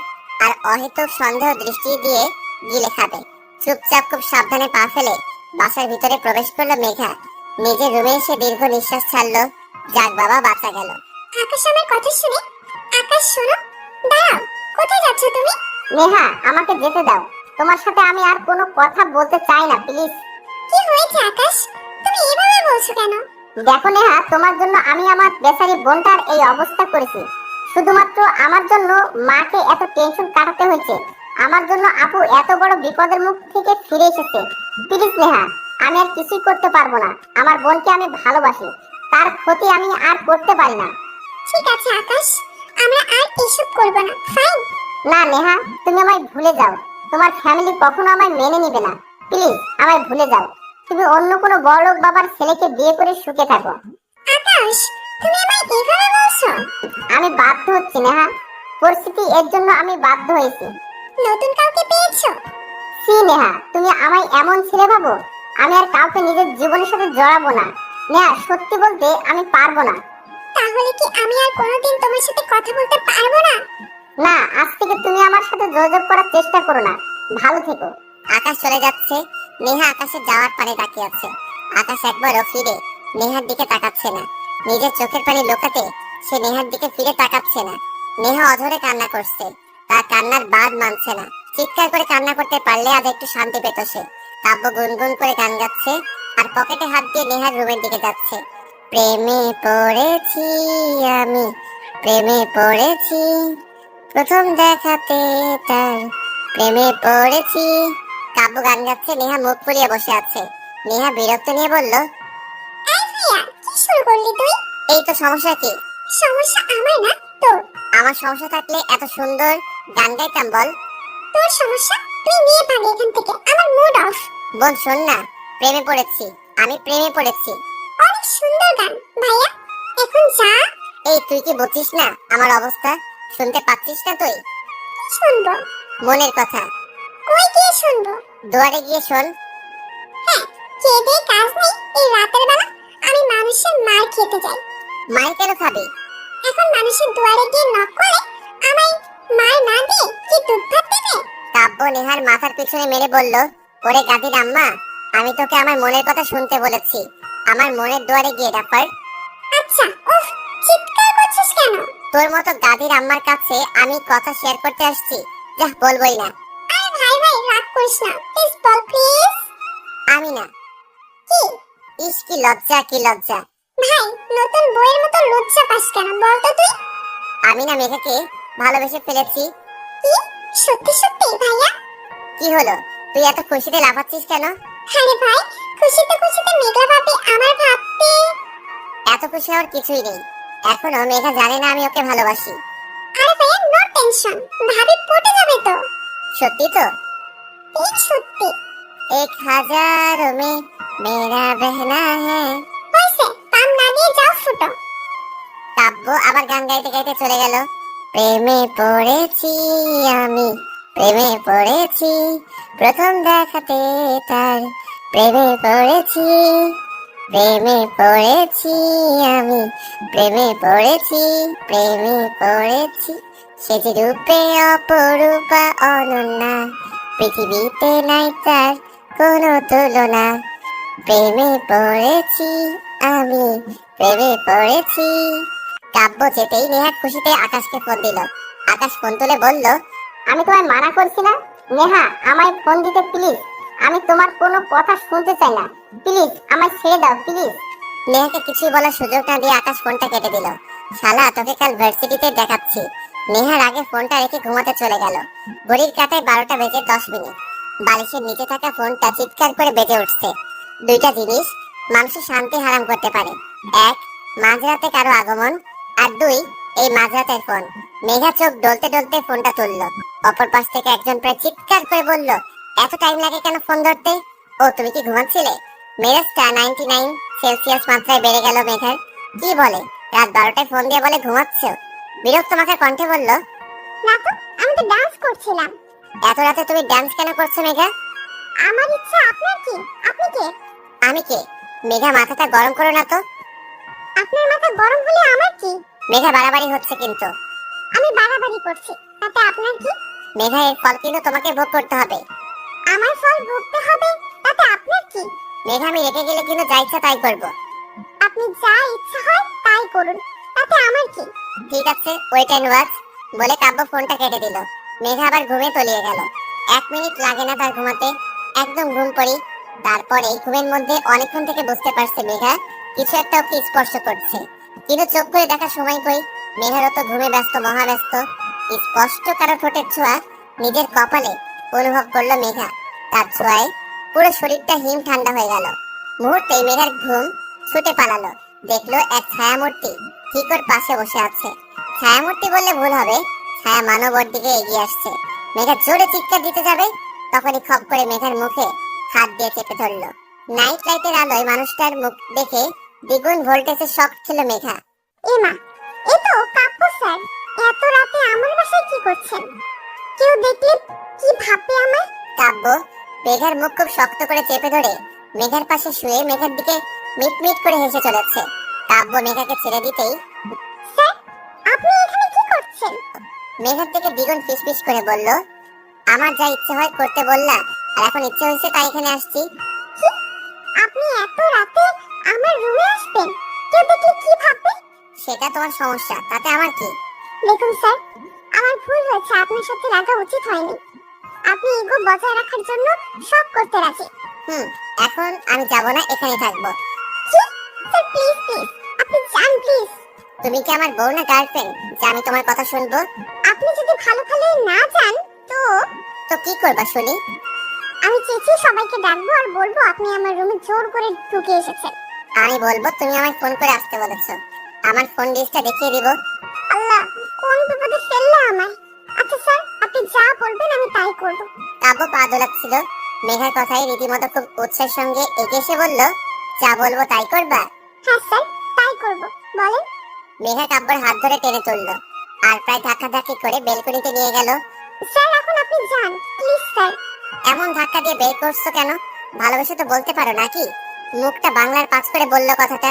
আর অহেতুক সন্দেহ দৃষ্টি দিয়ে গিলে খাবে। চুপচাপ খুব সাবধানে পা ফেলে বাসার ভিতরে প্রবেশ করলো মেঘা। নিজের রুমে এসে দীর্ঘ নিঃশ্বাস ছাড়লো। যাক বাবা, বাঁচা গেল। আকাশ আমার কথা শুনে, আকাশ শোনো, দাঁড়াও, কোথায় যাচ্ছ তুমি? নেহা, আমাকে যেতে দাও। তোমার সাথে আমি আর কোনো কথা বলতে চাই না, প্লিজ। কি হয়েছে আকাশ? তুমি এভাবে বলছো কেন? দেখো নেহা, তোমার জন্য আমি আমার বেচারি বোনটার এই অবস্থা করেছি। শুধুমাত্র আমার জন্য মাকে এত টেনশন কাটাতে হয়েছে। আমার জন্য আপু এত বড় বিপদের মুখ থেকে ফিরে এসেছে। প্লিজ নেহা, আমি আর কিছুই করতে পারবো না। আমার বোনকে আমি ভালোবাসি, তার ক্ষতি আমি আর করতে পারি না। ঠিক আছে আকাশ, আমরা আর এসব করব না, ফাইন? না নেহা, তুমি আমায় ভুলে যাও। তোমার ফ্যামিলি কখনো আমায় মেনে নেবে না। প্লিজ আমায় ভুলে যাও। তুমি অন্য কোনো বড়লোক বাবার ছেলেকে বিয়ে করে সুখে থাকো। আকাশ, তুমি আমায় এভাবে বলছো? আমি বাধ্য হচ্ছি নেহা, পরিস্থিতি এর জন্য আমি বাধ্য হয়েছি। নতুন কাউকে পেয়েছো? সি নেহা, তুমি আমায় এমন ছেলে ভাবো? আমি আর কাউকে নিজের জীবনের সাথে জড়াবো না। নেহা, সত্যি বলতে আমি পারবো না। তাহলে কি আমি আর কোনোদিন তোমার সাথে কথা বলতে পারবো না? না, আজ থেকে তুমি আমার সাথে যোগাযোগ করার চেষ্টা করো না। ভালো থেকো। আকাশ চলে যাচ্ছে। নেহা আকাশের যাওয়ার পানে তাকিয়ে আছে। আকাশ একবারও ফিরে নেহার দিকে তাকাচ্ছে না। নিজের চোখের পানি লুকাতে সে নেহার দিকে ফিরে তাকাচ্ছে না। নেহা অঝরে কান্না করছে। তার কান্নার বাদ মানছে না। চিৎকার করে কান্না করতে পারলে আজ একটু শান্তি পেত সে। কাব্য গুনগুন করে গান গাচ্ছে আর পকেটে হাত দিয়ে নেহার রুমের দিকে যাচ্ছে। প্রেমে পড়েছি আমি, প্রেমে পড়েছি, প্রথম দেখাতে তার প্রেমে পড়েছি। কাব্য গান গাচ্ছে, নেহা মুখ ফুলিয়ে বসে আছে। নেহা বিরক্ত নিয়ে বলল, এই ভাইয়া, কি শুরু করলি তুই? এই তো সমস্যা কি? সমস্যা আমার না তোর। আমার সমস্যা থাকলে এত সুন্দর গান গাইতাম বল? তোর সমস্যা? তুই নিয়ে ভাগ এখান থেকে, আমার মুড অফ। বোন শোন না, প্রেমে পড়েছি, আমি প্রেমে পড়েছি। অনেক সুন্দর গান ভাইয়া, এখন যা। এই তুই কি বুঝছিস না আমার অবস্থা? শুনতে পাচ্ছিস না তুই? কি শুনবো? মনের কথা। কই গিয়ে শুনবো? দুয়ারে গিয়ে শোন। হ্যাঁ, খেয়ে দিয়ে কাজ নেই, এই রাতের বেলা আমি মানুষের মার খেতে যাই। মার কেন খাবি? এখন মানুষের দুয়ারে গিয়ে নক করে আমায় মার না দিয়ে কি দুধ ভাত দেবে? কাব্য নেহার মাথার পিছনে মেরে বলল, ওরে গাদির আম্মা, আমি তোকে আমার মনের কথা শুনতে বলেছি। আমার মনের দুয়ারে গিয়ে ডাফার। আচ্ছা, উফ, চিৎকার করছিস কেন? তোর মতো গাদির আম্মার কাছে আমি কথা শেয়ার করতে আসছি, যা বলবই না। আরে ভাই ভাই, রাগ করিস না, প্লিজ বল প্লিজ। আমি না। কি? ইস কি লজ্জা, কি লজ্জা। ভাই, নতুন বইয়ের মতো লজ্জা পাস কেন বল তো তুই? আমি না মেঘাকে ভালোবেসে ফেলেছি। কি? সত্যি সত্যি ভাইয়া? কি হলো, তুই এত খুশিতে লাফাচ্ছিস কেন? আরে ভাই, খুশিতে খুশিতে মেঘা ভাবি আমার ভাবতে। এত খুশি হওয়ার কিছুই নেই। এখনো মেঘা জানে না আমি ওকে ভালোবাসি। আরে ভাইয়া, নো টেনশন, ভাবি পটে যাবে তো। সত্যি তো? ঠিক সত্যি। 1000 में मेरा बहना है। হয়েছে, কান না দিয়ে যাও ফুটো। কাব্য আবার গান গাইতে গাইতে চলে গেল। প্রেমে পড়েছি আমি, প্রেমে পড়েছি, প্রথম দেখাতে তার প্রেমে পড়েছি, প্রেমে পড়েছি আমি, প্রেমে পড়েছি, প্রেমে পড়েছি। সে যে রূপে অপরূপা অনন্যা, পৃথিবীতে নাই তার কোনো তুলনা। প্রেমে পড়েছি আমি, প্রেমে পড়েছি। কাব্য যেতেই নেহা খুশিতে আকাশকে ফোন দিল। আকাশ ফোন তুলে বলল, আমি তোমায় মানা করছি না নেহা, আমায় ফোন দিতে প্লিজ। আমি তোমার কোনো কথা শুনতে চাই না, প্লিজ আমায় ছেড়ে দাও প্লিজ। নেহাকে কিছুই বলার সুযোগ না দিয়ে আকাশ ফোনটা কেটে দিল। শালা তোকে কাল ভার্সিটিতে দেখাচ্ছি। নেহার আগে ফোনটা রেখে ঘুমাতে চলে গেল। ঘড়ির কাঁটায় 12টা বেজে 10 মিনিট। বালিশের নিচে থাকা ফোনটা চিৎকার করে বেজে উঠছে। দুইটা জিনিস মানুষের শান্তি হারাম করতে পারে। এক, মাঝরাতে কারো আগমন, আর দুই, এই মাঝরাতের ফোন। মেঘা চোখ ডলতে ডলতে ফোনটা তুলল। অপর পাশ থেকে একজন প্রায় চিৎকার করে বলল, এত টাইম লাগে কেন ফোন ধরতে? ও তুমি কি ঘুমাচ্ছিলে? মেজাজটা 99 সেলসিয়াস মাত্রায় বেড়ে গেল মেঘার। কি বলে, রাত 12টায় ফোন দিয়ে বলে ঘুমাচ্ছ? বিরক্ত মাখা কণ্ঠে বলল, না তো, আমি তো ডান্স করছিলাম। এত রাতে তুমি ডান্স কেন করছো মেঘা? আমার ইচ্ছা, আপনার কি? আপনি কে? আমি কে? মেঘা মাথাটা গরম করো না তো। আপনার মাথা গরম হলে আমার কি? মেঘা বাড়াবাড়ি হচ্ছে কিন্তু। আমি বাড়াবাড়ি করছি, তাতে আপনার কি? মেঘা এর ফল কিন্তু তোমাকে ভোগ করতে হবে। আমার ফল ভুগতে হবে, তাতে আপনার কি? মেঘা আমি রেখে গেলে কিন্তু যা ইচ্ছা তাই করবো। আপনি যা ইচ্ছা হয় তাই করুন, তাতে আমার কি? ঠিক আছে, ওয়েট এন্ড ওয়াচ বলে কাব্য ফোনটা কেটে দিল। মেঘা আবার ঘুমে তলিয়ে গেল। 1 মিনিট লাগে না তার ঘুমাতে, একদম ঘুম পড়ি। তারপরে ঘুমের মধ্যে অনেকক্ষণ থেকে বুঝতে পারছে মেঘা কিছু একটা ওকে স্পর্শ করছে, কিন্তু চোখ করে দেখার সময় কই। মেঘারও তো ঘুমে ব্যস্ত, মহাব্যস্ত। স্পষ্ট কারো ঠোঁটের ছোঁয়া নিজের কপালে অনুভব করলো মেঘা। তার ছোঁয়ায় পুরো শরীরটা হিম ঠান্ডা হয়ে গেল। মুহূর্তেই মেঘার ঘুম ছুটে পালালো। দেখলো এক ছায়ামূর্তি ঠিক ওর পাশে বসে আছে। ছায়ামূর্তি বললে ভুল হবে, ছায়া মানব ওর দিকে এগিয়ে আসছে। মেঘা জোরে চিৎকার দিতে যাবে, তখনই খপ করে মেঘার মুখে হাত দিয়ে চেপে ধরলো। নাইট লাইটের আলোয় মানুষটার মুখ দেখে দ্বিগুণ ভোল্টেজে শক খেল মেঘা। এমা, এ তো কাপ্য স্যার। এত রাতে আমার বাসায় কি করছেন? কেউ দেখলে কি ভাববে আমায়? কাব্য মেঘার মুখ খুব শক্ত করে চেপে ধরে মেঘার পাশে শুয়ে মেঘার দিকে মিট মিট করে হেসে চলেছে। কাব্য মেঘাকে ছেড়ে দিতেই স্যার, আপনি এখানে কি করছেন? মেঘার দিকে দ্বিগুণ ফিসফিস করে বলল, আমার যা ইচ্ছে হয় করতে বললা, আর এখন ইচ্ছে হয়েছে তাই এখানে আসছি। কি? আপনি এত রাতে আমার রুমে আসবেন? কেউ দেখলে কি ভাববে? সেটা তোমার সমস্যা, তাতে আমার কি? দেখুন স্যার, আমার ভুল হয়েছে, আপনার সাথে লাগা উচিত হয়নি। আপনি ইগো বজায় রাখার জন্য সব করতে রাজি। এখন আমি যাব না, এখানেই থাকবো। কি? স্যার প্লিজ প্লিজ, আপনি যান প্লিজ। তুমি কি আমার বউ না গার্লফ্রেন্ড যে আমি তোমার কথা শুনবো? আপনি যদি ভালো ভালো না যান তো তো কি করবা শুনি? আমি চেঁচিয়ে সবাইকে ডাকবো আর বলবো আপনি আমার রুমে জোর করে ঢুকে এসেছেন। আমি বলবো তুমি আমায় ফোন করে আসতে বলেছো। আমার ফোন লিস্টটা দেখিয়ে দিব। আল্লাহ, কোন বিপদে ফেললে আমায়। আচ্ছা স্যার, আপনি যা বলবেন আমি তাই করব। কাব্য পা দোলাচ্ছিল। মেঘার কথায় রীতিমতো খুব উৎসাহের সঙ্গে এগিয়ে এসে বলল, যা বলবো তাই করবা? হ্যাঁ স্যার, তাই করব, বলেন। মেঘা কাব্যের হাত ধরে টেনে তুলল আর প্রায় ধাক্কাধাক্কি করে বেলকনিতে নিয়ে গেল। স্যার এখন আপনি যান প্লিজ স্যার। এমন ধাক্কা দিয়ে বের করছো কেন? ভালোবেসে তো বলতে পারো নাকি? মুখটা বাংলার পাঁচ করে বলল কথাটা।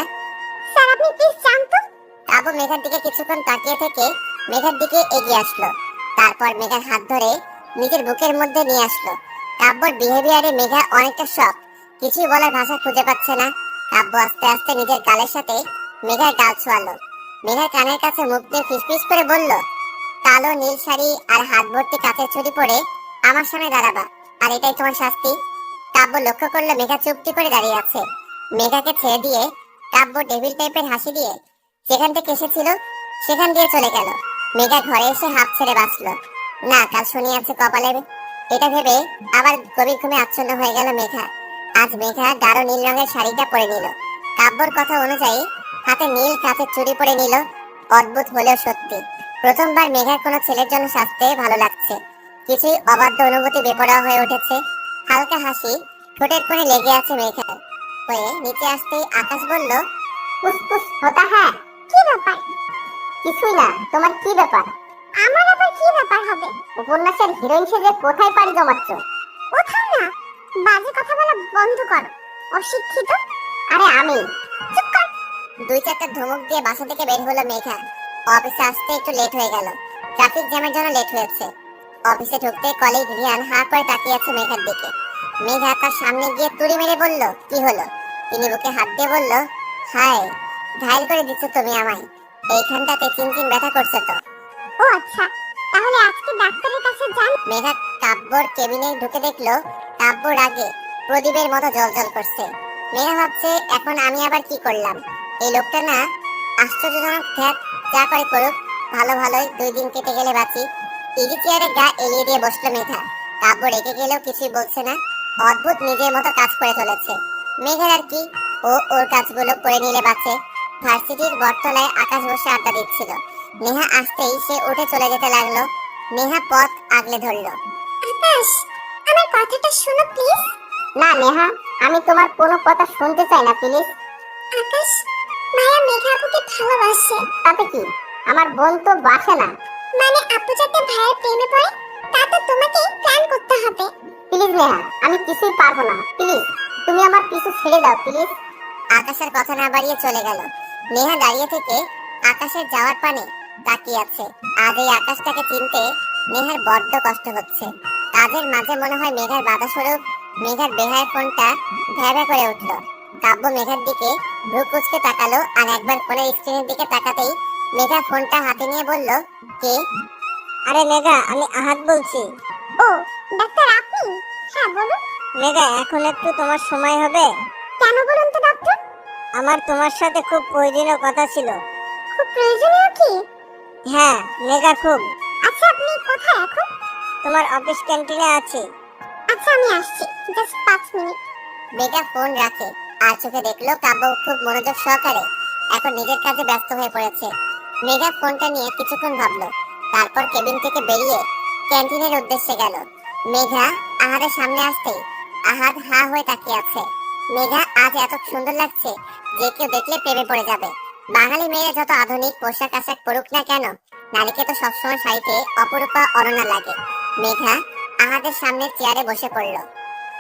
স্যার আপনি প্লিজ যান তো। কাব্য মেঘার দিকে কিছুক্ষণ তাকিয়ে থেকে মেঘার দিকে এগিয়ে আসলো। তারপর মেঘার হাত ধরে নিজের বুকের মধ্যে নিয়ে আসলো। কাব্যর বিহেভিয়ারে মেঘা অনেকটা শক, কিছুই বলার ভাষা খুঁজে পাচ্ছে না। কাব্য আস্তে আস্তে নিজের গালের সাথে মেঘার গাল ছোঁয়ালো। মেঘার কানের কাছে মুখ দিয়ে ফিসফিস করে বলল, কালো নীল শাড়ি আর হাত ভর্তি কাঁচের ছুরি পরে আমার সামনে দাঁড়াবা, আর এটাই তোমার শাস্তি। কাব্য লক্ষ্য করলো মেঘা চুপটি করে দাঁড়িয়ে আছে। মেঘাকে ছেড়ে দিয়ে কাব্য ডেভিল টাইপের হাসি দিয়ে যেখান থেকে এসেছিল সেখান দিয়ে চলে গেল। মেঘা ঘরে এসে হাফ ছেড়ে বাঁচলো। না, কাল শনি আছে কপালে, এটা ভেবে আবার গভীর ঘুমে আচ্ছন্ন হয়ে গেল মেঘা। আজ মেঘা গাঢ় নীল রঙের শাড়িটা পরে নিল। কাব্যর কথা অনুযায়ী হাতে নীল কাঁচের চুড়ি পরে নিল। অদ্ভুত হলেও সত্যি, প্রথমবার মেঘার কোনো ছেলের জন্য সাজতে ভালো লাগছে। কিছুই অবাধ্য অনুভূতি বেপরোয়া হয়ে উঠেছে। হালকা হাসি ঠোঁটের কোণে লেগে আছে মেঘার। হয়ে নিচে আসতেই আকাশ বলল, উস উস হতা হ্যাঁ, কি ব্যাপার? কিছুই না, তোমার কি ব্যাপার? আমার আবার কি ব্যাপার হবে? উপন্যাসের হিরোইন সেজে কোথায় পাড়ি জমাচ্ছ? কোথাও না, বাজে কথা বলা বন্ধ করো, অশিক্ষিত। আরে আমি। চুপ কর। দুই চারটা ধমক দিয়ে বাসা থেকে বের হলো মেঘা। অফিসে আসতে একটু লেট হয়ে গেল, ট্রাফিক জ্যামের জন্য লেট হয়েছে। অফিসে ঢুকতে কলিগ রিয়ান হাঁ করে তাকিয়ে আছে মেঘার দিকে। মেঘা তার সামনে গিয়ে তুড়ি মেরে বলল, কি হলো? তিনি বুকে হাত দিয়ে বলল, হাই, ঘায়ল করে দিচ্ছ তুমি আমায়। এইখানটাতে চিনচিন ব্যথা করছে তো। ও আচ্ছা, তাহলে আজকে ডাক্তারের কাছে যান। মেঘা কাব্যর কেবিনে ঢুকে দেখলো কাব্য রাগে প্রদীপের মতো জ্বলজ্বল করছে। মেঘা ভাবছে, এখন আমি আবার কি করলাম? এই লোকটা না আশ্চর্যজনক, ধ্যাত যা করে করুক, ভালো ভালোই 2 দিন কেটে গেলে বাঁচি। ইজি চেয়ারে গা এলিয়ে দিয়ে বসলো মেঘা। কাব্য রেগে গেলেও কিছুই বলছে না, অদ্ভুত নিজের মতো কাজ করে চলেছে। মেঘার আর কি, ও ওর কাজগুলো করে নিলে বাঁচে। ভার্সিটির বটতলায় আকাশ বসে আড্ডা দিচ্ছিল। নেহা আসতেই সে উঠে চলে যেতে লাগলো। নেহা পথ আগলে ধরলো। আকাশ, আমার কথাটা শোনো প্লিজ। না নেহা, আমি তোমার কোনো কথা শুনতে চাই না প্লিজ। আকাশ, মায়া মেঘা আপুকে ভালোবাসে। তাতে কি? আমার বোন তো বাসে না। মানে আপু যাতে ভাইয়ের প্রেমে পড়ে, তাতে তোমাকে প্ল্যান করতে হবে। প্লিজ নেহা, আমি কিছুই পারবো না, প্লিজ তুমি আমার পিছু ছেড়ে দাও প্লিজ। আকাশের কথা না বাড়িয়ে চলে গেল। নেহা দাঁড়িয়ে থেকে আকাশের যাওয়ার পানে তাকিয়ে আছে। আজ এই আকাশটাকে চিনতে নেহার বড্ড কষ্ট হচ্ছে। কাজের মাঝে মনে হয় মেঘার বাধা স্বরূপ মেঘার বেহায় ফোনটা ভ্যাভ্যা করে উঠলো। কাব্য মেঘার দিকে ভ্রু কুঁচকে তাকালো, আর একবার ফোনের স্ক্রিনের দিকে তাকাতেই মেঘা ফোনটা হাতে নিয়ে বলল, কে? আরে মেঘা, আমি আহাদ বলছি। ও, ডাক্তার আপনি? হ্যাঁ বলুন। মেঘা, এখন একটু তোমার সময় হবে? কেন বলুন তো ডাক্তার? আমার তোমার সাথে খুব প্রয়োজনীয় কথা ছিল। খুব প্রয়োজনীয় কি? হ্যাঁ মেঘা, খুব। আচ্ছা, আপনি কোথায় এখন? তোমার অফিস ক্যান্টিনে আছি। আচ্ছা, আমি আসছি, জাস্ট 5 মিনিট। মেঘা ফোন রাখে আর চোখে দেখলো কাব্য খুব মনোযোগ সহকারে এখন নিজের কাজে ব্যস্ত হয়ে পড়েছে। মেঘা ফোনটা নিয়ে কিছুক্ষণ ভাবলো, তারপর কেবিন থেকে বেরিয়ে ক্যান্টিনের উদ্দেশ্যে গেল। মেঘা আহাদের সামনে আসতেই আহাদ হা হয়ে তাকিয়ে আছে। মেঘা আজ এত সুন্দর লাগছে যে কেউ দেখলে প্রেমে পড়ে যাবে। বাঙালি মেয়েরা যত আধুনিক পোশাক আশাক পরুক না কেন, নারীকে তো সবসময় শাড়িতে অপরূপা অনন্যা লাগে। মেঘা আহাদের সামনে চেয়ারে বসে পড়ল।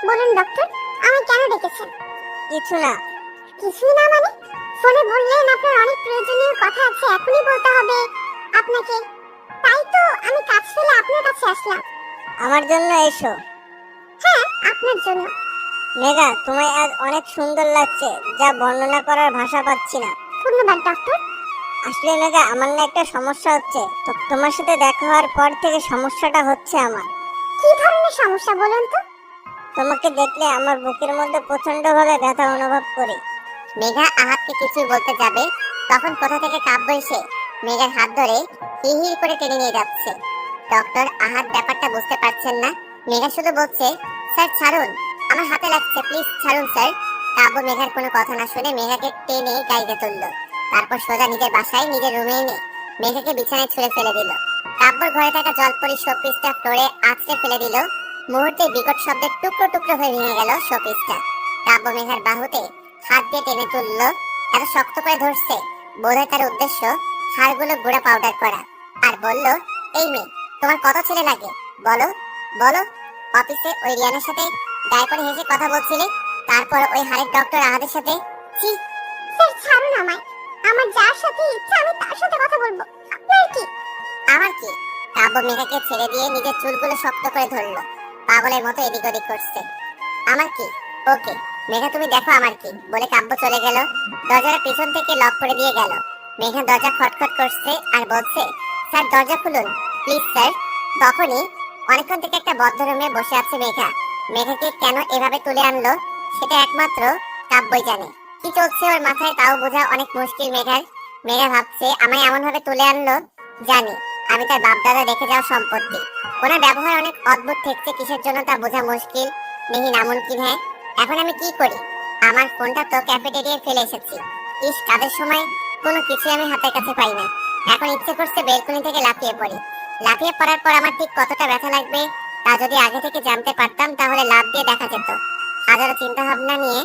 বলুন ডক্টর, আমি কেন ডেকেছেন? কিছু না। কিছুই না মানে? ফোনে বললেন আপনার অনেক প্রয়োজনীয় কথা আছে, এখনই বলতে হবে আপনাকে। তাই তো আমি কাজ ফেলে আপনার কাছে আসলাম। আমার জন্য এসো। হ্যাঁ, আপনার জন্য। মেঘা, তোমায় আজ অনেক সুন্দর লাগছে, যা বর্ণনা করার ভাষা পাচ্ছি না। ধন্যবাদ ডক্টর। আসলে মেঘা, আমার না একটা সমস্যা হচ্ছে। তো তোমার সাথে দেখা হওয়ার পর থেকে সমস্যাটা হচ্ছে আমার। কি ধরনের সমস্যা বলুন তো? তোমাকে দেখলে আমার বুকের মধ্যে প্রচন্ডভাবে ব্যথা অনুভব করি। মেঘা আহাদকে কিছুই বলতে যাবে, তখন কোথা থেকে কাব্য এসে মেঘার হাত ধরে হিড় করে টেনে নিয়ে যাচ্ছে। ডক্টর আহাদ ব্যাপারটা বুঝতে পারছেন না। মেঘা শুধু বলছে, স্যার ছাড়ুন, আমার হাতে লাগছে, প্লিজ ছাড়ুন স্যার। কাব্য মেঘার কোনো কথা না শুনে মেঘাকে টেনে গাড়িতে তুললো। তারপর সোজা নিজের বাসায় নিজের রুমে এনে মেঘাকে বিছানায় ছুঁড়ে ফেলে দিল। কাব্যর ঘরে থাকা জলপরি শোপিসটা ফ্লোরে আছড়ে ফেলে দিল। মুহূর্তে বিকট শব্দে টুকরো টুকরো হয়ে ভেঙে গেল শোপিসটা। কাব্য মেঘার বাহুতে হাত দিয়ে টেনে তুললো। এত শক্ত করে ধরছে, বোধহয় তার উদ্দেশ্য হাড়গুলো গুঁড়া পাউডার করা। আর বলল, এই মেয়ে, তোমার কত ছেলে লাগে বলো বলো? অফিসে ওই রিয়ানের সাথে গায়ে পড়ে হেসে কথা বলছিলে, তারপর ওই হাড়ের ডক্টর আমাদের সাথে। ছি! স্যার ছাড়ুন আমায়, আমার যার সাথে ইচ্ছা আমি তার সাথে কথা বলবো, আপনার কি? আমার কি? কাব্য মেঘাকে ছেড়ে দিয়ে নিজের চুলগুলো শক্ত করে ধরলো, পাগলের মতো এদিক ওদিক করছে। আমার কি? ওকে মেঘা, তুমি দেখো আমার কি, বলে কাব্য চলে গেল। দরজাটা পিছন থেকে লক করে দিয়ে গেল। মেঘা দরজা খটখট করছে আর বলছে, স্যার দরজা খুলুন প্লিজ স্যার। তখনই অনেকক্ষণ থেকে একটা বদ্ধ রুমে বসে আছে মেঘা। মেঘাকে কেন এভাবে তুলে আনলো সেটা একমাত্র কাব্যই জানে। কি চলছে ওর মাথায় তাও বোঝা অনেক মুশকিল মেঘার। মেঘা ভাবছে, আমায় এমন ভাবে তুলে আনলো, জানি আমি তার বাপদাদা রেখে যাওয়া সম্পত্তি। ওনার ব্যবহার অনেক অদ্ভুত ঠেকছে, কিসের জন্য তা বোঝা মুশকিল। নেহি নামুনকিন হ্যাঁ। এখন আমি কি করি? আমার ফোনটা তো ক্যাফেটেরিয়ায় ফেলে এসেছি। ইস, কাজের সময় কোনো কিছু আমি হাতের কাছে পাই না। এখন ইচ্ছে করছে বেলকনি থেকে লাফিয়ে পড়ি। লাফিয়ে পড়ার পর আমার ঠিক কতটা ব্যথা লাগবে তা যদি আগে থেকে জানতে পারতাম তাহলে লাফ দিয়ে দেখা যেত। হাজারো চিন্তা ভাবনা নিয়ে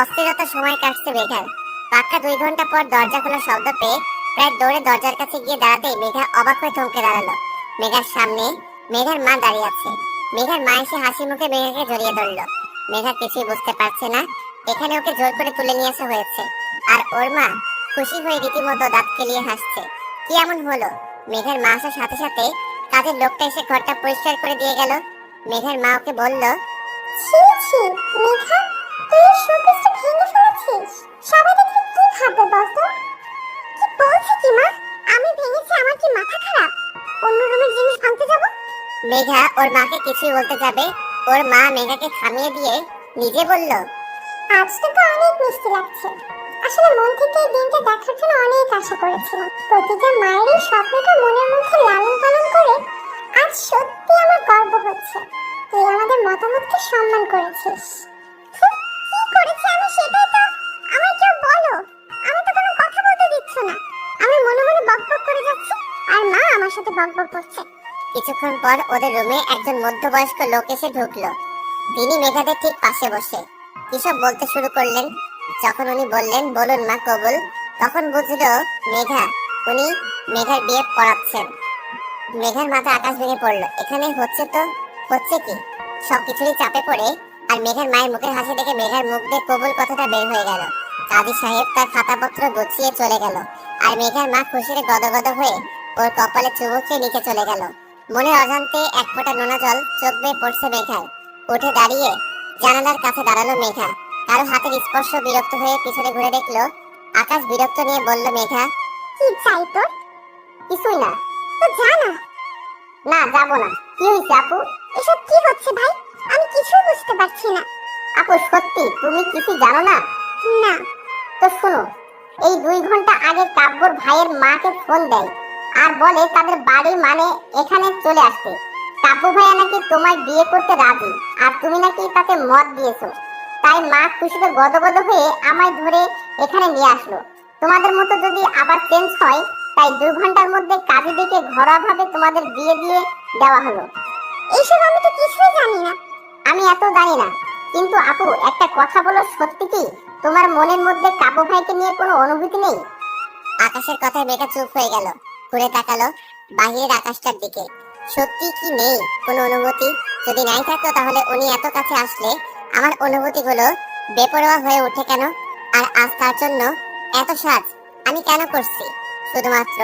অস্থিরতা সময় কাটছে মেঘার। পাক্কা 2 ঘন্টা পর দরজা খোলার শব্দ পেয়ে প্রায় দৌড়ে দরজার কাছে গিয়ে দাঁড়াতেই মেঘা অবাক হয়ে থমকে দাঁড়ালো। মেঘার সামনে মেঘার মা দাঁড়িয়ে আছে। মেঘার মা এসে হাসি মুখে মেঘাকে জড়িয়ে ধরলো। মেঘা কিছুই বুঝতে পারছে না এখানে ওকে জোর করে তুলে নিয়ে আসা হয়েছে, আর ওর মা খুশি হয়ে রীতিমতো দাঁত কেলিয়ে হাসছে। কি এমন হলো? মেঘার মা আসার সাথে সাথে কাজের লোকটা এসে ঘরটা পরিষ্কার করে দিয়ে গেল। মেঘার মা ওকে বলল, ছি ছি মেঘা, তুই এই শোকেসটা ভেঙে ফেলেছিস। সবাই দেখলে কি ভাববে বলতো? কি বলছি কি মা? আমি ভেঙেছি? আমার কি মাথা খারাপ? অন্য রুমের জিনিস ভাঙতে যাব? মেঘা ওর মাকে কিছুই বলতে যাবে, ওর মা মেঘাকে থামিয়ে দিয়ে নিজে বলল, আজকে তো অনেক মিষ্টি লাগছে। আসলে মন থেকে এই দিনটা দেখার জন্য অনেক আশা করেছিলাম। প্রতিটা মায়ের এই স্বপ্নটা মনের মধ্যে লালন পালন করে আজ সত্যি আমার গর্ব হচ্ছে। তুই আমাদের মতামতকে সম্মান করেছিস। কি করেছি আমি সেটাই তো আমার কেউ বলো। আমি তো কোনো কথা বলতে দিচ্ছ না। আমি মনে মনে বকবক করে যাচ্ছি আর মা আমার সাথে বকবক করছে। কিছুক্ষণ পর ওদের রুমে একজন মধ্যবয়স্ক লোক এসে ঢুকলো। তিনি মেঘাদের ঠিক পাশে বসে কিসব বলতে শুরু করলেন। যখন উনি বললেন, বলুন মা কবুল, তখন বুঝলো উনি মেঘার বিয়ে পড়াচ্ছেন। মেঘার মাথা আকাশ ভেঙে পড়লো। এখানে হচ্ছে কি? সবকিছুরই চাপে পড়ে আর মেঘার মায়ের মুখের হাসি দেখে মেঘার মুখ দিয়ে কবুল কথাটা বের হয়ে গেল। কাজী সাহেব তার খাতাপত্র গুছিয়ে চলে গেল, আর মেঘার মা খুশিতে গদগদ হয়ে ওর কপালে চুমুক খেয়ে নিচে চলে গেল। মনের অজান্তে এক ফোঁটা নোনা জল চোখ বেয়ে পড়ছে মেঘার। উঠে দাঁড়িয়ে জানালার কাছে দাঁড়ালো মেঘা। কারো হাতের স্পর্শ বিরক্ত হয়ে পিছনে ঘুরে দেখলো আকাশ। বিরক্ত নিয়ে বলল, মেঘা, কি চাই তোর? কিছুই না। তো যা না। না, যাবো না। কি হয়েছে আপু? এসব কি হচ্ছে ভাই? আমি কিছুই বুঝতে পারছি না। আপু সত্যি তুমি কিছু জানো না? না। তো শোনো, এই 2 ঘন্টা আগে কাব্যর ভাইয়ের মাকে ফোন দেয় আর বলে তাদের বাড়ি মানে এখানে চলে আসতে। কাব্য ভাইয়া নাকি তোমায় বিয়ে করতে রাজি, আর তুমি নাকি তাকে মত দিয়েছো। তাই মা খুশিতে গদগদ হয়ে আমায় ধরে এখানে নিয়ে আসলো। তোমাদের মতো যদি আবার চেঞ্জ হয়, তাই 2 ঘন্টার মধ্যে কাজী ডেকে ঘরোয়াভাবে তোমাদের বিয়ে দিয়ে দেওয়া হলো। এইসব আমি তো কিছুই জানি না। আমি এত জানি না, কিন্তু আপু একটা কথা বলো, সত্যি কি তোমার মনের মধ্যে কাব্য ভাইকে নিয়ে কোনো অনুভূতি নেই? আকাশের কথায় মেঘা চুপ হয়ে গেল। ঘুরে তাকালো বাহিরের আকাশটার দিকে। সত্যি কি নেই কোনো অনুভূতি? যদি নাই থাকতো তাহলে উনি এত কাছে আসলে আমার অনুভূতিগুলো বেপরোয়া হয়ে ওঠে কেন? আর আজ তার জন্য এত সাজ আমি কেন করছি? শুধুমাত্র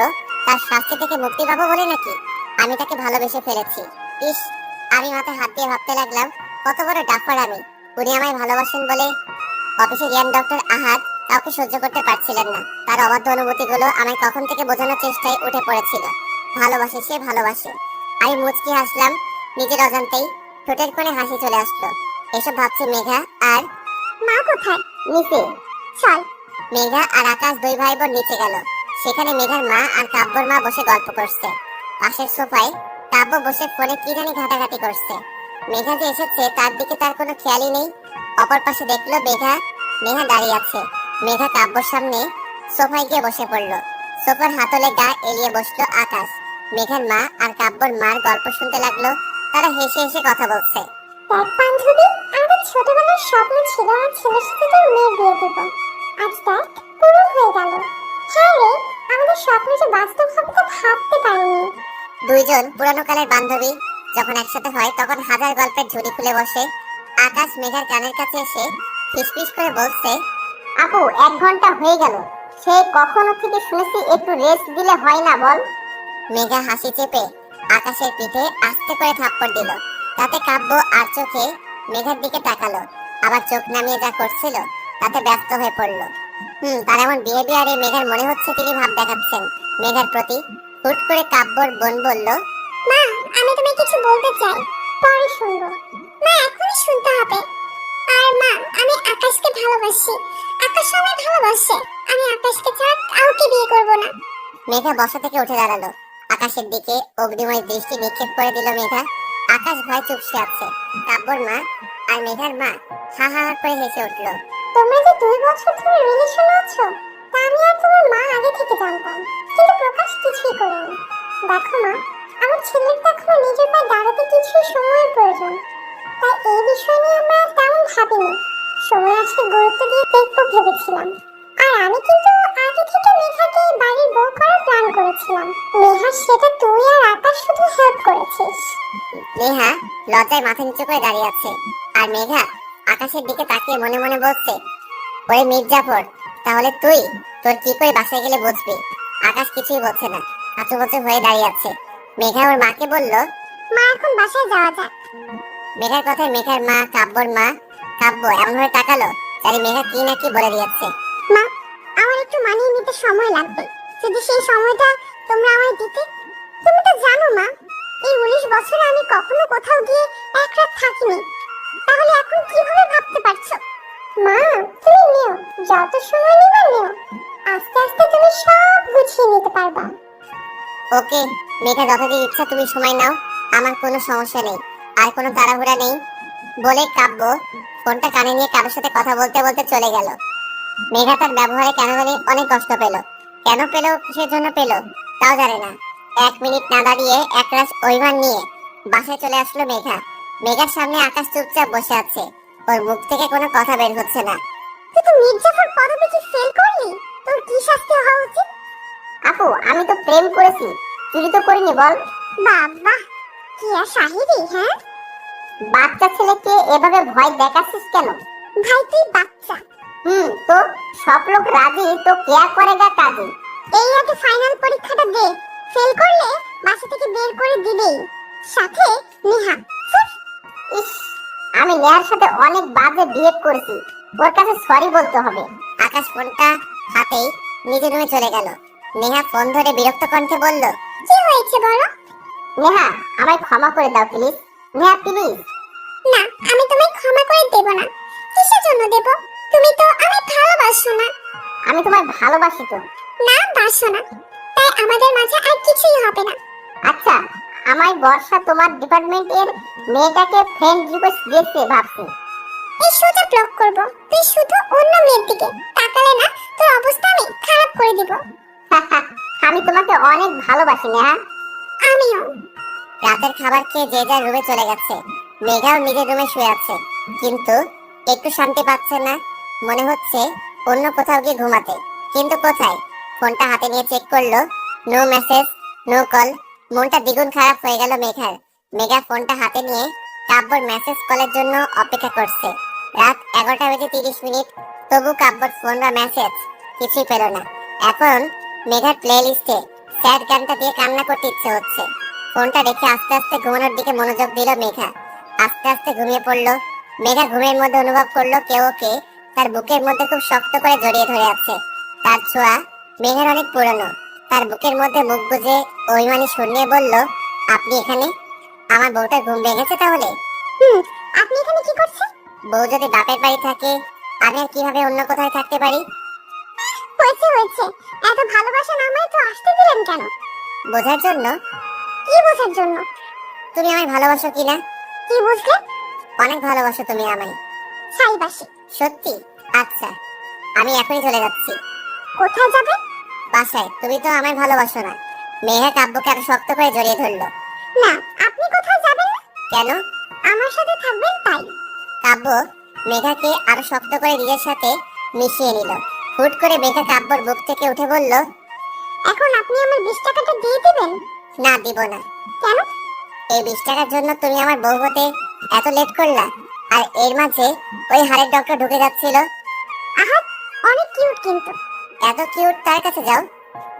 তার শাস্তি থেকে মুক্তি পাবো বলে নাকি? আমি তাকে ভালোবেসে ফেলেছি। ইস, আমি মাথায় হাত দিয়ে ভাবতে লাগলাম কত বড় ডাফার আমি। উনি আমায় ভালোবাসেন বলে অফিসের ইয়াং ডক্টর আহাদ কাউকে সহ্য করতে পারছিলেন না। তার অবাধ্য অনুভূতিগুলো আমায় কখন থেকে বোঝানোর চেষ্টায় উঠে পড়েছিল। ভালোবাসে, সে ভালোবাসে। আমি মুচকি হাসলাম নিজের অজান্তেই। ঠোঁটের কোণে হাসি চলে আসলো। এসব ভাবছে মেঘা। আর মা কোথায়? নিচে। চল। মেঘা আর আকাশ 2 ভাই বোন নিচে গেল। সেখানে মেঘার মা আর কাব্যর মা বসে গল্প করছে। পাশের সোফায় কাব্য বসে ফোনে কি জানি ঘাটাঘাটি করছে। মেঘা যে এসেছে তার দিকে তার কোনো খেয়ালই নেই। অপর পাশে দেখলো মেঘা দাঁড়িয়ে আছে। মেঘা কাব্যর সামনে সোফায় গিয়ে বসে পড়লো। সোফার হাতলে গা এলিয়ে বসলো আকাশ। মেঘার মা আর কাব্যর মার গল্প শুনতে লাগলো। তারা হেসে হেসে কথা বলছে। দেখ বান্ধবী, আমাদের ছোটবেলার স্বপ্ন ছিল আমার ছেলের সাথে তোর মেয়ের বিয়ে দেব। আজ দেখ পূরণ হয়ে গেল। হ্যাঁ রে, আমাদের স্বপ্ন যে বাস্তব হবে তা ভাবতে পারিনি। 2 জন পুরানো কালের বান্ধবী যখন একসাথে হয় তখন হাজার গল্পের ঝুড়ি খুলে বসে। আকাশ মেঘার কানের কাছে এসে ফিসফিস করে বলছে, আপু 1 ঘন্টা হয়ে গেল, সে কখনো থেকে শুনেছি একটু রেস্ট দিলে হয় না বল? মেঘা হাসি চেপে আকাশের পিঠে আস্তে করে থাপ্পড় দিল। তাতে কাব্য আর চোখে মেঘার দিকে তাকালো, আবার চোখ নামিয়ে যা করছিল তাতে ব্যস্ত হয়ে পড়লো। তার এমন বিহেভিয়ারে মেঘার মনে হচ্ছে তিনি ভাব দেখাচ্ছেন মেঘার প্রতি। হুট করে কাব্যর বোন বলল, মা, আমি তোমায় কিছু বলতে চাই, পরে শুনবো। মা, এখনই শুনতে হবে। আর মা, আমি আকাশকে ভালোবাসি। আকাশ আমায় ভালোবাসে। আমি আকাশকে ছাড়া কাউকে বিয়ে করব না। মেঘা বসা থেকে উঠে দাঁড়ালো। আকাশের দিকে অগ্নিময় দৃষ্টি নিক্ষেপ করে দিল মেঘা। আকাশ ভয় চুপসে আছে। কাব্যর মা আর মেঘার মা হা হা হা করে হেসে উঠল। তোমরা যে 2 বছর ধরে রিলেশনে আছো তা আমি আর তোমার মা আগে থেকে জানতাম, কিন্তু প্রকাশ কিছুই করেনি। দেখো মা, আমার ছেলের তো এখনো নিজের পায়ে দাঁড়াতে কিছু সময়ের প্রয়োজন। তাই এই বিষয় নিয়ে আমরা তেমন ভাবিনি। সময় আসলে গুরুত্ব দিয়ে দেখবো ভেবেছিলাম। আর আমি কিন্তু আগে থেকে মেঘাকে বাড়ির বউ করার প্ল্যান করেছিলাম। মেঘা সেটা তুই আর আকাশ শুধু হেল্প করেছিস। নেহা লজ্জায় মাথা নিচু করে দাঁড়িয়ে আছে, আর মেঘা আকাশের দিকে তাকিয়ে মনে মনে বলছে, ওরে মির্জাফর, তাহলে তুই তোর কি করে বাসায় গেলে বুঝবি? আকাশ কিছুই বলছে না, আচুবচু হয়ে দাঁড়িয়ে আছে। মেঘা ওর মাকে বলল, মা এখন বাসায় যাওয়া যাক। মেঘার কথায় মেঘার মা কাব্যর মা কাব্য এমনভাবে তাকালো জানি মেঘা কি না কি বলে দিয়েছে। মা, আমার একটু মানিয়ে নিতে সময় লাগবে। যদি সেই সময়টা তোমরা আমায় দিতে। তুমি তো জানো মা, এই 19 বছরে আমি কখনো কোথাও গিয়ে এক রাত থাকিনি। তাহলে এখন কিভাবে ভাবতে পারছো? মা, তুমি নিও, যত সময় নিবে নিও। আস্তে আস্তে তুমি সব গুছিয়ে নিতে পারবা। ওকে মেঘা, যতদিন ইচ্ছা তুমি সময় নাও, আমার কোনো সমস্যা নেই, আর কোনো তাড়াহুড়া নেই বলে কাব্য ফোনটা কানে নিয়ে কারোর সাথে কথা বলতে বলতে চলে গেল। মেঘা তার ব্যবহারে কেন জানি অনেক কষ্ট পেল। কেন পেল, কিসের জন্য পেল তাও জানে না। 1 মিনিট না দাঁড়িয়ে একরাশ অভিমান নিয়ে বাসায় চলে আসলো মেঘা। মেঘার সামনে আকাশ চুপচাপ বসে আছে, ওর মুখ থেকে কোনো কথা বের হচ্ছে না। তুই তো মির্জাফর পদবী কি ফেল করলি? তোর কি শাস্তি হওয়া উচিত? আপু, আমি তো প্রেম করেছি, চুরি তো করিনি বল। বাবা, কি আর শাহিরি, হ্যাঁ? বাচ্চা ছেলেকে এভাবে ভয় দেখাচ্ছিস কেন? ভাই তুই বাচ্চা। তো সব লোক রাজি, তো কেয়া করেগা কাজী। এই আগে ফাইনাল পরীক্ষাটা দে, ফেল করলে বাসা থেকে বের করে দিবেই, সাথে নেহা। ইস, আমি নেহার সাথে অনেক বাজে বিহেভ করেছি, ওর কাছে সরি বলতে হবে। আকাশ ফোনটা হাতেই নিজের রুমে চলে গেল। নেহা ফোন ধরে বিরক্ত কণ্ঠে বলল, কি হয়েছে বলো? নেহা, আমায় ক্ষমা করে দাও প্লিজ। নেহা প্লিজ। না, আমি তোমায় ক্ষমা করে দেব না। কিসের জন্য দেব? তুমি তো আমায় ভালোবাসো না। আমি তোমায় ভালোবাসি তো। না, বাসো না। তাই আমাদের মাঝে আর কিছুই হবে না। আচ্ছা, আমায় বর্ষা তোমার ডিপার্টমেন্টের মেয়েটাকে ফ্রেন্ড রিকোয়েস্ট দিয়েছে ভাবছি। এই সোজা ব্লক করব। তুই শুধু অন্য মেয়ের দিকে তাকালে না, তোর অবস্থা আমি খারাপ করে দিব। আমি তোমাকে অনেক ভালোবাসি নেহা। আমিও। রাতের খাবার খেয়ে যে যার রুমে চলে গেছে। মেঘাও নিজের রুমে শুয়ে আছে, কিন্তু একটু শান্তি পাচ্ছে না। মনে হচ্ছে অন্য কোথাও গিয়ে ঘুমাতে, কিন্তু কোথায়? ফোনটা হাতে নিয়ে চেক করলো, নো মেসেজ, নো কল। মনটা দ্বিগুণ খারাপ হয়ে গেল মেঘার। মেঘা ফোনটা হাতে নিয়ে কাব্যর মেসেজ কলের জন্য অপেক্ষা করছে। রাত 11:30, তবু কাব্যর ফোন বা মেসেজ কিছুই পেল না। এখন মেঘার প্লে লিস্টে স্যাড গানটা দিয়ে কান্না করতে ইচ্ছে হচ্ছে। ফোনটা রেখে আস্তে আস্তে ঘুমানোর দিকে মনোযোগ দিল মেঘা। আস্তে আস্তে ঘুমিয়ে পড়লো। মেঘা ঘুমের মধ্যে অনুভব করলো কেউ ওকে তার বুকের মধ্যে খুব শক্ত করে জড়িয়ে ধরে আছে। তার ছোঁয়া মেঘার অনেক পুরনো। তার বুকের মধ্যে মুখ বুজে অভিমানী সুর নিয়ে বলল, আপনি এখানে? আমার বউটা ঘুম ভেঙেছে তাহলে? আপনি এখানে কি করছেন? বউ যদি বাপের বাড়ি থাকে, আমি আর কিভাবে অন্য কোথায় থাকতে পারি? হয়েছে হয়েছে, এত ভালোবাসা নামায় তো আসতে দিলেন কেন? বোঝার জন্য। কি বোঝার জন্য? তুমি আমায় ভালোবাসো কিনা? কি বুঝলে? অনেক ভালোবাসো তুমি আমায়। ছাইবাসী। সত্যি? আচ্ছা, আমি এখনই চলে যাচ্ছি। কোথায় যাবে? বাসায়। তুমি তো আমায় ভালোবাসো না। মেঘা কাব্যকে আরো শক্ত করে জড়িয়ে ধরলো। না, আপনি কোথায় যাবেন না। কেন? আমার সাথে থাকবেন তাই। কাব্য মেঘাকে আরো শক্ত করে নিজের সাথে মিশিয়ে নিল। হুট করে মেঘা কাব্যর বুক থেকে উঠে বলল, এখন আপনি আমার 20 টাকাটা দিয়ে দিবেন? না, দিব না। কেন? এই 20 টাকার জন্য তুমি আমার বউ হতে এত লেট করলা? আর এর মাঝে ওই হাড়ের ডক্টর ঢুকে যাচ্ছিল। আহা, অনেক কিউট কিন্তু। এত কিউট, তার কাছে যাও।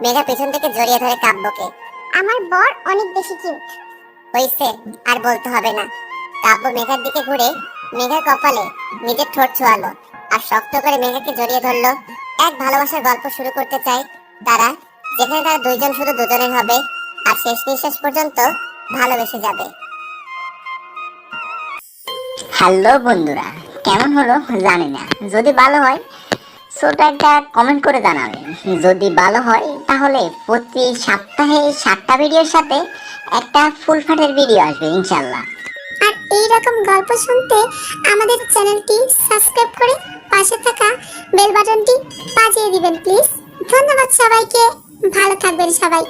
মেঘা পেছন থেকে জড়িয়ে ধরে কাব্যকে। আমার বর অনেক বেশি কিউট। হইছে, আর বলতে হবে না। কাব্য মেঘার দিকে ঘুরে মেঘার কপালে নিজের ঠোঁট ছোঁয়ালো আর শক্ত করে মেঘাকে জড়িয়ে ধরলো। এক ভালোবাসার গল্প শুরু করতে চায় তারা, যেখানে তারা দুইজন শুধু দুজনের হবে আর শেষ নিঃশ্বাস পর্যন্ত ভালোবেসে যাবে। হ্যালো বন্ধুরা, কেমন হলো জানি না। যদি ভালো হয় ছোট একটা কমেন্ট করে জানাবেন। যদি ভালো হয় তাহলে প্রতি সপ্তাহে 7টা ভিডিওর সাথে একটা ফুল ফাটের ভিডিও আসবে ইনশাল্লাহ। আর এই রকম গল্প শুনতে আমাদের চ্যানেলটি সাবস্ক্রাইব করে পাশে থাকা বেল বাটনটি বাজিয়ে দিবেন প্লিজ। ধন্যবাদ সবাইকে, ভালো থাকবেন সবাই।